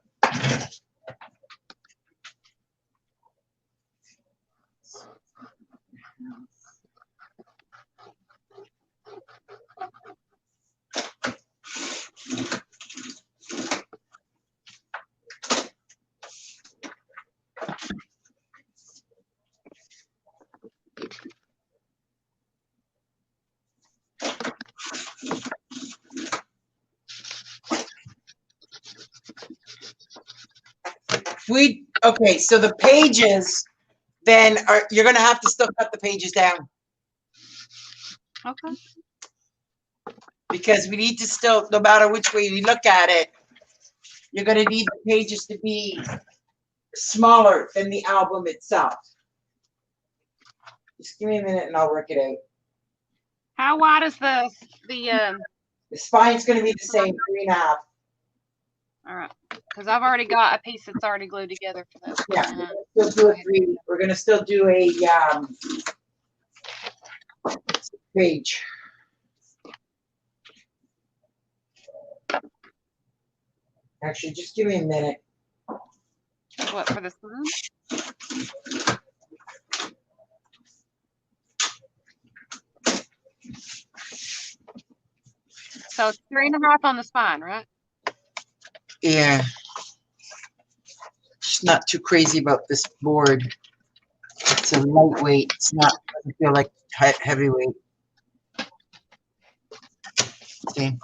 Okay, so the pages then you're gonna have to still cut the pages down. Okay. Because we need to still, no matter which way we look at it, you're gonna need the pages to be smaller than the album itself. Just give me a minute and I'll work it out. How wide is the spine's gonna be the same, 3.5. All right, because I've already got a piece that's already glued together for that. Yeah, we'll do a 3. We're gonna still do a page. Actually, just give me a minute. What, for the spine? So it's 3.5 on the spine, right? Yeah. Just not too crazy about this board. It's a lightweight. It's not, doesn't feel like heavyweight. See?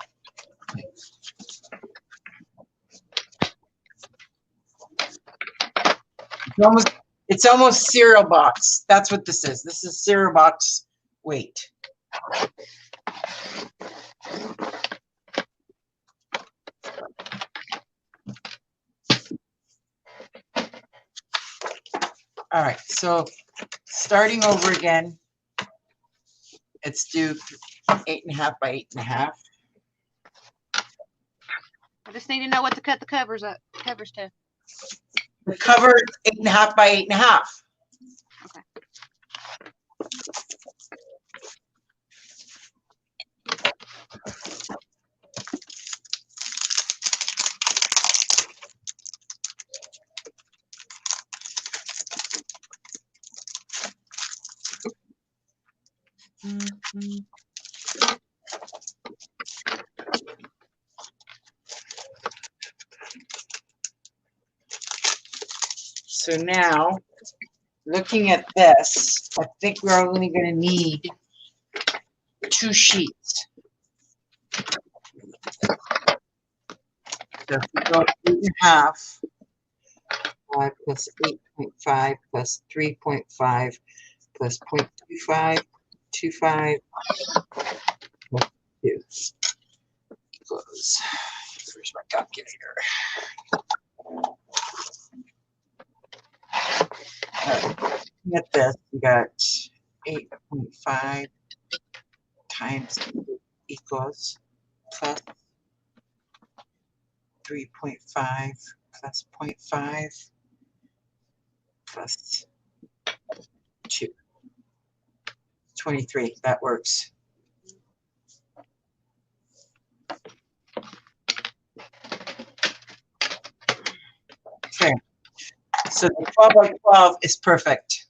It's almost cereal box. That's what this is. This is cereal box weight. All right, so starting over again, let's do 8.5 by 8.5. I just need to know what to cut the covers to. The cover 8.5 by 8.5. Okay. So now, looking at this, I think we're only going to need 2 sheets. So if we go 8.5, 5 plus 8.5 plus 3.5 plus 0.25, 25 plus 2 equals, where's my calculator? All right, looking at this, we got 8.5 times equals plus 3.5 plus 0.5 plus 2. 23, that works. Okay, so the 12 by 12 is perfect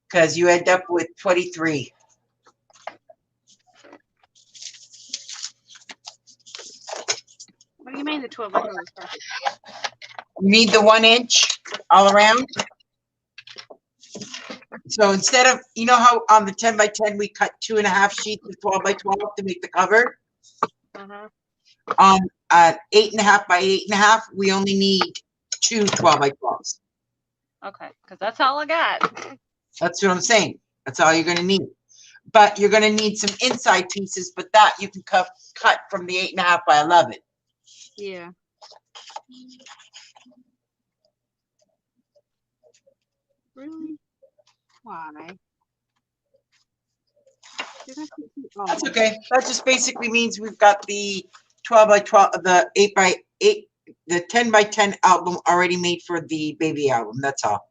because you end up with 23. What do you mean the 12 by 12 is perfect? You need the 1 inch all around. So instead of, you know how on the 10 by 10 we cut 2.5 sheets of 12 by 12 to make the cover? Uh-huh. On 8.5 by 8.5, we only need 2 12 by 12s. Okay, because that's all I got. That's what I'm saying. That's all you're going to need. But you're going to need some inside pieces, but that you can cut from the 8.5 by 11. Yeah. Really? Why? That's okay. That just basically means we've got the 12 by 12, the 8 by 8, the 10 by 10 album already made for the baby album. That's all.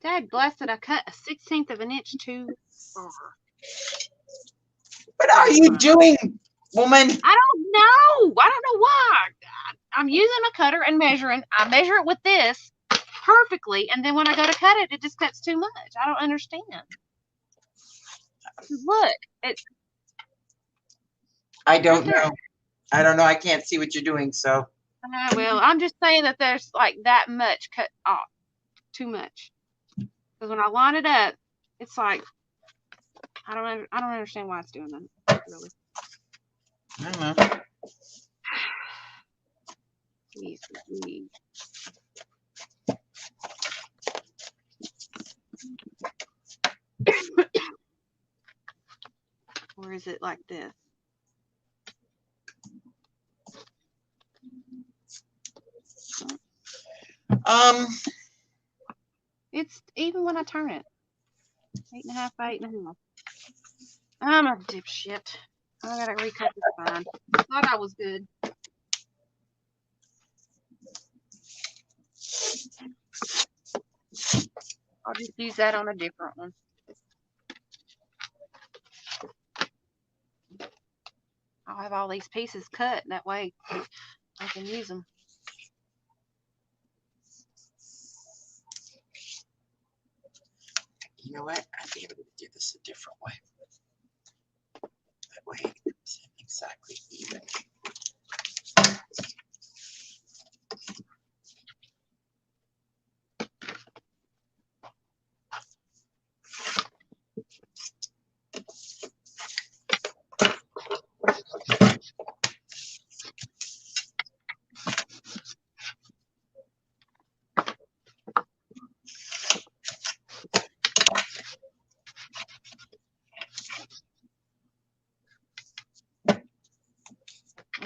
Dad blessed it. I cut a 1/16 of an inch too far. What are you doing, woman? I don't know. I don't know why. I'm using a cutter and measuring. I measure it with this perfectly, and then when I go to cut it, it just cuts too much. I don't understand. Look, it's. I don't know. I don't know. I can't see what you're doing, so. Well, I'm just saying that there's like that much cut off. Too much. Because when I line it up, it's like I don't understand why it's doing that. Really. I don't know. Please. Or is it like this? It's even when I turn it. 8.5 by 8.5. I'm a dipshit. I gotta recut this fine. Thought I was good. I'll just use that on a different one. I'll have all these pieces cut. That way I can use them. You know what? I'd be able to do this a different way. That way it's exactly even.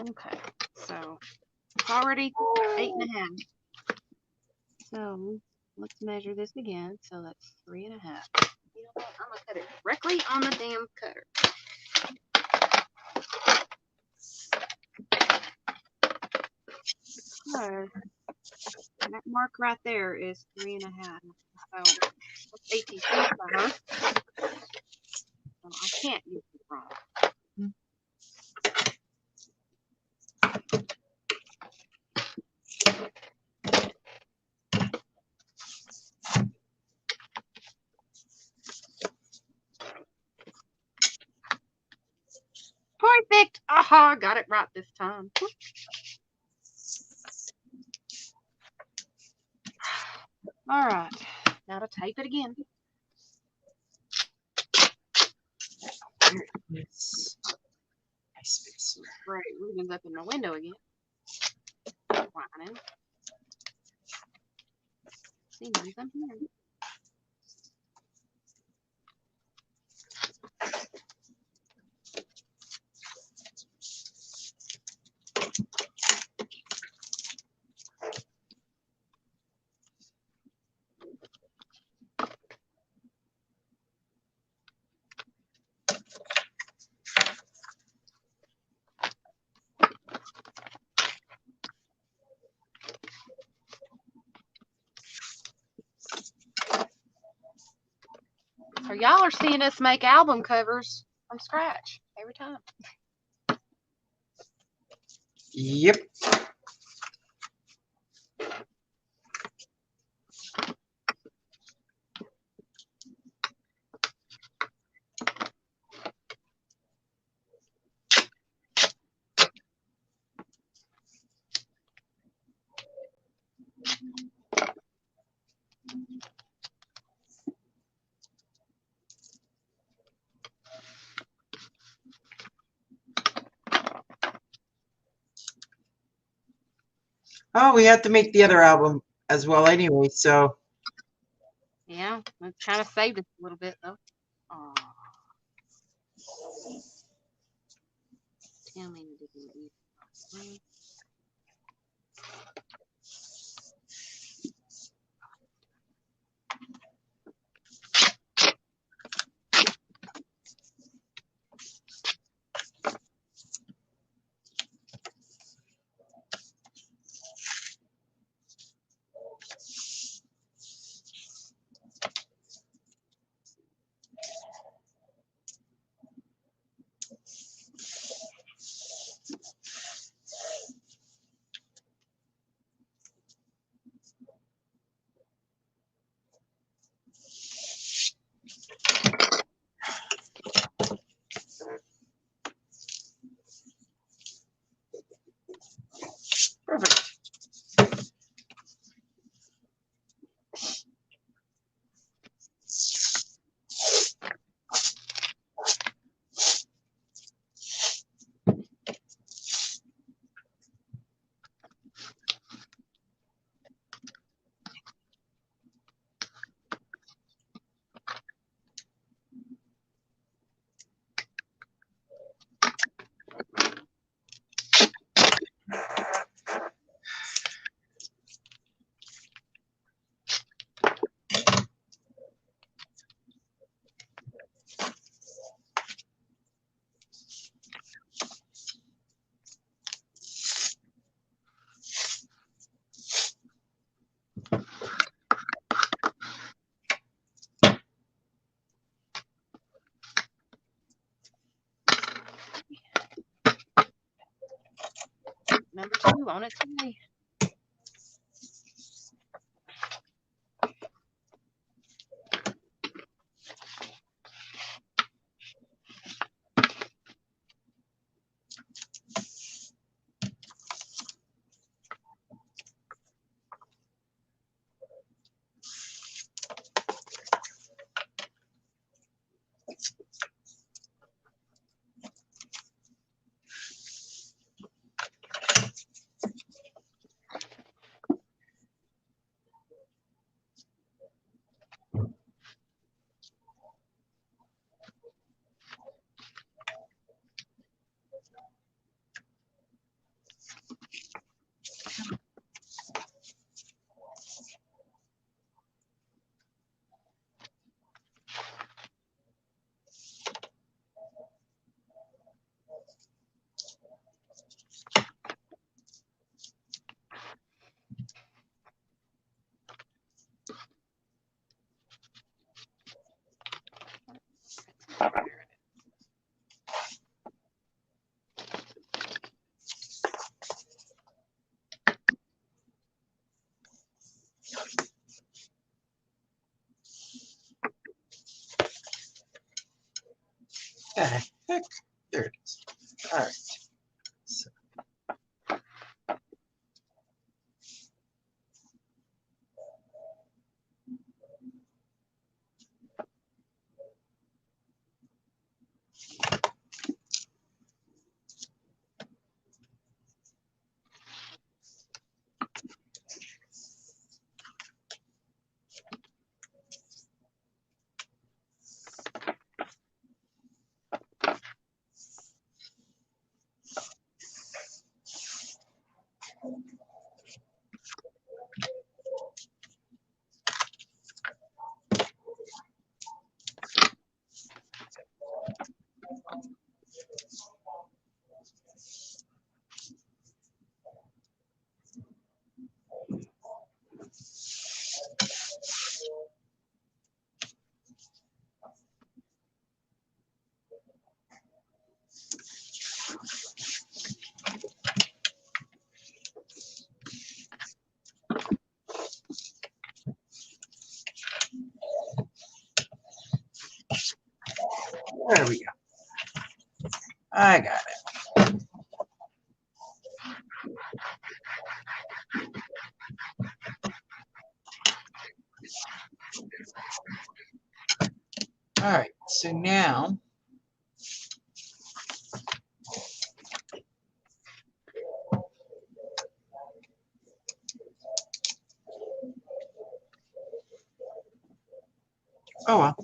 Okay, so it's already 8.5. So let's measure this again. So that's 3.5. You know what? I'm gonna cut it directly on the damn cutter. So that mark right there is 3.5. So that's 18 cents, huh? So I can't use it wrong. Ha! Got it right this time. All right, now to tape it again. Yes. Nice space. Right, Ruben's up in the window again. Whining. He knows I'm here. So y'all are seeing us make album covers from scratch every time. Yep. Oh, we have to make the other album as well anyway, so. Yeah, it kind of saved us a little bit though. Aww. Tell me to do it. Perfect. Number 2 on its way. The heck? There it is. All right. There we go. I got it. All right, so now oh well.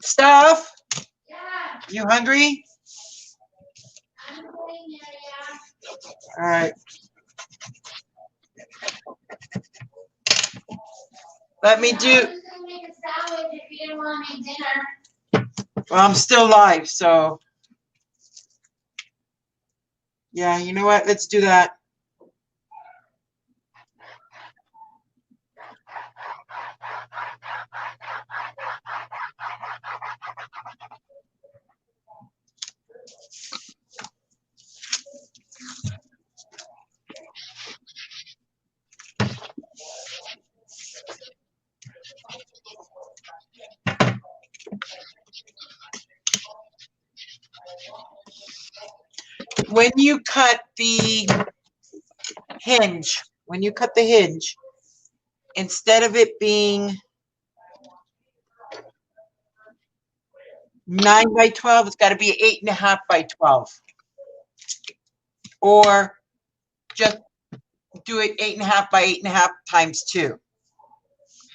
Stuff. Yeah. You hungry? I'm going there, yeah. All right. Let me do. I was gonna make a sandwich if you didn't want to make dinner. Well, I'm still live, so yeah. You know what? Let's do that. When you cut the hinge, instead of it being 9 by 12, it's got to be 8.5 by 12. Or just do it 8.5 by 8.5 times 2.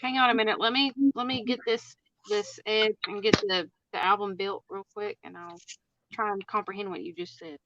Hang on a minute. Let me get this edge and get the album built real quick, and I'll try and comprehend what you just said.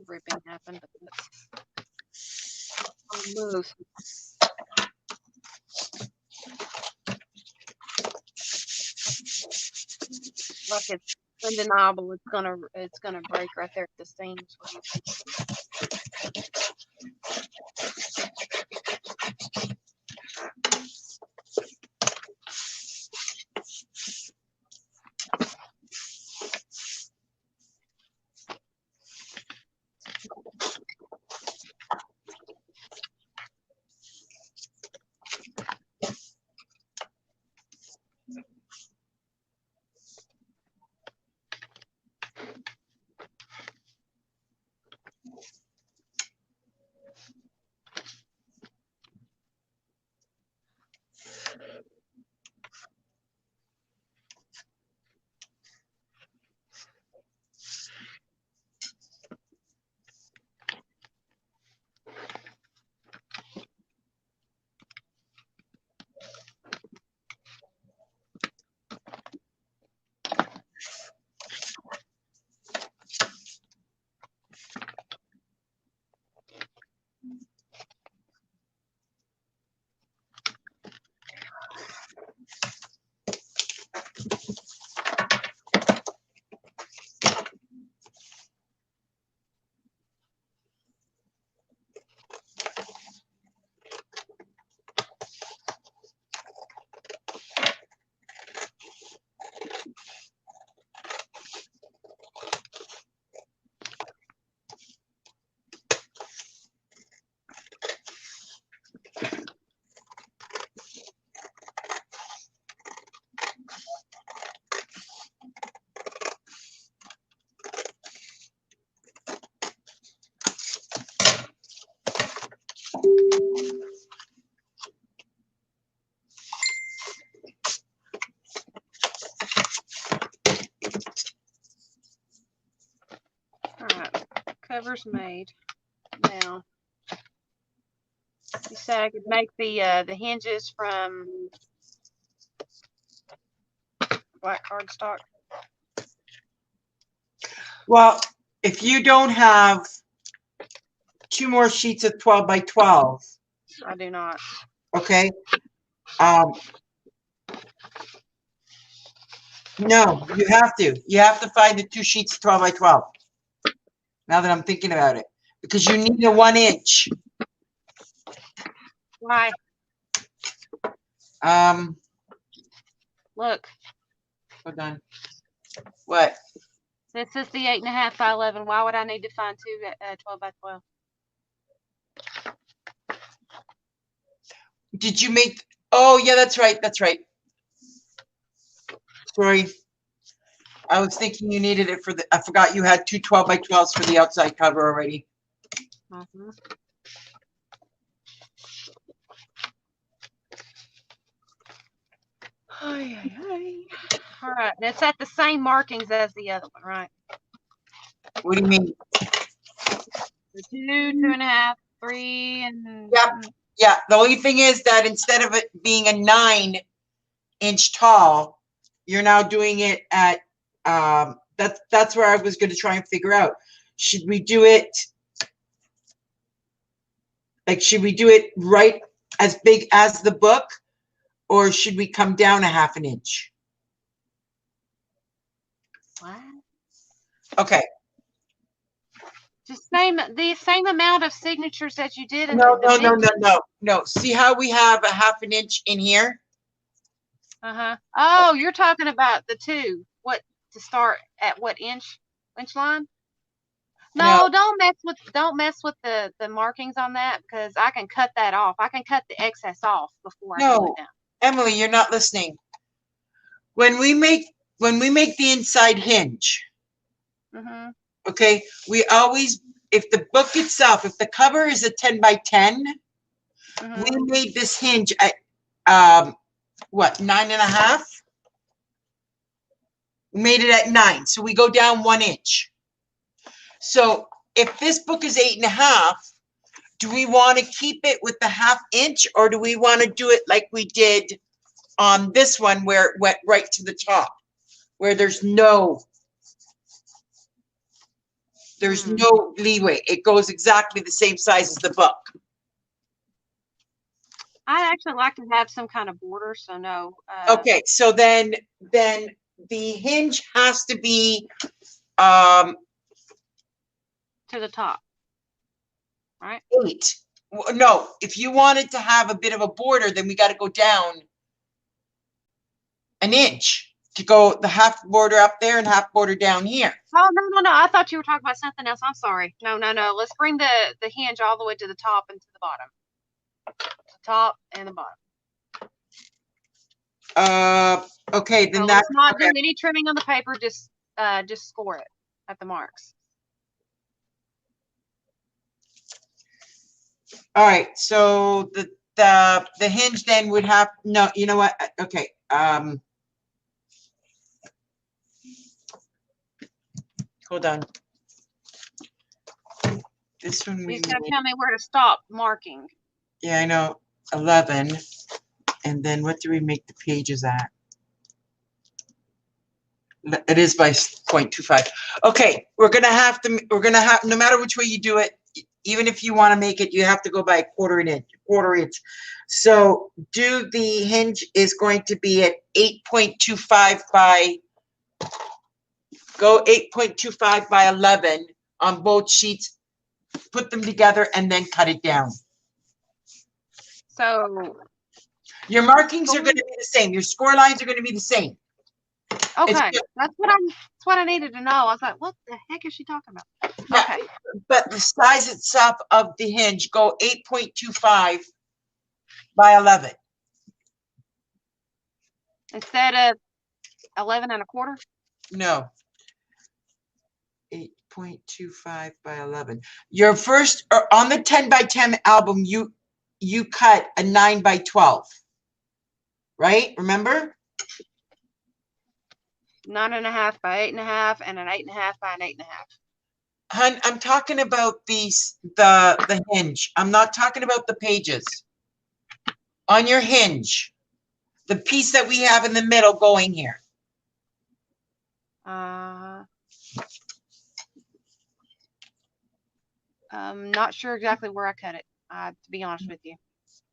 Ripping happened, but that's almost. Like it's undeniable. It's gonna break right there at the seams. Alright, cover's made. Now, you said I could make the hinges from black cardstock. Well, if you don't have 2 more sheets of 12 by 12, I do not. okay. No, you have to. You have to find the 2 sheets of 12 by 12. Now that I'm thinking about it, because you need a 1 inch. Why? Look. Hold on. What? This is the 8.5 by 11. Why would I need to find 2 12 by 12? Did you make? Oh, yeah, that's right. That's right. Sorry. I was thinking you needed it for the, I forgot you had 2 12 by 12s for the outside cover already. Mm-hmm. All right, and it's at the same markings as the other one, right? What do you mean? The 2, 2.5, 3, and Yep. Yeah. The only thing is that instead of it being a 9-inch tall, you're now doing it at that's where I was going to try and figure out. Should we do it like, should we do it right as big as the book, or should we come down a 1/2 inch? what? Okay. Just the same amount of signatures that you did in No. See how we have a 1/2 inch in here? Oh, you're talking about the 2. What to start at? What inch line? No, don't mess with the markings on that, because I can cut that off. I can cut the excess off before I do it down. Emily, you're not listening. When we make the inside hinge, okay, we always, if the book itself, if the cover is a 10 by 10, we made this hinge at what, 9.5? We made it at 9, so we go down 1 inch. So if this book is 8.5, do we want to keep it with the 1/2 inch, or do we want to do it like we did on this one, where it went right to the top, where there's no There's no leeway. It goes exactly the same size as the book. I'd actually like to have some kind of border, so no. Okay, so then the hinge has to be to the top, right? 8. No, if you wanted to have a bit of a border, then we got to go down an inch to go the half border up there and half border down here. Oh, no. I thought you were talking about something else. I'm sorry. No. Let's bring the hinge all the way to the top and to the bottom. The top and the bottom. Okay, then so that's let's not do any trimming on the paper. Just score it at the marks. all right. So the hinge then would have no. You know what? Okay. Hold on. This one we You gotta tell me where to stop marking. Yeah, I know. 11. And then what do we make the pages at? It is by 0.25. Okay, we're gonna have, no matter which way you do it, even if you want to make it, you have to go by a quarter inch. So the hinge is going to be at 8.25 by, go 8.25 by 11 on both sheets, put them together and then cut it down. So your markings are going to be the same. Your score lines are going to be the same. Okay, that's what I needed to know. I was like, what the heck is she talking about? Yeah, okay. But the size itself of the hinge, go 8.25 by 11. Instead of 11 1/4? No. 8.25 by 11. Your first, or on the 10 by 10 album, you cut a 9 by 12. Right? Remember? 9 1/2 by 8 1/2 and an 8 1/2 by an 8 1/2. Hun, I'm talking about the hinge. I'm not talking about the pages. On your hinge, the piece that we have in the middle going here. I'm not sure exactly where I cut it, to be honest with you.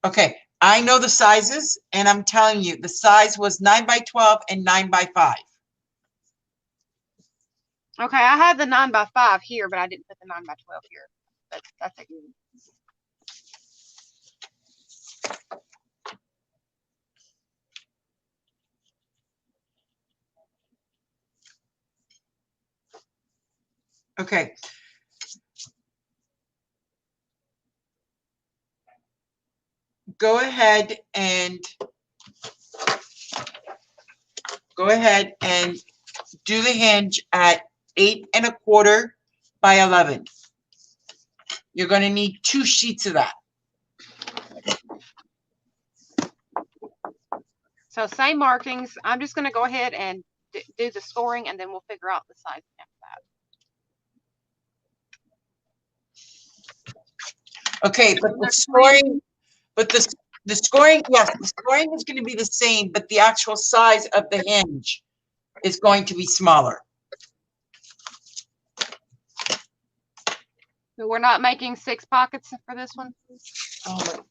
Okay, I know the sizes, and I'm telling you, the size was 9 by 12 and 9 by 5. Okay, I have the 9 by 5 here, but I didn't put the 9 by 12 here. That's a good. Okay. Go ahead and do the hinge at 8 1/4 by 11. You're going to need 2 sheets of that. So same markings. I'm just going to go ahead and do the scoring, and then we'll figure out the size after that. Okay, but the scoring, yes, the scoring is going to be the same, but the actual size of the hinge is going to be smaller. So we're not making 6 pockets for this one? Oh.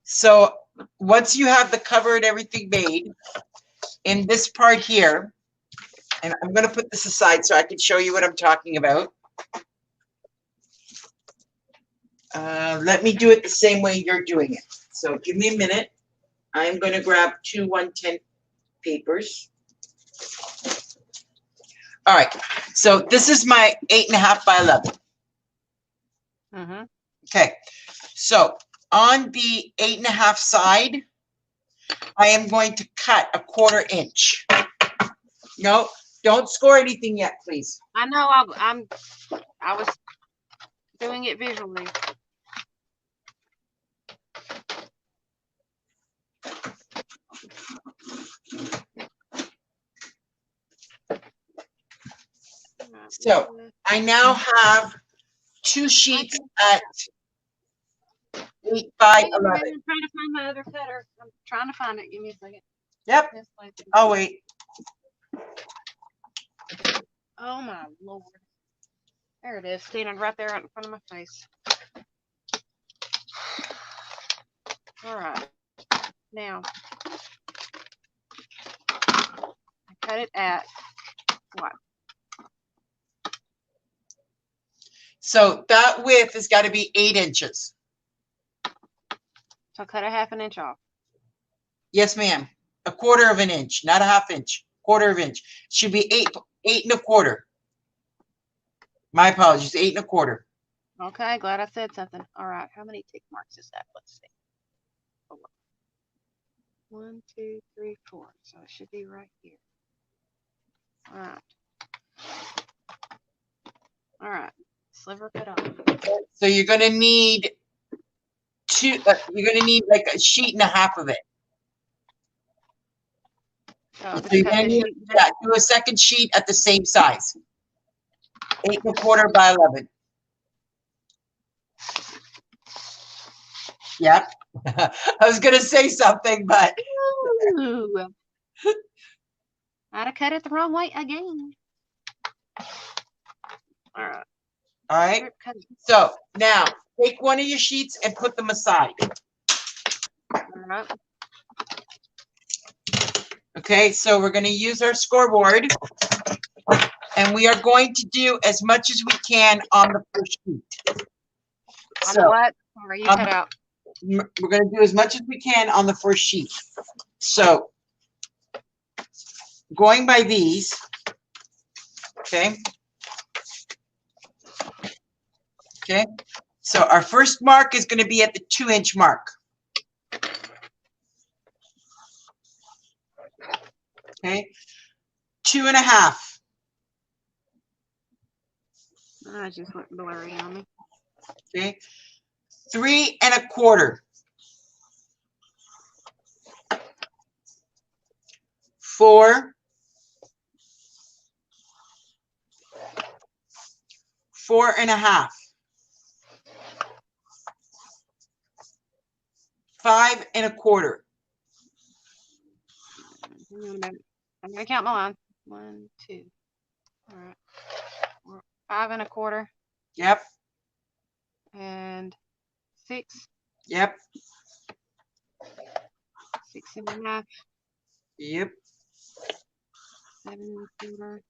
So once you have the cover and everything made, in this part here, and I'm going to put this aside so I can show you what I'm talking about. Let me do it the same way you're doing it. So give me a minute. I'm going to grab 2 110 papers. All right. So this is my 8.5 by 11. Mm-hmm. Okay. So on the 8.5 side, I am going to cut a 1/4 inch. No, don't score anything yet, please. I know I was doing it visually. So I now have 2 sheets at 8 by 11. I'm trying to find my other cutter. I'm trying to find it. Give me a second. Yep. Oh, wait. Oh my Lord. There it is, standing right there in front of my face. All right. Now, I cut it at what? So that width has got to be 8 inches. So cut a 1/2 inch off. Yes, ma'am. 1/4 inch, not a 1/2 inch. 1/4 inch. Should be 8 1/4. My apologies, 8 1/4. Okay, glad I said something. All right, how many tick marks is that? Let's see. 4. 1, 2, 3, 4. So it should be right here. All right. All right. Sliver cut off. So you're going to need 2. You're going to need like a sheet and a half of it. So So you're going to need do a second sheet at the same size. 8 1/4 by 11. Yep. I was going to say something, but. Ooh. I'd have cut it the wrong way again. All right. All right. So now take one of your sheets and put them aside. All right. Okay, so we're going to use our scoreboard, and we are going to do as much as we can on the first sheet. On the what? Or you cut out? We're going to do as much as we can on the first sheet. So going by these, okay. Okay, so our first mark is going to be at the 2 inch mark. Okay, 2 1/2. I just went blurry on me. Okay, 3 1/4. 4. 4 1/2. 5 1/4. I'm gonna count my lines. 1, 2. All right. 5 1/4. Yep. And 6. Yep. 6 1/2. Yep. 7 1/4.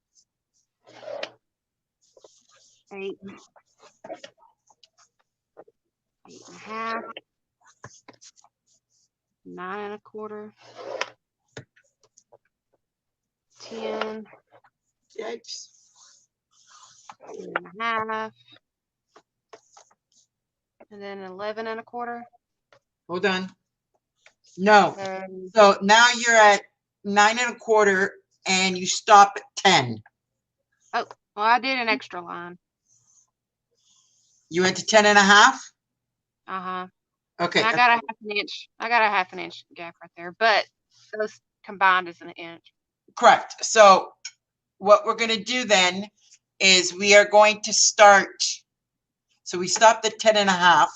8. 8 1/2. 9 1/4. 10. Yikes. 10 1/2. And then 11 1/4. Hold on. No. So now you're at 9 1/4 and you stop at 10. Oh, well, I did an extra line. You went to 10 1/2? Uh-huh. Okay. And I got a 1/2 inch. I got a 1/2 inch gap right there, but those combined is an inch. Correct. So what we're going to do then is we are going to start. So we stopped at 10 1/2.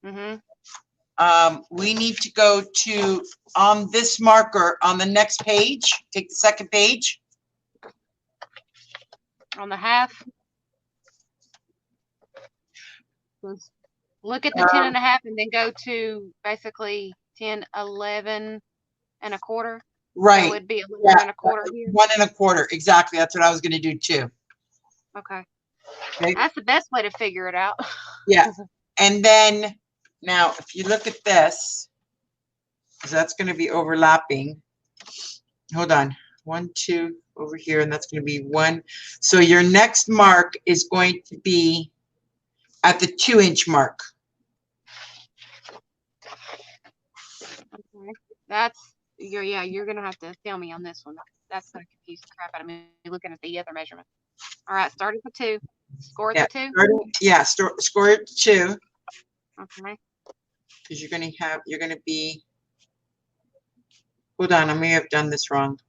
Mm-hmm. We need to go to on this marker on the next page. Take the second page. On the half. Look at the 10 1/2 and then go to basically 10 11 1/4. Right. So it would be 11 1/4 here. 1 1/4. Exactly. That's what I was going to do too. Okay. Okay. That's the best way to figure it out. Yeah. And then now if you look at this, because that's going to be overlapping. Hold on. 1, 2 over here, and that's going to be 1. So your next mark is going to be at the 2-inch mark. Okay. That's you're gonna have to tell me on this one. That's gonna confuse the crap out of me looking at the other measurement. All right, start at the 2. Score at the 2. Score it 2. Okay. Because you're gonna be, hold on, I may have done this wrong.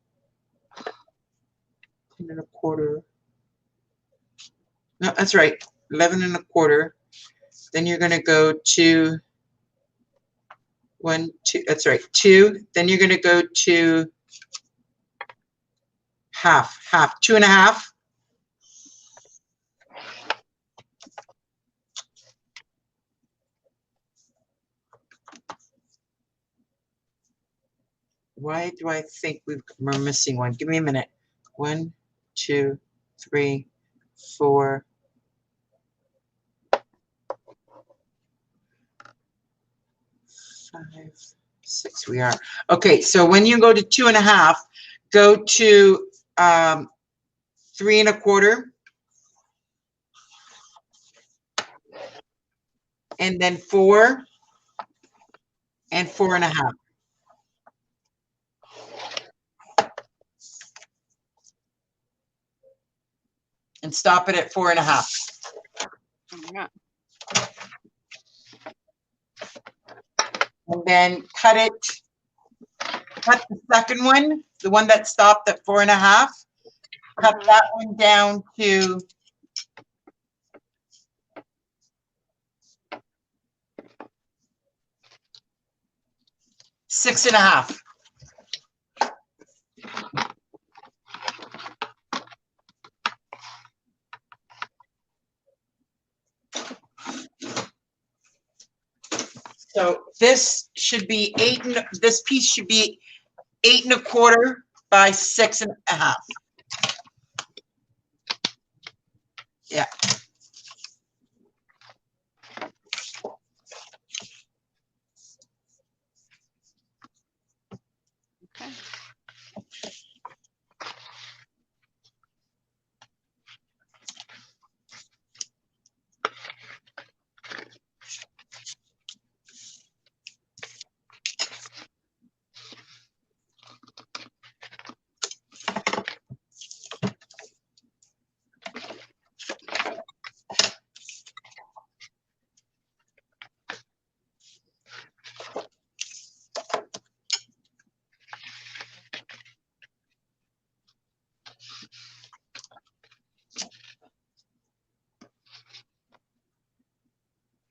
10 1/4. No, that's right. 11 1/4. Then you're gonna go to 1, 2. That's right. 2. Then you're gonna go to half. 2 1/2. Why do I think we're missing one? Give me a minute. 1, 2, 3, 4. 5, 6. We are okay. So when you go to 2 1/2, go to 3 1/4, and then 4 and 4 1/2. And stop it at 4 1/2. Yeah. And then cut the second one, the one that stopped at 4 1/2. Cut that one down to 6 1/2. So this should be this piece should be 8 1/4 by 6 1/2. Yeah. Okay.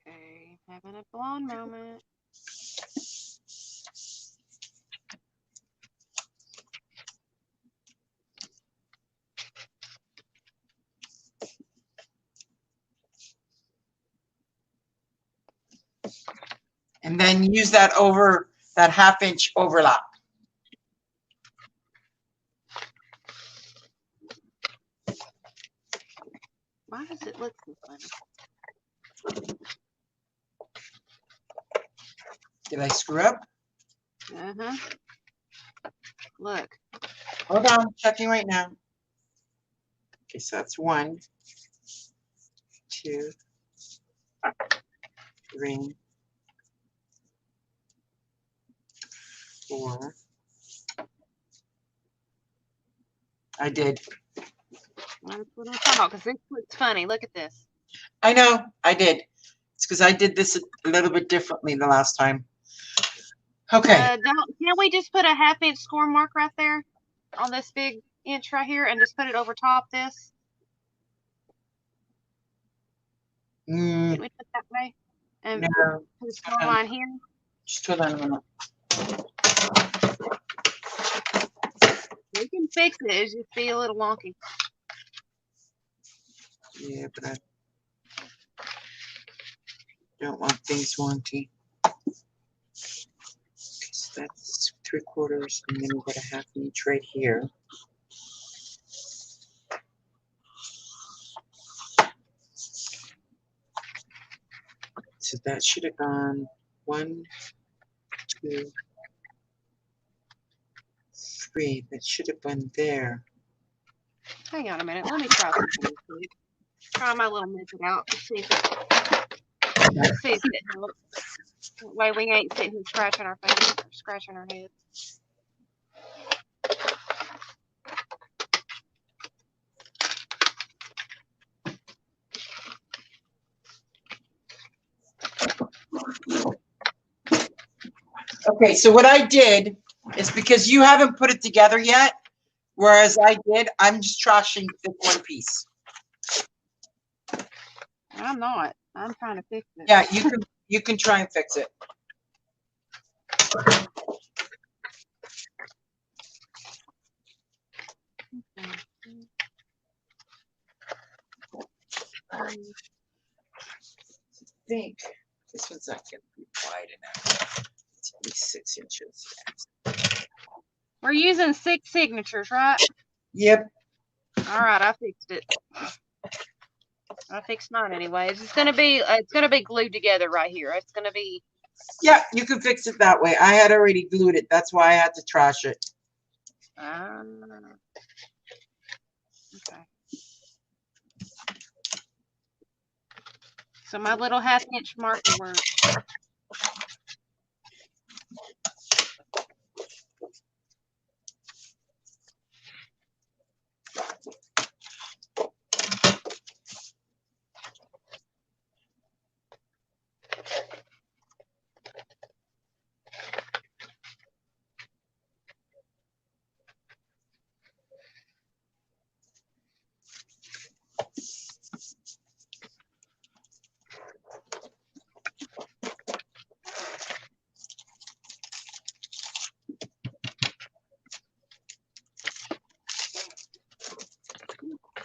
Okay, having a blonde moment. And then use that 1/2 inch overlap. Why does it look so funny? Did I screw up? Look. Hold on, checking right now. Okay, so that's 1, 2, 3, 4. I did. That's what I'm talking about, because this looks funny. Look at this. I know, I did. It's because I did this a little bit differently the last time. Okay. Can't we just put a 1/2 inch score mark right there on this big inch right here and just put it over top this? Can we put that way? And No. put a score line here? Just hold on a minute. We can fix it. It's just be a little wonky. Yeah, but I don't want things wonky. Okay, so that's 3/4, and then we've got a 1/2 inch right here. so that should have gone 1, 2, 3. That should have been there. Hang on a minute. Let me try something. Try my little method out to see if it helps. That way we ain't sitting here scratching our fingers or scratching our heads. Okay, so what I did is because you haven't put it together yet, whereas I did, I'm just trashing this one piece. I'm not. I'm trying to fix it. Yeah, you can try and fix it. I think this one's not going to be wide enough. It's at least 6 inches. We're using 6 signatures, right? Yep. All right, I fixed it. I fixed mine anyways. It's gonna be glued together right here. It's gonna be. Yeah, you can fix it that way. I had already glued it. That's why I had to trash it. Okay. So my little 1/2 inch marker works.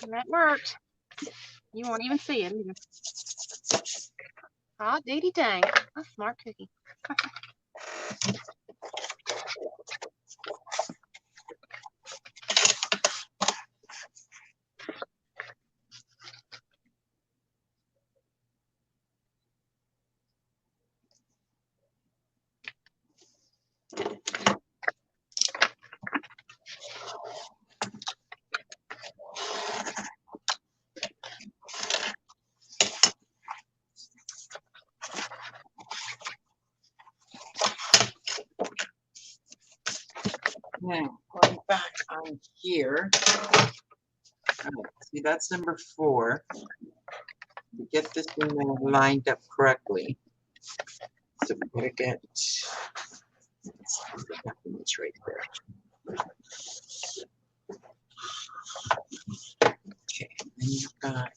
And that worked. You won't even see it either. Hot deedy dang. A smart cookie. Now, going back on here. See, that's number 4. To get this one lined up correctly. So we're going to get it's right there. Okay, and you've got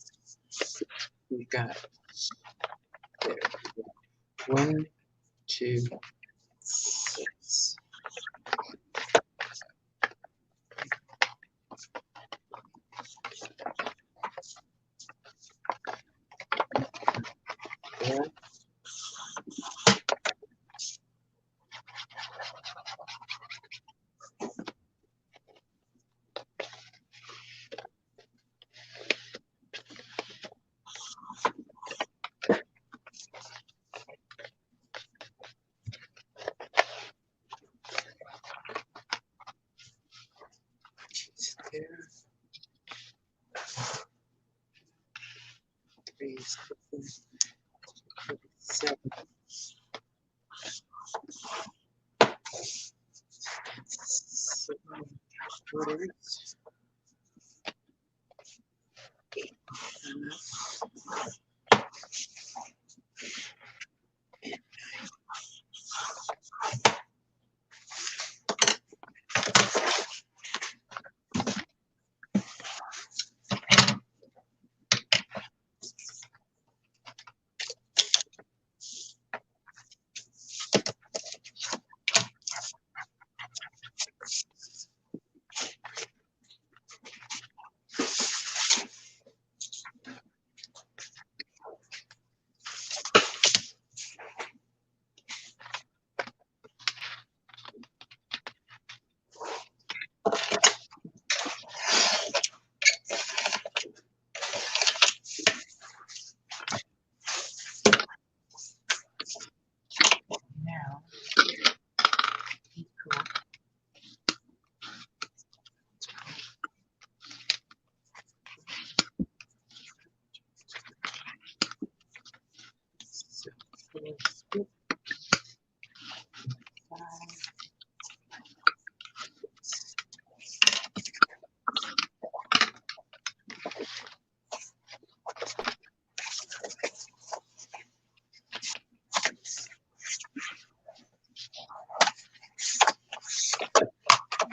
there. 1, 2, 6. There. There. 3, 7. 7 8.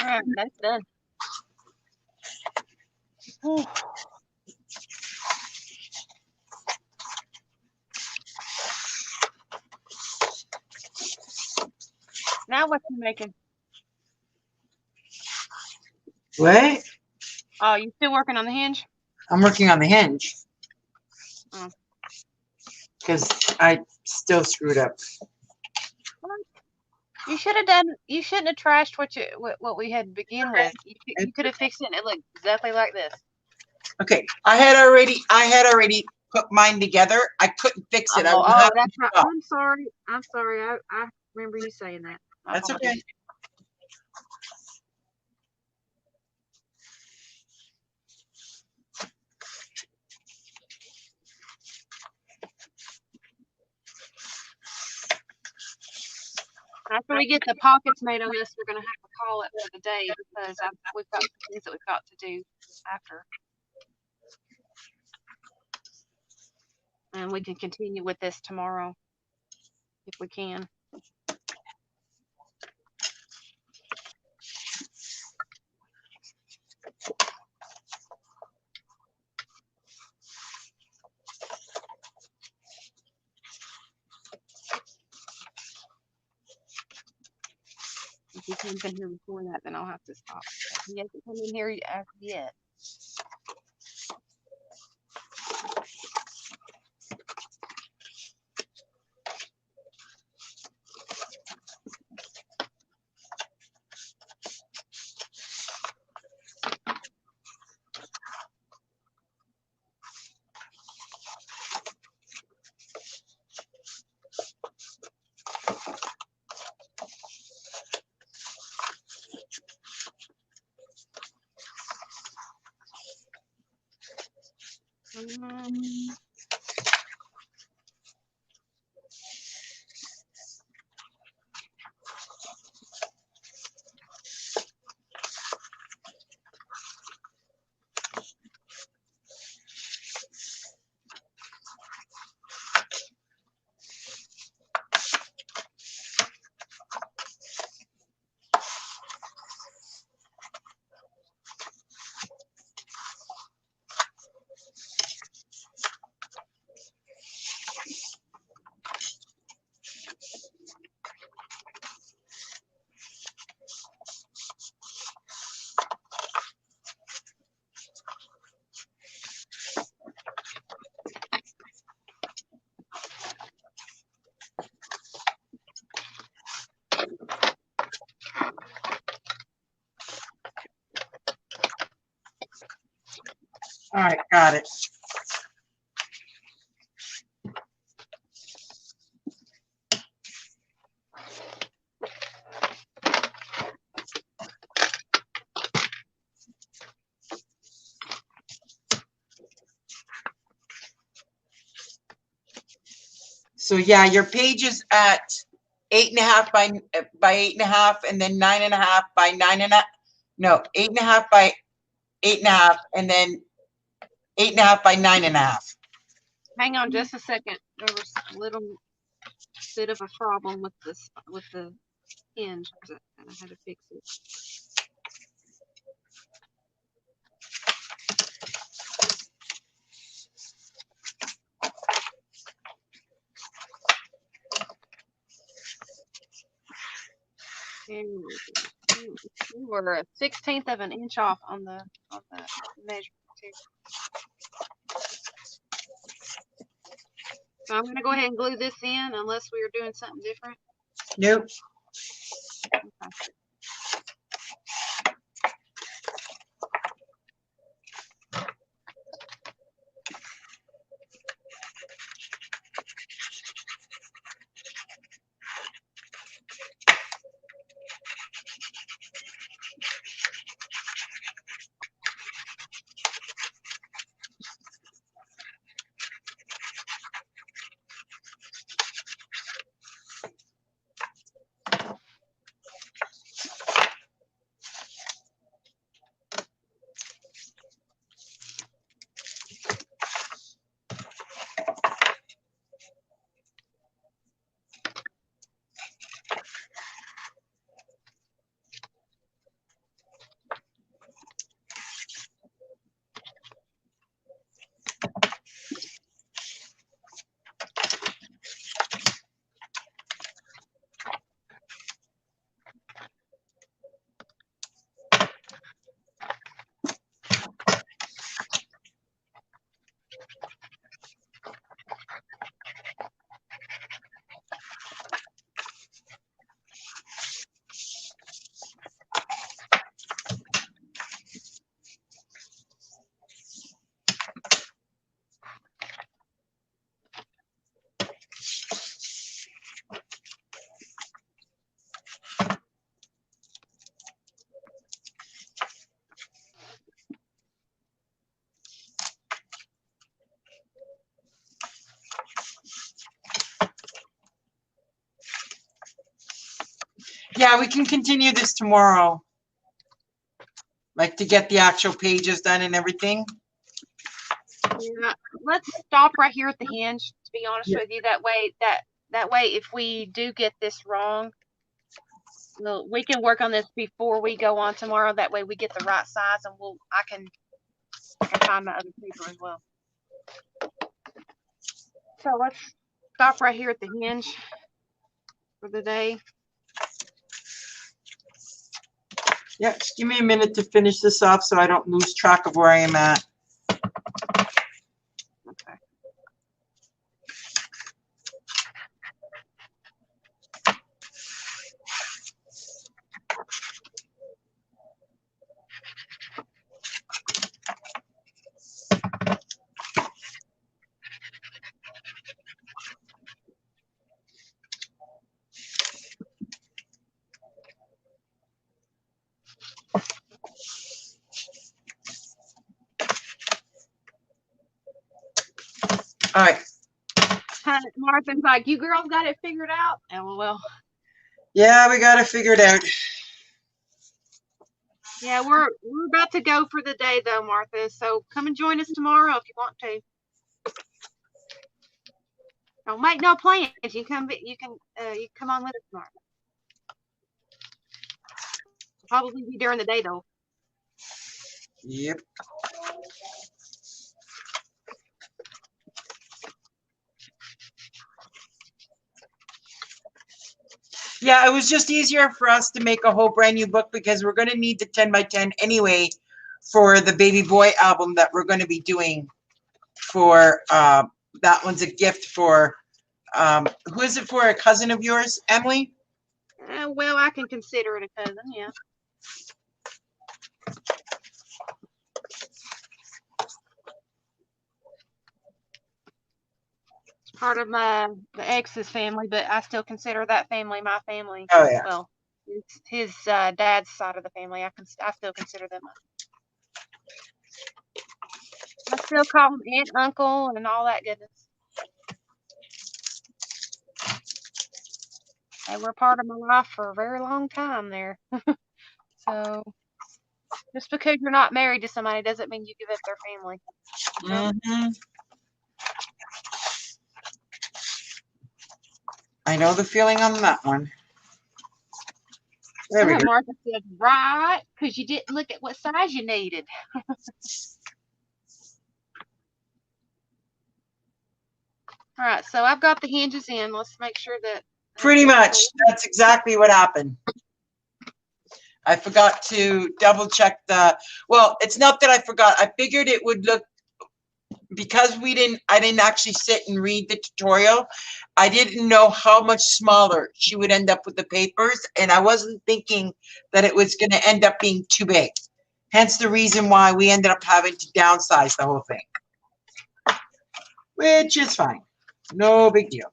right, that's done. Whew. Now what you making? What? Oh, you still working on the hinge? I'm working on the hinge. Oh. Because I still screwed up. You should have done. You shouldn't have trashed what we had to begin with. You could have fixed it, and it looked exactly like this. Okay, I had already put mine together. I couldn't fix it. Oh, that's right. I'm sorry. I remember you saying that. That's okay. After we get the pockets made on this, we're gonna have to call it for the day because we've got some things that we've got to do after, and we can continue with this tomorrow if we can. If he comes in here before that, then I'll have to stop. He hasn't come in here yet. All right, got it. So yeah, your page is at 8.5 by 8.5, and then 9.5 by 9.5. No, 8.5 by 8.5, and then 8.5 by 9.5. Hang on just a second. There was a little bit of a problem with the hinge, and I had to fix it. And we were a 1/16 of an inch off on the measurement too. So I'm gonna go ahead and glue this in unless we are doing something different. Nope. Okay. Yeah, we can continue this tomorrow. Like to get the actual pages done and everything. Yeah, let's stop right here at the hinge, to be honest with you. That way, if we do get this wrong, we can work on this before we go on tomorrow. That way we get the right size, and I can find my other paper as well. So let's stop right here at the hinge for the day. Yeah, just give me a minute to finish this off so I don't lose track of where I am at. Okay. All right. Martha's like, you girls got it figured out? LOL. Yeah, we got to figure it out. Yeah, we're about to go for the day though, Martha. So come and join us tomorrow if you want to. Don't make no plans. You can come on with us tomorrow. Probably be during the day though. Yep. Yeah, it was just easier for us to make a whole brand new book because we're going to need the 10 by 10 anyway for the baby boy album that we're going to be doing for, that one's a gift for, who is it for, a cousin of yours, Emily? Well, I can consider it a cousin, yeah. It's part of the ex's family, but I still consider that family my family. Oh, yeah. Well, it's his dad's side of the family. I still consider them. I still call them aunt, uncle, and all that goodness. They were part of my life for a very long time there. So just because you're not married to somebody doesn't mean you give up their family. Mm-hmm. I know the feeling on that one. There we go. Martha said, right, because you didn't look at what size you needed. All right, so I've got the hinges in. Let's make sure that. Pretty much. That's exactly what happened. I forgot to double check well, it's not that I forgot. I figured it would look, because I didn't actually sit and read the tutorial. I didn't know how much smaller she would end up with the papers, and I wasn't thinking that it was going to end up being too big. Hence the reason why we ended up having to downsize the whole thing, which is fine. No big deal.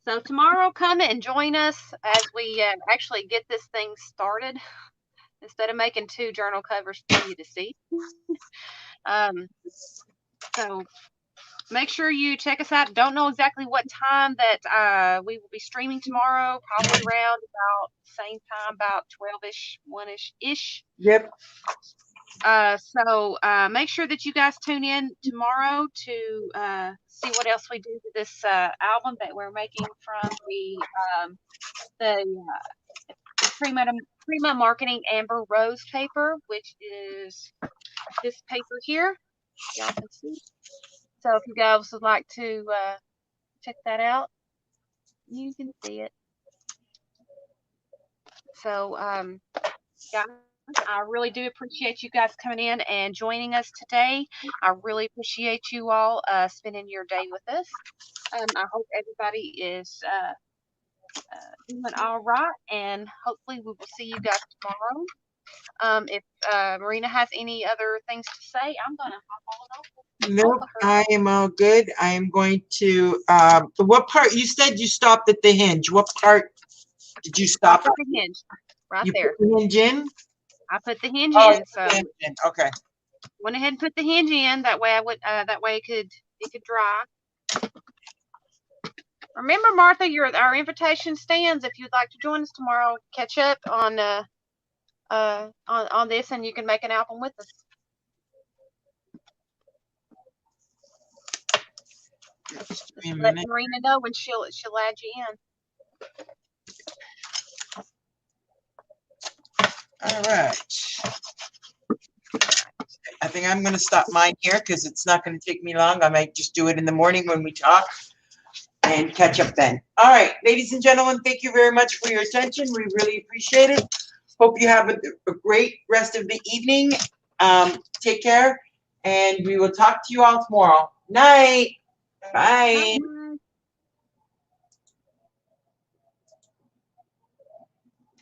So tomorrow, come and join us as we actually get this thing started instead of making 2 journal covers for you to see. So make sure you check us out. Don't know exactly what time that we will be streaming tomorrow. Probably around about same time, about 12ish, 1ish. Yep. So make sure that you guys tune in tomorrow to see what else we do to this album that we're making from the Prima Marketing Amber Rose paper, which is this paper here. Y'all can see. So if you guys would like to check that out, you can see it. So yeah, I really do appreciate you guys coming in and joining us today. I really appreciate you all spending your day with us. I hope everybody is doing all right, and hopefully we will see you guys tomorrow. If Marina has any other things to say, I'm gonna hop on over. Nope, I am all good. I am going to, what part, you said you stopped at the hinge. What part did you stop Stop at the hinge, right You there. put the hinge in? I put the hinge Oh, in, so okay. went ahead and put the hinge in. That way I would, that way it could dry. Remember, Martha, our invitation stands. If you'd like to join us tomorrow, catch up on this, and you can make an album with us. Just let Marina know when she'll add you in. All right. I think I'm going to stop mine here because it's not going to take me long. I might just do it in the morning when we talk and catch up then. All right, ladies and gentlemen, thank you very much for your attention. We really appreciate it. Hope you have a great rest of the evening. Take care, and we will talk to you all tomorrow. Night. Bye.